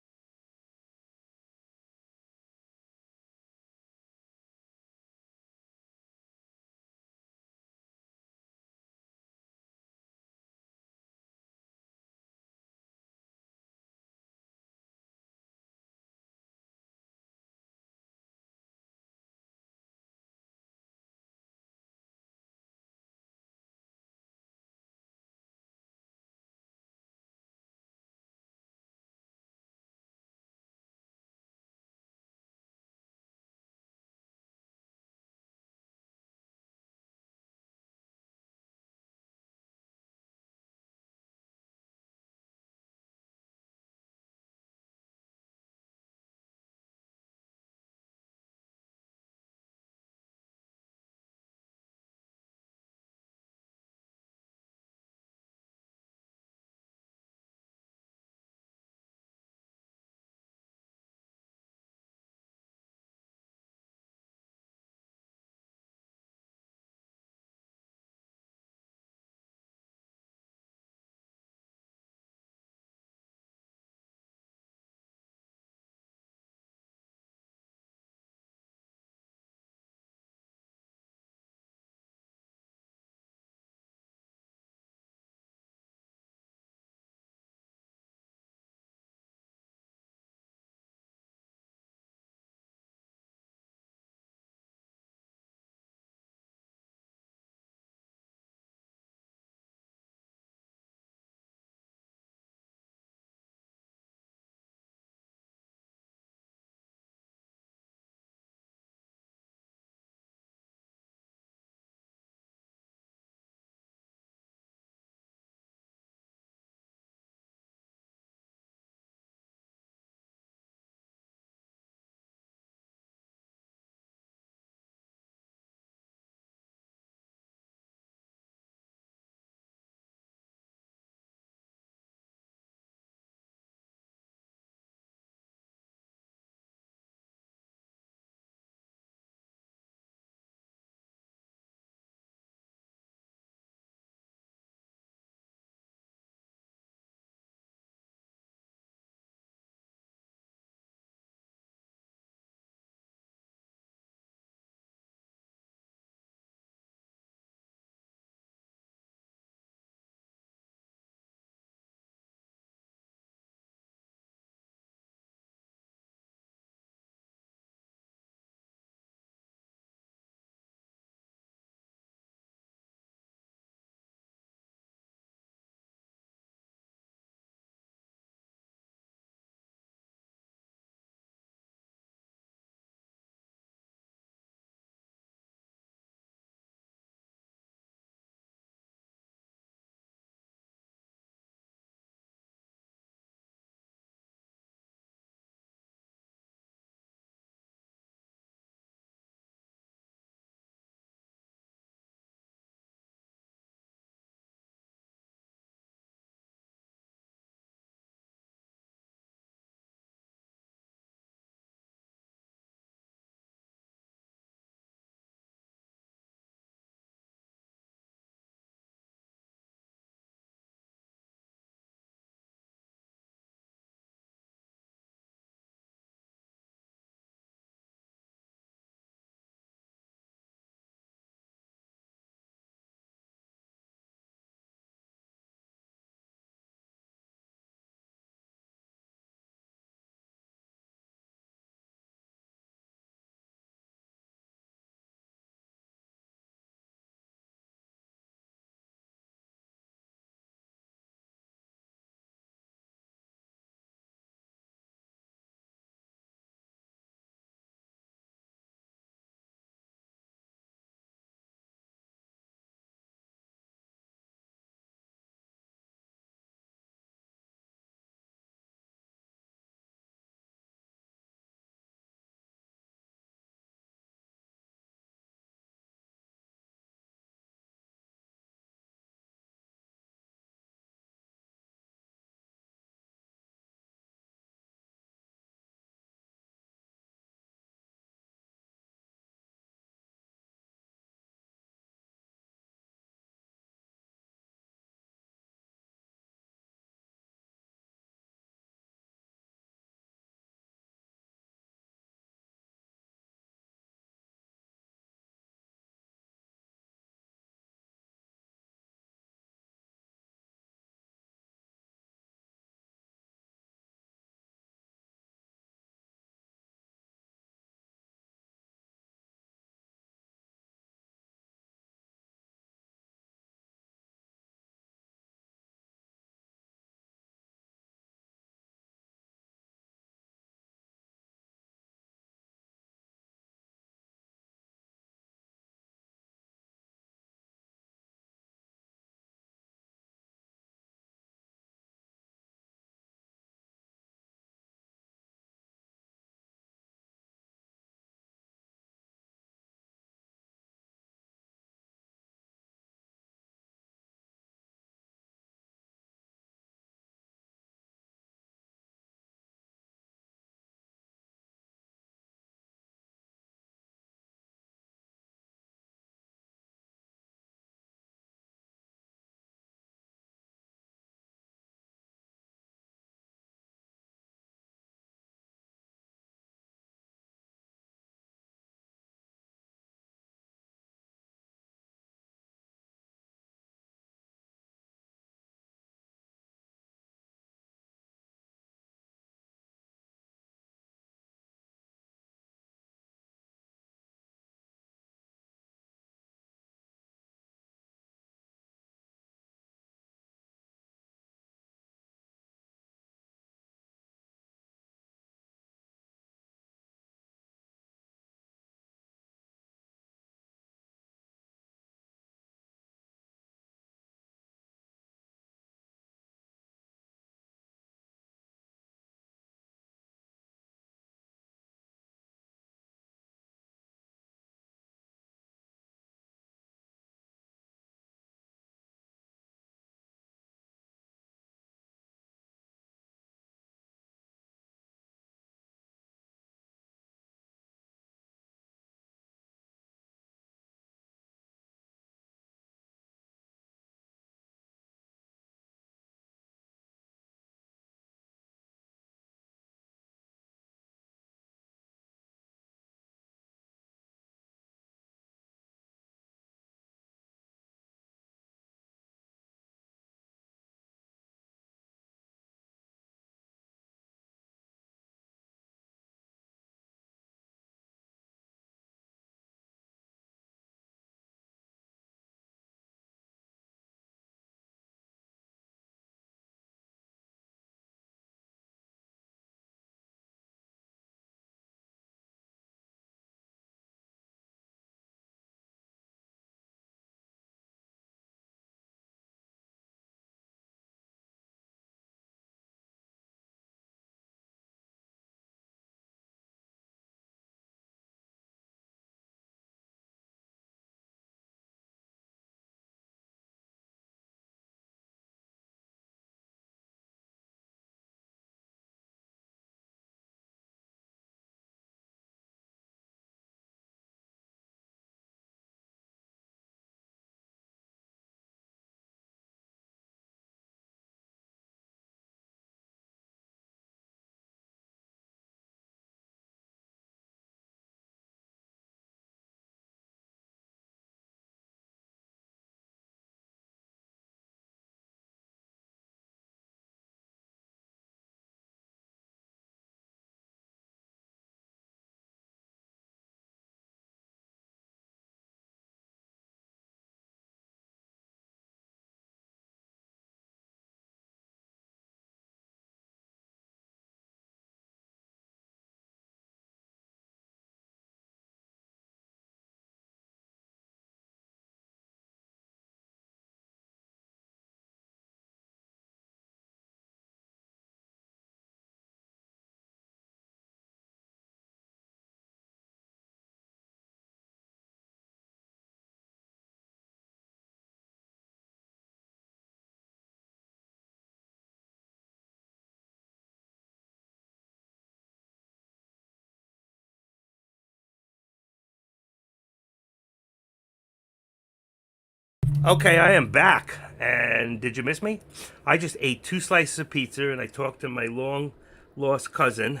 Okay, I am back. And did you miss me? I just ate 2 slices of pizza and I talked to my long lost cousin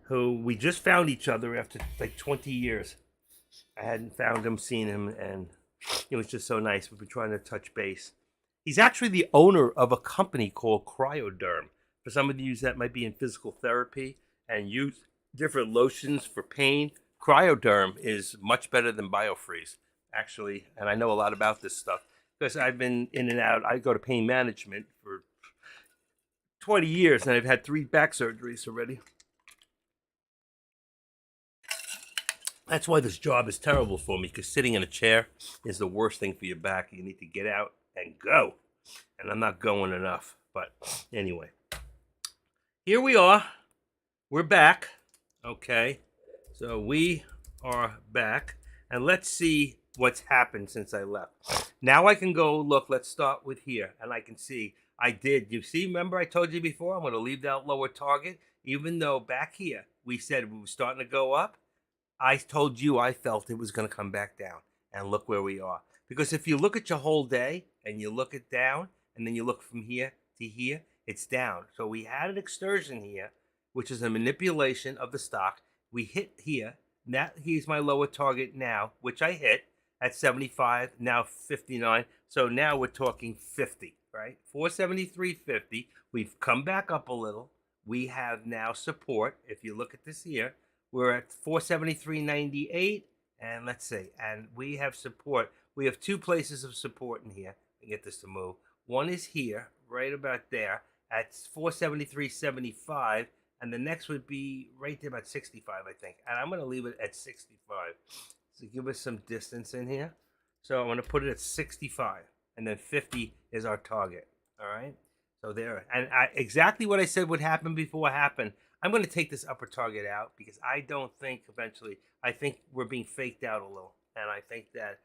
who we just found each other after like 20 years. I hadn't found him, seen him, and it was just so nice. We've been trying to touch base. He's actually the owner of a company called Cryoderm. For some of you that might be in physical therapy and use different lotions for pain, Cryoderm is much better than Biofreeze, actually. And I know a lot about this stuff because I've been in and out. I go to pain management for 20 years and I've had 3 back surgeries already. That's why this job is terrible for me, because sitting in a chair is the worst thing for your back. You need to get out and go. And I'm not going enough. But anyway, here we are. We're back. Okay. So we are back. And let's see what's happened since I left. Now I can go look. Let's start with here. And I can see I did. You see, remember I told you before, I'm going to leave that lower target. Even though back here we said we were starting to go up. I told you I felt it was going to come back down. And look where we are. Because if you look at your whole day and you look it down and then you look from here to here, it's down. So we had an excursion here, which is a manipulation of the stock. We hit here. That here's my lower target now, which I hit at 75, now 59. So now we're talking 50, right? 473.50. We've come back up a little. We have now support. If you look at this here, we're at 473.98, and let's see, and we have support. We have 2 places of support in here. I get this to move. One is here, right about there, at 473.75, and the next would be right there about 65, I think. And I'm going to leave it at 65 to give us some distance in here. So I'm going to put it at 65, and then 50 is our target. All right. So there, and exactly what I said would happen before happened. I'm going to take this upper target out because I don't think eventually, I think we're being faked out a little. And I think that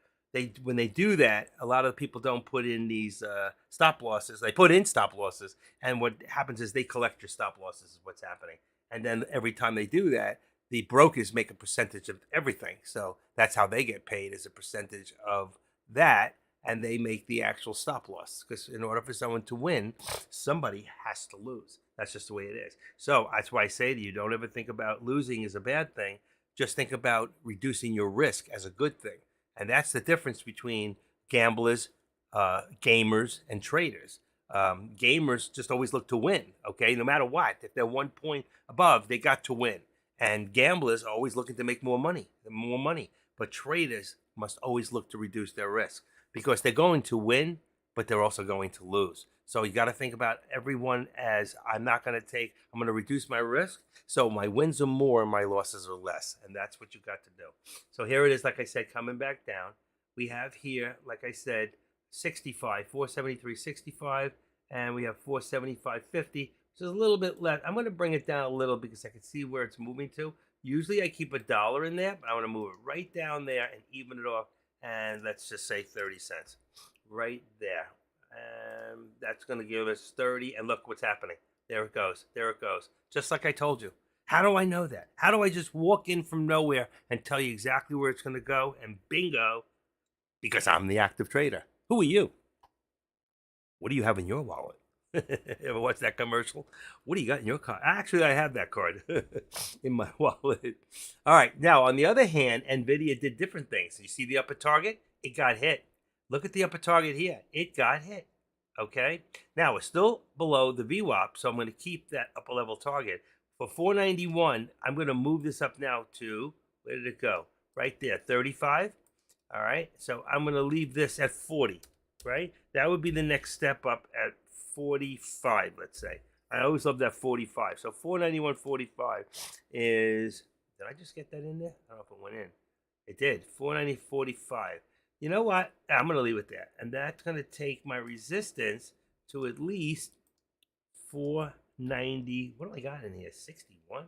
when they do that, a lot of people don't put in these stop losses. They put in stop losses. And what happens is they collect your stop losses is what's happening. And then every time they do that, the brokers make a percentage of everything. So that's how they get paid, is a percentage of that. And they make the actual stop loss, because in order for someone to win, somebody has to lose. That's just the way it is. So that's why I say to you, don't ever think about losing as a bad thing. Just think about reducing your risk as a good thing. And that's the difference between gamblers, gamers, and traders. Gamers just always look to win, okay? No matter what. If they're 1 point above, they got to win. And gamblers are always looking to make more money. But traders must always look to reduce their risk, because they're going to win, but they're also going to lose. So you got to think about everyone as, I'm going to reduce my risk. So my wins are more and my losses are less. And that's what you got to do. So here it is, like I said, coming back down. We have here, like I said, 65, 473.65, and we have 475.50, which is a little bit less. I'm going to bring it down a little because I can see where it's moving to. Usually I keep $1 in there, but I want to move it right down there and even it off. And let's just say 30 cents right there. And that's going to give us 30. And look what's happening. There it goes. There it goes. Just like I told you. How do I know that? How do I just walk in from nowhere and tell you exactly where it's going to go? And bingo, because I'm the active trader. Who are you? What do you have in your wallet? Ever watch that commercial? What do you got in your card? Actually, I have that card in my wallet. All right. Now, on the other hand, NVIDIA did different things. You see the upper target? It got hit. Look at the upper target here. It got hit. Okay. Now, we're still below the VWAP, so I'm going to keep that upper level target. For 491, I'm going to move this up now to, where did it go? Right there, 35. All right. So I'm going to leave this at 40. Right? That would be the next step up at 45, let's say. I always love that 45. So 491.45 is, did I just get that in there? I don't know if it went in. It did. 490.45. You know what? I'm going to leave it there. And that's going to take my resistance to at least 490. What do I got in here? 61?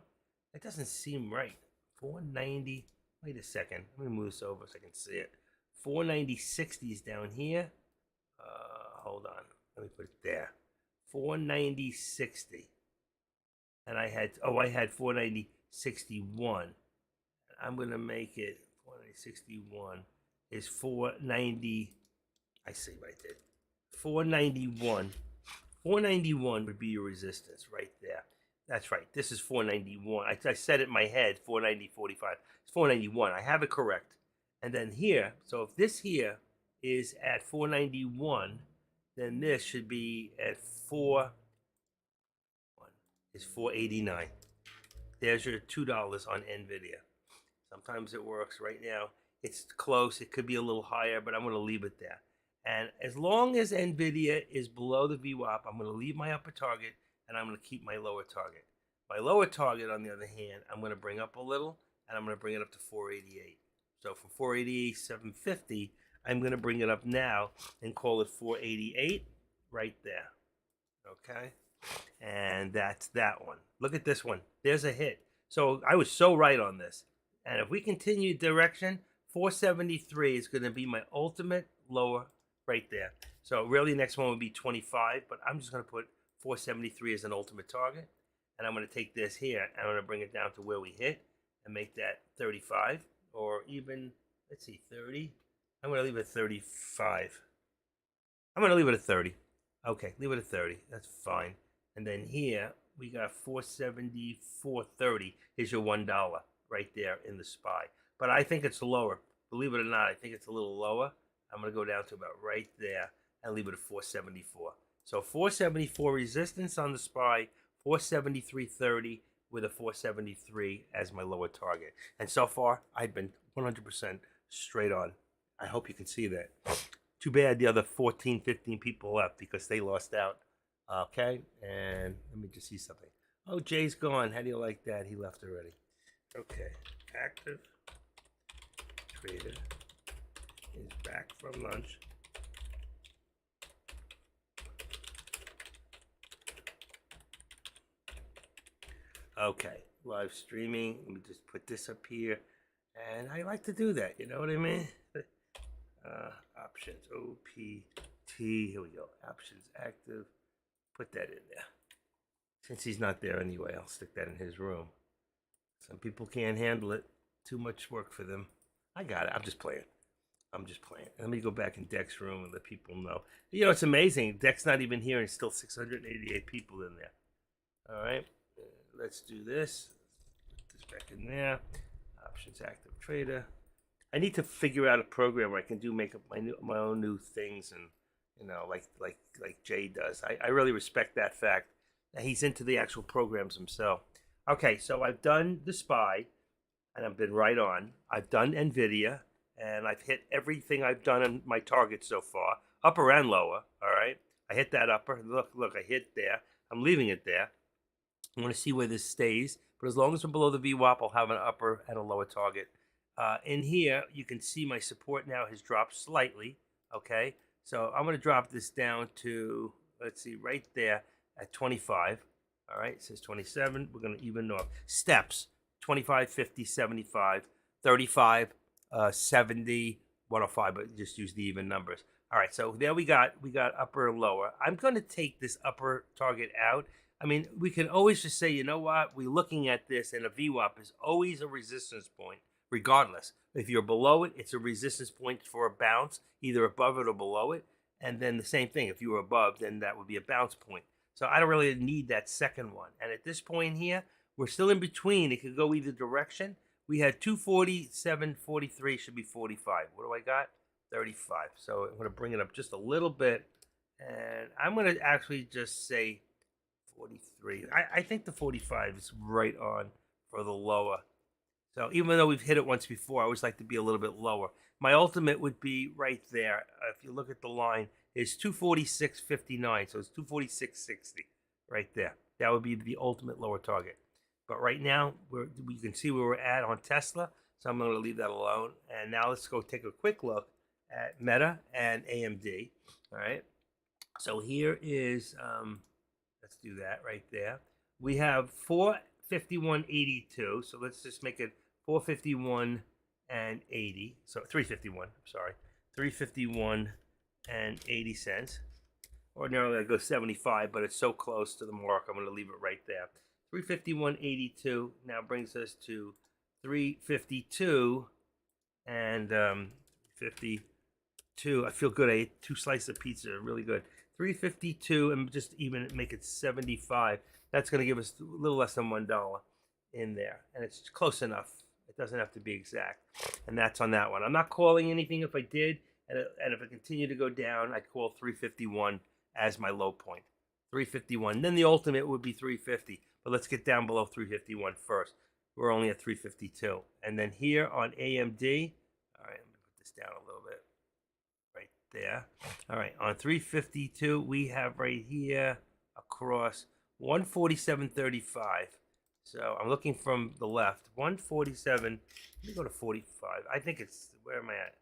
That doesn't seem right. 490. Wait a second. Let me move this over so I can see it. 490.60 is down here. Hold on. Let me put it there. 490.60. And I had 490.61. I'm going to make it 490.61 is 490. I see what I did. 491. 491 would be your resistance right there. That's right. This is 491. I said it in my head, 490.45. It's 491. I have it correct. And then here, so if this here is at 491, then this should be at 489. There's your $2 on NVIDIA. Sometimes it works. Right now, it's close. It could be a little higher, but I'm going to leave it there. And as long as NVIDIA is below the VWAP, I'm going to leave my upper target and I'm going to keep my lower target. My lower target, on the other hand, I'm going to bring up a little and I'm going to bring it up to 488. So from 488, 750, I'm going to bring it up now and call it 488 right there. Okay? And that's that one. Look at this one. There's a hit. So I was so right on this. And if we continue direction, 473 is going to be my ultimate lower right there. So really next one would be 25, but I'm just going to put 473 as an ultimate target. And I'm going to take this here and I'm going to bring it down to where we hit and make that 35 or even, let's see, 30. I'm going to leave it at 35. I'm going to leave it at 30. Okay, leave it at 30. That's fine. And then here we got 474.30 is your $1 right there in the SPY. But I think it's lower. Believe it or not, I think it's a little lower. I'm going to go down to about right there and leave it at 474. So 474 resistance on the SPY, 473.30 with a 473 as my lower target. And so far, I've been 100% straight on. I hope you can see that. Too bad the other 14, 15 people left because they lost out. Okay, and let me just see something. Oh, Jay's gone. How do you like that? He left already. Okay, active trader is back from lunch. Okay, live streaming. Let me just put this up here. And I like to do that, you know what I mean? Options, OPT, here we go. Options active. Put that in there. Since he's not there anyway, I'll stick that in his room. Some people can't handle it. Too much work for them. I got it. I'm just playing. Let me go back in Deck's room and let people know. You know, it's amazing. Deck's not even here and still 688 people in there. All right. Let's do this. Put this back in there. Options active trader. I need to figure out a program where I can make up my own new things, and you know, like Jay does. I really respect that fact that he's into the actual programs himself. Okay, so I've done the SPY, and I've been right on. I've done NVIDIA, and I've hit everything I've done on my target so far, upper and lower. All right, I hit that upper. Look, I hit there. I'm leaving it there. I want to see where this stays, but as long as I'm below the VWAP, I'll have an upper and a lower target. In here, you can see my support now has dropped slightly. Okay, so I'm going to drop this down to, let's see, right there at 25. All right, it says 27. We're going to even off. Steps, 25, 50, 75, 35, 70, 105, but just use the even numbers. All right, so there we got upper and lower. I'm going to take this upper target out. I mean, we can always just say, you know what, we're looking at this, and a VWAP is always a resistance point, regardless. If you're below it, it's a resistance point for a bounce, either above it or below it. And then the same thing, if you were above, then that would be a bounce point. So I don't really need that second one. And at this point here, we're still in between. It could go either direction. We had 247, 43, should be 45. What do I got? 35. So I'm going to bring it up just a little bit. And I'm going to actually just say 43. I think the 45 is right on for the lower. So even though we've hit it once before, I always like to be a little bit lower. My ultimate would be right there. If you look at the line, is 246.59. So it's 246.60 right there. That would be the ultimate lower target. But right now, we can see where we're at on Tesla. So I'm going to leave that alone. And now let's go take a quick look at Meta and AMD. All right. So here is, let's do that right there. We have 451.82. So let's just make it 451 and 80. So 351. I'm sorry, 351 and 80 cents. Ordinarily I go 75, but it's so close to the mark, I'm going to leave it right there. 351.82 now brings us to 352 and 52. 352. I feel good. I ate 2 slices of pizza. Really good. 352, and just even make it 75. That's going to give us a little less than $1 in there, and it's close enough. It doesn't have to be exact, and that's on that one. I'm not calling anything. If I did, and if I continue to go down, I call 351 as my low point. 351. Then the ultimate would be 350. But let's get down below 351 first. We're only at 352. And then here on AMD, all right, let me put this down a little bit. Right there. All right, on 352, we have right here across 147.35. So I'm looking from the left. 147. Let me go to 45. I think it's, where am I at?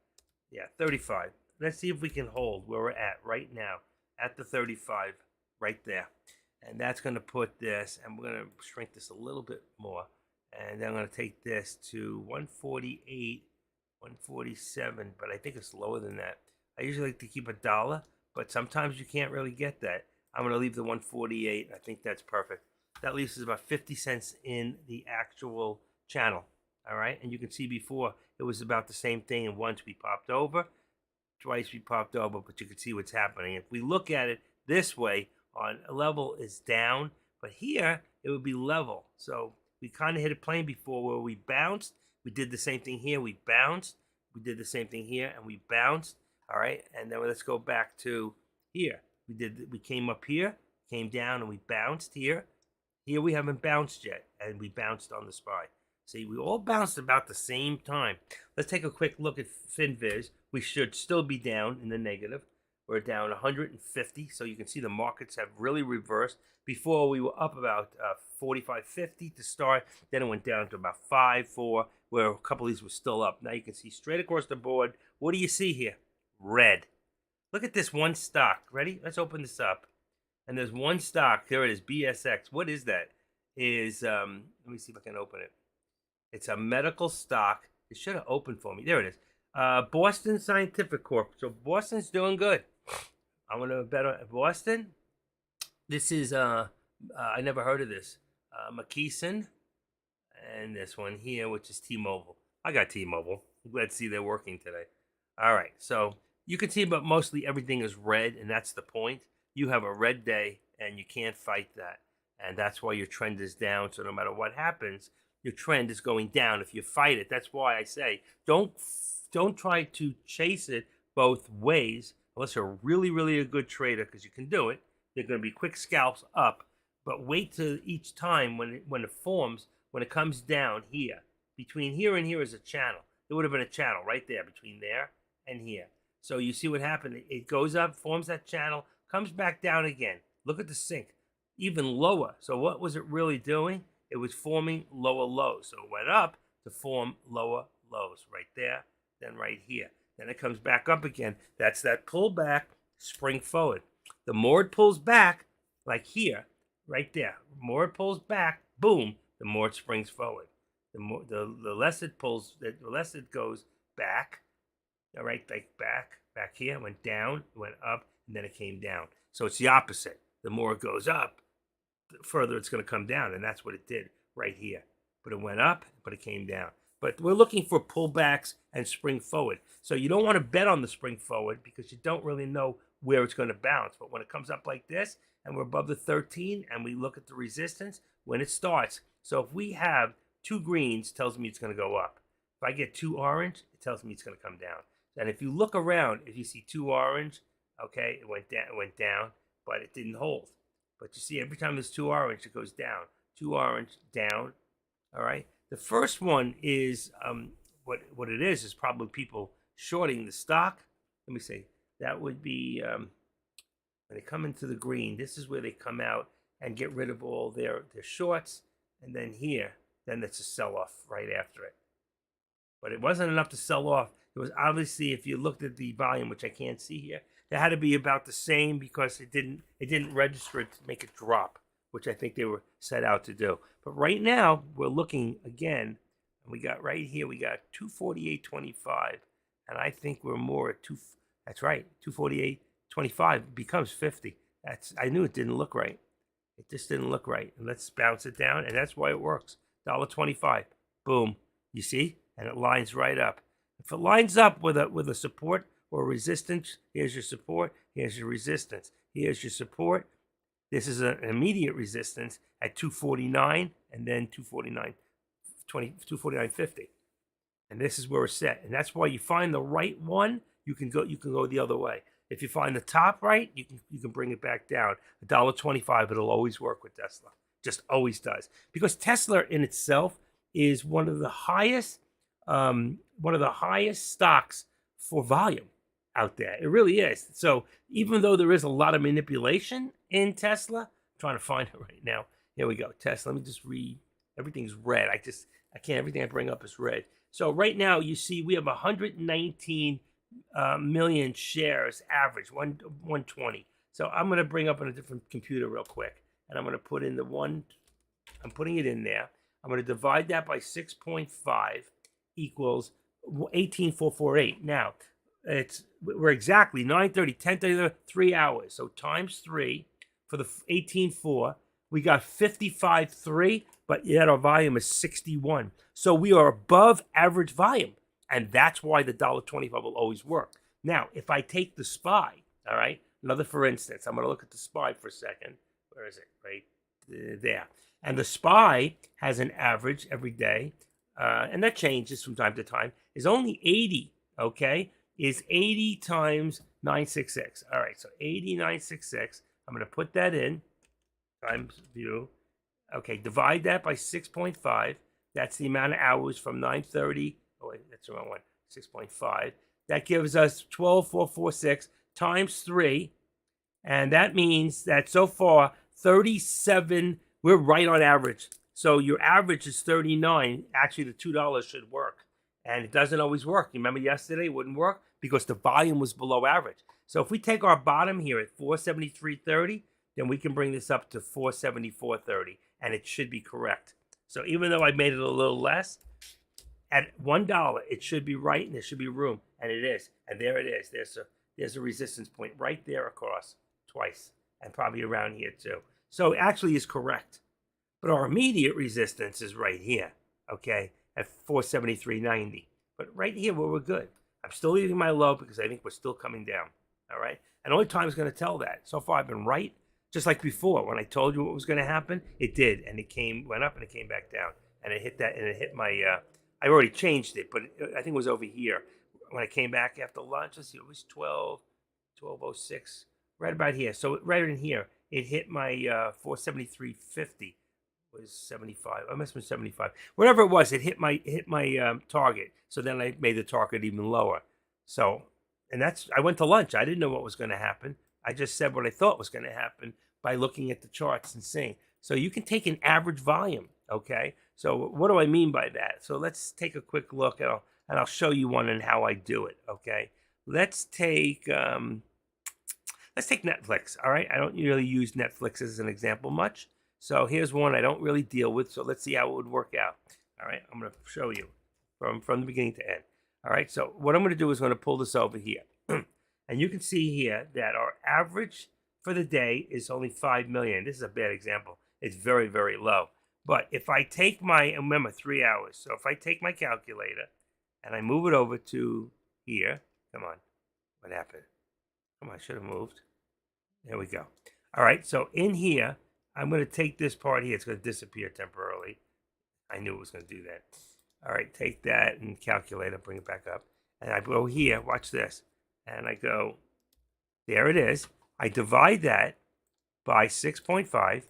Yeah, 35. Let's see if we can hold where we're at right now at the 35 right there. And that's going to put this, and we're going to shrink this a little bit more. And then I'm going to take this to 148, 147, but I think it's lower than that. I usually like to keep $1, but sometimes you can't really get that. I'm going to leave the 148. I think that's perfect. That leaves us about 50 cents in the actual channel. All right, and you can see before it was about the same thing, and once we popped over, twice we popped over, but you can see what's happening. If we look at it this way, on a level is down, but here it would be level. So we kind of hit a plane before where we bounced. We did the same thing here. We bounced. We did the same thing here, and we bounced. All right, and then let's go back to here. We came up here, came down, and we bounced here. Here we haven't bounced yet, and we bounced on the SPY. See, we all bounced about the same time. Let's take a quick look at FinViz. We should still be down in the negative. We're down 150, so you can see the markets have really reversed. Before we were up about 45.50 to start, then it went down to about 5.4, where a couple of these were still up. Now you can see straight across the board. What do you see here? Red. Look at this one stock. Ready? Let's open this up. And there's one stock. There it is, BSX. What is that? Let me see if I can open it. It's a medical stock. It should have opened for me. There it is. Boston Scientific Corp. So Boston's doing good. I'm going to bet on Boston. This is, I never heard of this. McKesson. And this one here, which is T-Mobile. I got T-Mobile. I'm glad to see they're working today. All right. So you can see, but mostly everything is red, and that's the point. You have a red day, and you can't fight that. And that's why your trend is down. So no matter what happens, your trend is going down if you fight it. That's why I say don't try to chase it both ways unless you're really, really a good trader, because you can do it. They're going to be quick scalps up, but wait till each time when it forms, when it comes down here. Between here and here is a channel. There would have been a channel right there between there and here. So you see what happened. It goes up, forms that channel, comes back down again. Look at the sync, even lower. So what was it really doing? It was forming lower lows. So it went up to form lower lows right there, then right here. Then it comes back up again. That's that pullback, spring forward. The more it pulls back, like here, right there, the more it pulls back, boom, the more it springs forward. The less it pulls, the less it goes back. All right, like back here, it went down, it went up, and then it came down. So it's the opposite. The more it goes up, the further it's going to come down, and that's what it did right here. But it went up, but it came down. But we're looking for pullbacks and spring forward. So you don't want to bet on the spring forward because you don't really know where it's going to bounce. But when it comes up like this, and we're above the 13, and we look at the resistance, when it starts. So if we have 2 greens, tells me it's going to go up. If I get 2 orange, it tells me it's going to come down. And if you look around, if you see 2 orange, okay, it went down, but it didn't hold. But you see, every time there's 2 orange, it goes down. 2 orange, down. All right. The first one is what it is probably people shorting the stock. Let me see. That would be when they come into the green. This is where they come out and get rid of all their shorts. And then here, then it's a sell-off right after it. But it wasn't enough to sell off. It was obviously, if you looked at the volume, which I can't see here, it had to be about the same because it didn't register it to make it drop, which I think they were set out to do. But right now, we're looking again, and we got right here, we got 248.25, and I think we're more at that's right, 248.25 becomes 50. I knew it didn't look right. It just didn't look right. And let's bounce it down, and that's why it works. $1.25, boom. You see? And it lines right up. If it lines up with a support or resistance. Here's your support. Here's your resistance. Here's your support. This is an immediate resistance at 249 and then 249.50. And this is where it's set. And that's why you find the right one, you can go the other way. If you find the top right, you can bring it back down. $1.25, it'll always work with Tesla. Just always does. Because Tesla in itself is one of the highest stocks for volume out there. It really is. So even though there is a lot of manipulation in Tesla, I'm trying to find it right now. Here we go. Tesla. Let me just read. Everything's red. I can't. Everything I bring up is red. So right now you see we have 119 million shares average, 120. So I'm going to bring up on a different computer real quick, and I'm going to put in the one. I'm putting it in there. I'm going to divide that by 6.5 equals 18,448. Now we're exactly 9:30, 10:30, 3 hours. So times 3 for the 18.4, we got 55.3, but yet our volume is 61. So we are above average volume. And that's why the $1.25 will always work. Now, if I take the SPY, all right, another for instance, I'm going to look at the SPY for a second. Where is it? Right there. And the SPY has an average every day, and that changes from time to time, is only 80, okay? Is 80 times 966. All right, so 8966. I'm going to put that in, times view. Okay, divide that by 6.5. That's the amount of hours from 9:30. Oh, wait, that's the wrong one. 6.5. That gives us 12,446 times 3. And that means that so far, 37, we're right on average. So your average is 39. Actually, the $2 should work. And it doesn't always work. You remember yesterday it wouldn't work because the volume was below average. So if we take our bottom here at 473.30, then we can bring this up to 474.30. And it should be correct. So even though I made it a little less, at $1, it should be right, and there should be room, and it is. And there it is. There's a resistance point right there across twice, and probably around here too. So it actually is correct. But our immediate resistance is right here, okay, at 473.90. But right here, where we're good. I'm still leaving my low because I think we're still coming down, all right? And only time is going to tell that. So far, I've been right, just like before. When I told you what was going to happen, it did, and it went up, and it came back down. And it hit that, and it hit my... I already changed it, but I think it was over here. When I came back after lunch, let's see, it was 12:06, right about here. So right in here, it hit my 473.50, was 75. I must have been 75. Whatever it was, it hit my target. So then I made the target even lower. So, and I went to lunch. I didn't know what was going to happen. I just said what I thought was going to happen by looking at the charts and seeing. So you can take an average volume, okay? So what do I mean by that? So let's take a quick look, and I'll show you one and how I do it, okay? Let's take Netflix, all right? I don't really use Netflix as an example much. So here's one I don't really deal with, so let's see how it would work out. All right, I'm going to show you from the beginning to end. All right, so what I'm going to do is I'm going to pull this over here. And you can see here that our average for the day is only 5 million. This is a bad example. It's very, very low. But if I take remember 3 hours. So if I take my calculator and I move it over to here. Come on. What happened? Come on, I should have moved. There we go. All right, so in here, I'm going to take this part here. It's going to disappear temporarily. I knew it was going to do that. All right, take that and calculator, bring it back up. And I go here, watch this. And I go, there it is. I divide that by 6.5.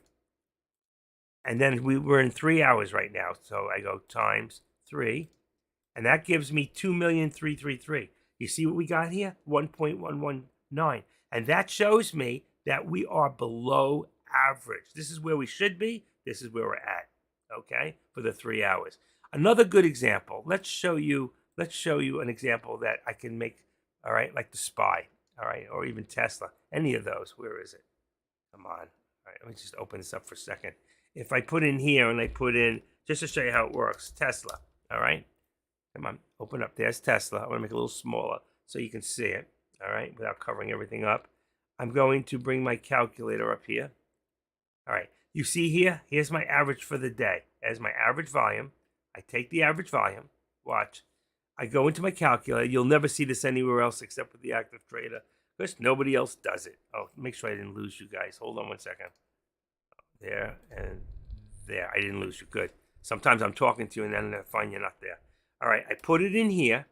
And then we're in 3 hours right now. So I go times 3. And that gives me 2,333,000. You see what we got here? 1.119. And that shows me that we are below average. This is where we should be. This is where we're at. Okay? For the 3 hours. Another good example. Let's show you an example that I can make, all right, like the SPY, all right, or even Tesla. Any of those. Where is it? Come on. All right, let me just open this up for a second. If I put in here and I put in, just to show you how it works, Tesla, all right? Come on, open up. There's Tesla. I want to make it a little smaller so you can see it, all right, without covering everything up. I'm going to bring my calculator up here. All right, you see here, here's my average for the day. There's my average volume. I take the average volume. Watch. I go into my calculator. You'll never see this anywhere else except with the active trader because nobody else does it. Oh, make sure I didn't lose you guys. Hold on 1 second. There and there. I didn't lose you. Good. Sometimes I'm talking to you and then I find you're not there. All right, I put it in here.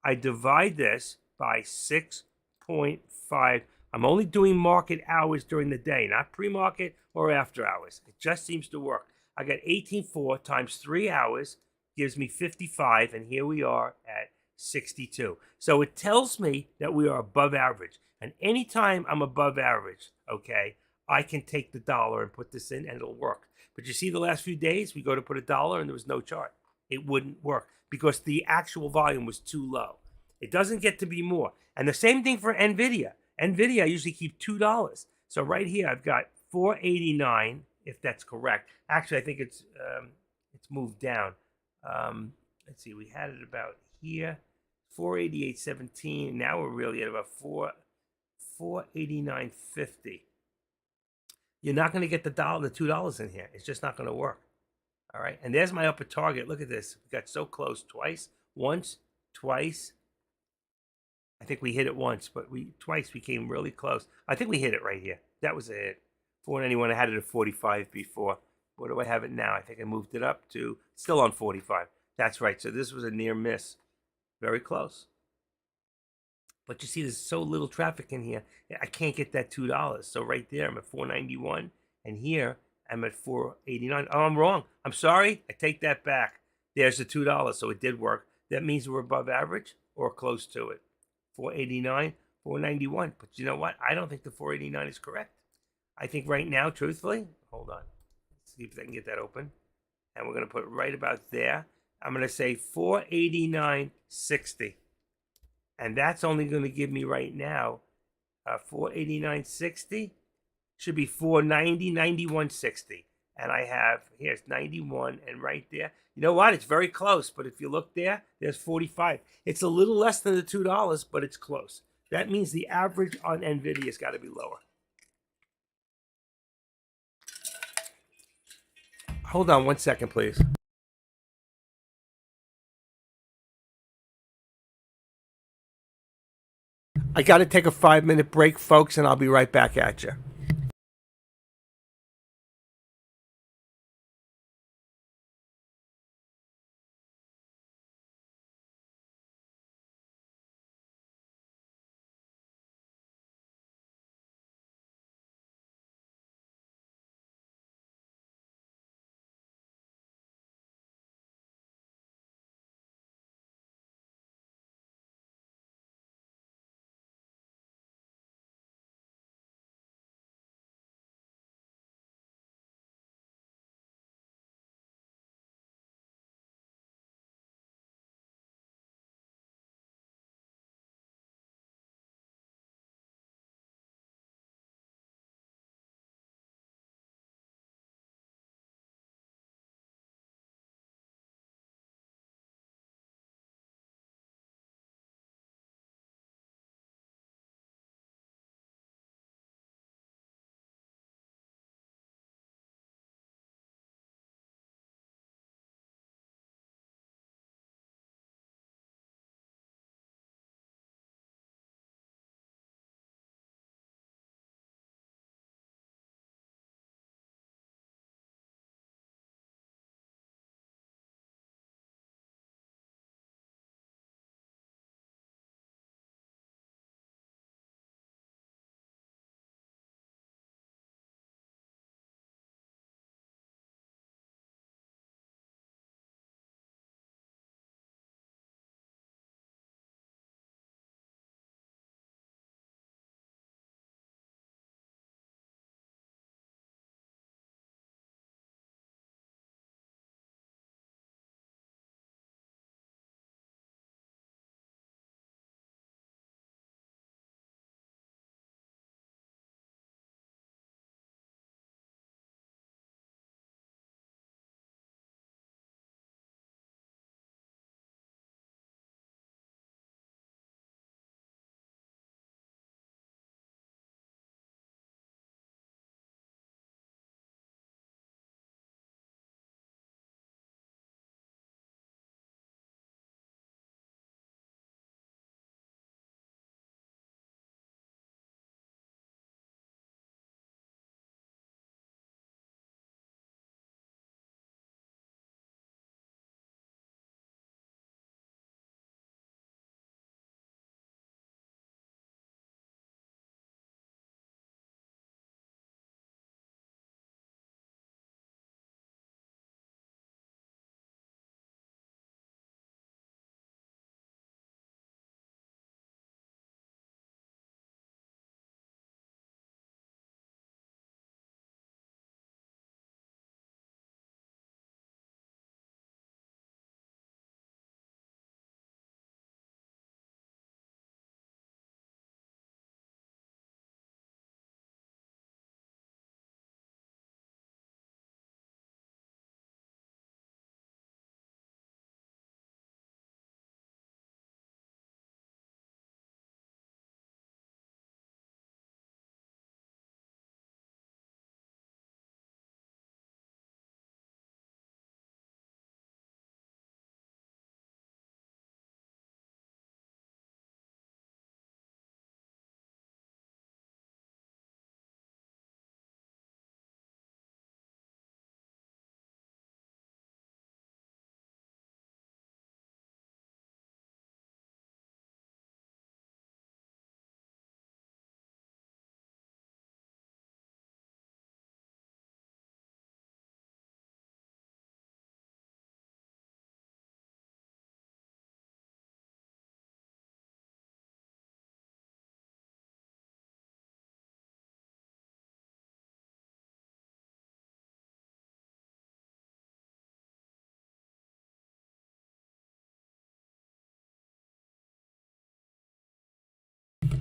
I divide this by 6.5. I'm only doing market hours during the day, not pre-market or after hours. It just seems to work. I got 18.4 times 3 hours gives me 55, and here we are at 62. So it tells me that we are above average. And anytime I'm above average, okay, I can take the dollar and put this in and it'll work. But you see the last few days, we go to put a dollar and there was no chart. It wouldn't work because the actual volume was too low. It doesn't get to be more. And the same thing for NVIDIA. NVIDIA I usually keep $2. So right here, I've got 489, if that's correct. Actually, I think it's moved down. Let's see, we had it about here, 488.17. Now we're really at about 489.50. You're not going to get the $2 in here. It's just not going to work. All right, and there's my upper target. Look at this. We got so close twice, once, twice. I think we hit it once, but twice we came really close. I think we hit it right here. That was a hit. 491. I had it at 45 before. What do I have it now? I think I moved it up to still on 45. That's right. So this was a near miss. Very close. But you see, there's so little traffic in here. I can't get that $2. So right there, I'm at 491. And here, I'm at 489. Oh, I'm wrong. I'm sorry. I take that back. There's the $2. So it did work. That means we're above average or close to it. 489, 491. But you know what? I don't think the 489 is correct. I think right now, truthfully, hold on. Let's see if I can get that open. And we're going to put it right about there. I'm going to say 489.60. And that's only going to give me right now 489.60. Should be 490, 91.60. And I have, here's 91 and right there. You know what? It's very close. But if you look there, there's 45. It's a little less than the $2, but it's close. That means the average on NVIDIA has got to be lower. Hold on 1 second, please. I got to take a 5-minute break, folks, and I'll be right back at you.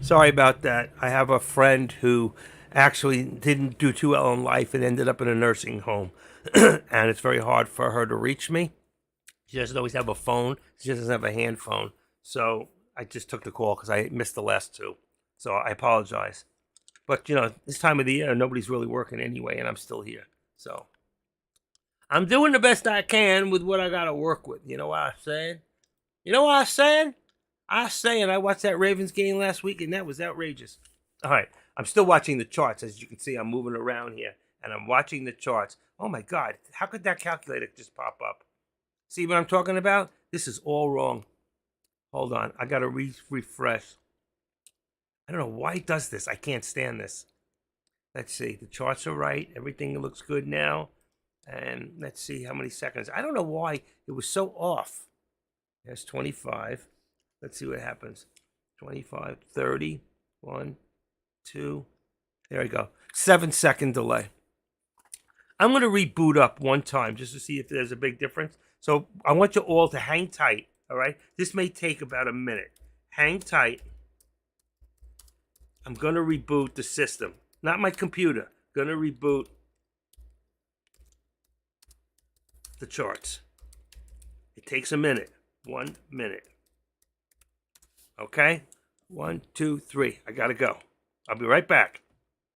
Sorry about that. I have a friend who actually didn't do too well in life and ended up in a nursing home. And it's very hard for her to reach me. She doesn't always have a phone. She doesn't have a hand phone. So I just took the call because I missed the last two. So I apologize. But, this time of the year, nobody's really working anyway, and I'm still here. So I'm doing the best I can with what I got to work with. You know what I'm saying? You know what I'm saying? I watched that Ravens game last week, and that was outrageous. All right. I'm still watching the charts. As you can see, I'm moving around here, and I'm watching the charts. Oh, my God. How could that calculator just pop up? See what I'm talking about? This is all wrong. Hold on. I got to refresh. I don't know why it does this. I can't stand this. Let's see. The charts are right. Everything looks good now. And let's see how many seconds. I don't know why it was so off. There's 25. Let's see what happens. 25, 30, 1, 2. There we go. 7-second delay. I'm going to reboot up one time just to see if there's a big difference. So I want you all to hang tight, all right? This may take about a minute. Hang tight. I'm going to reboot the system. Not my computer. Going to reboot the charts. It takes a minute. 1 minute. Okay? 1, 2, 3. I got to go. I'll be right back.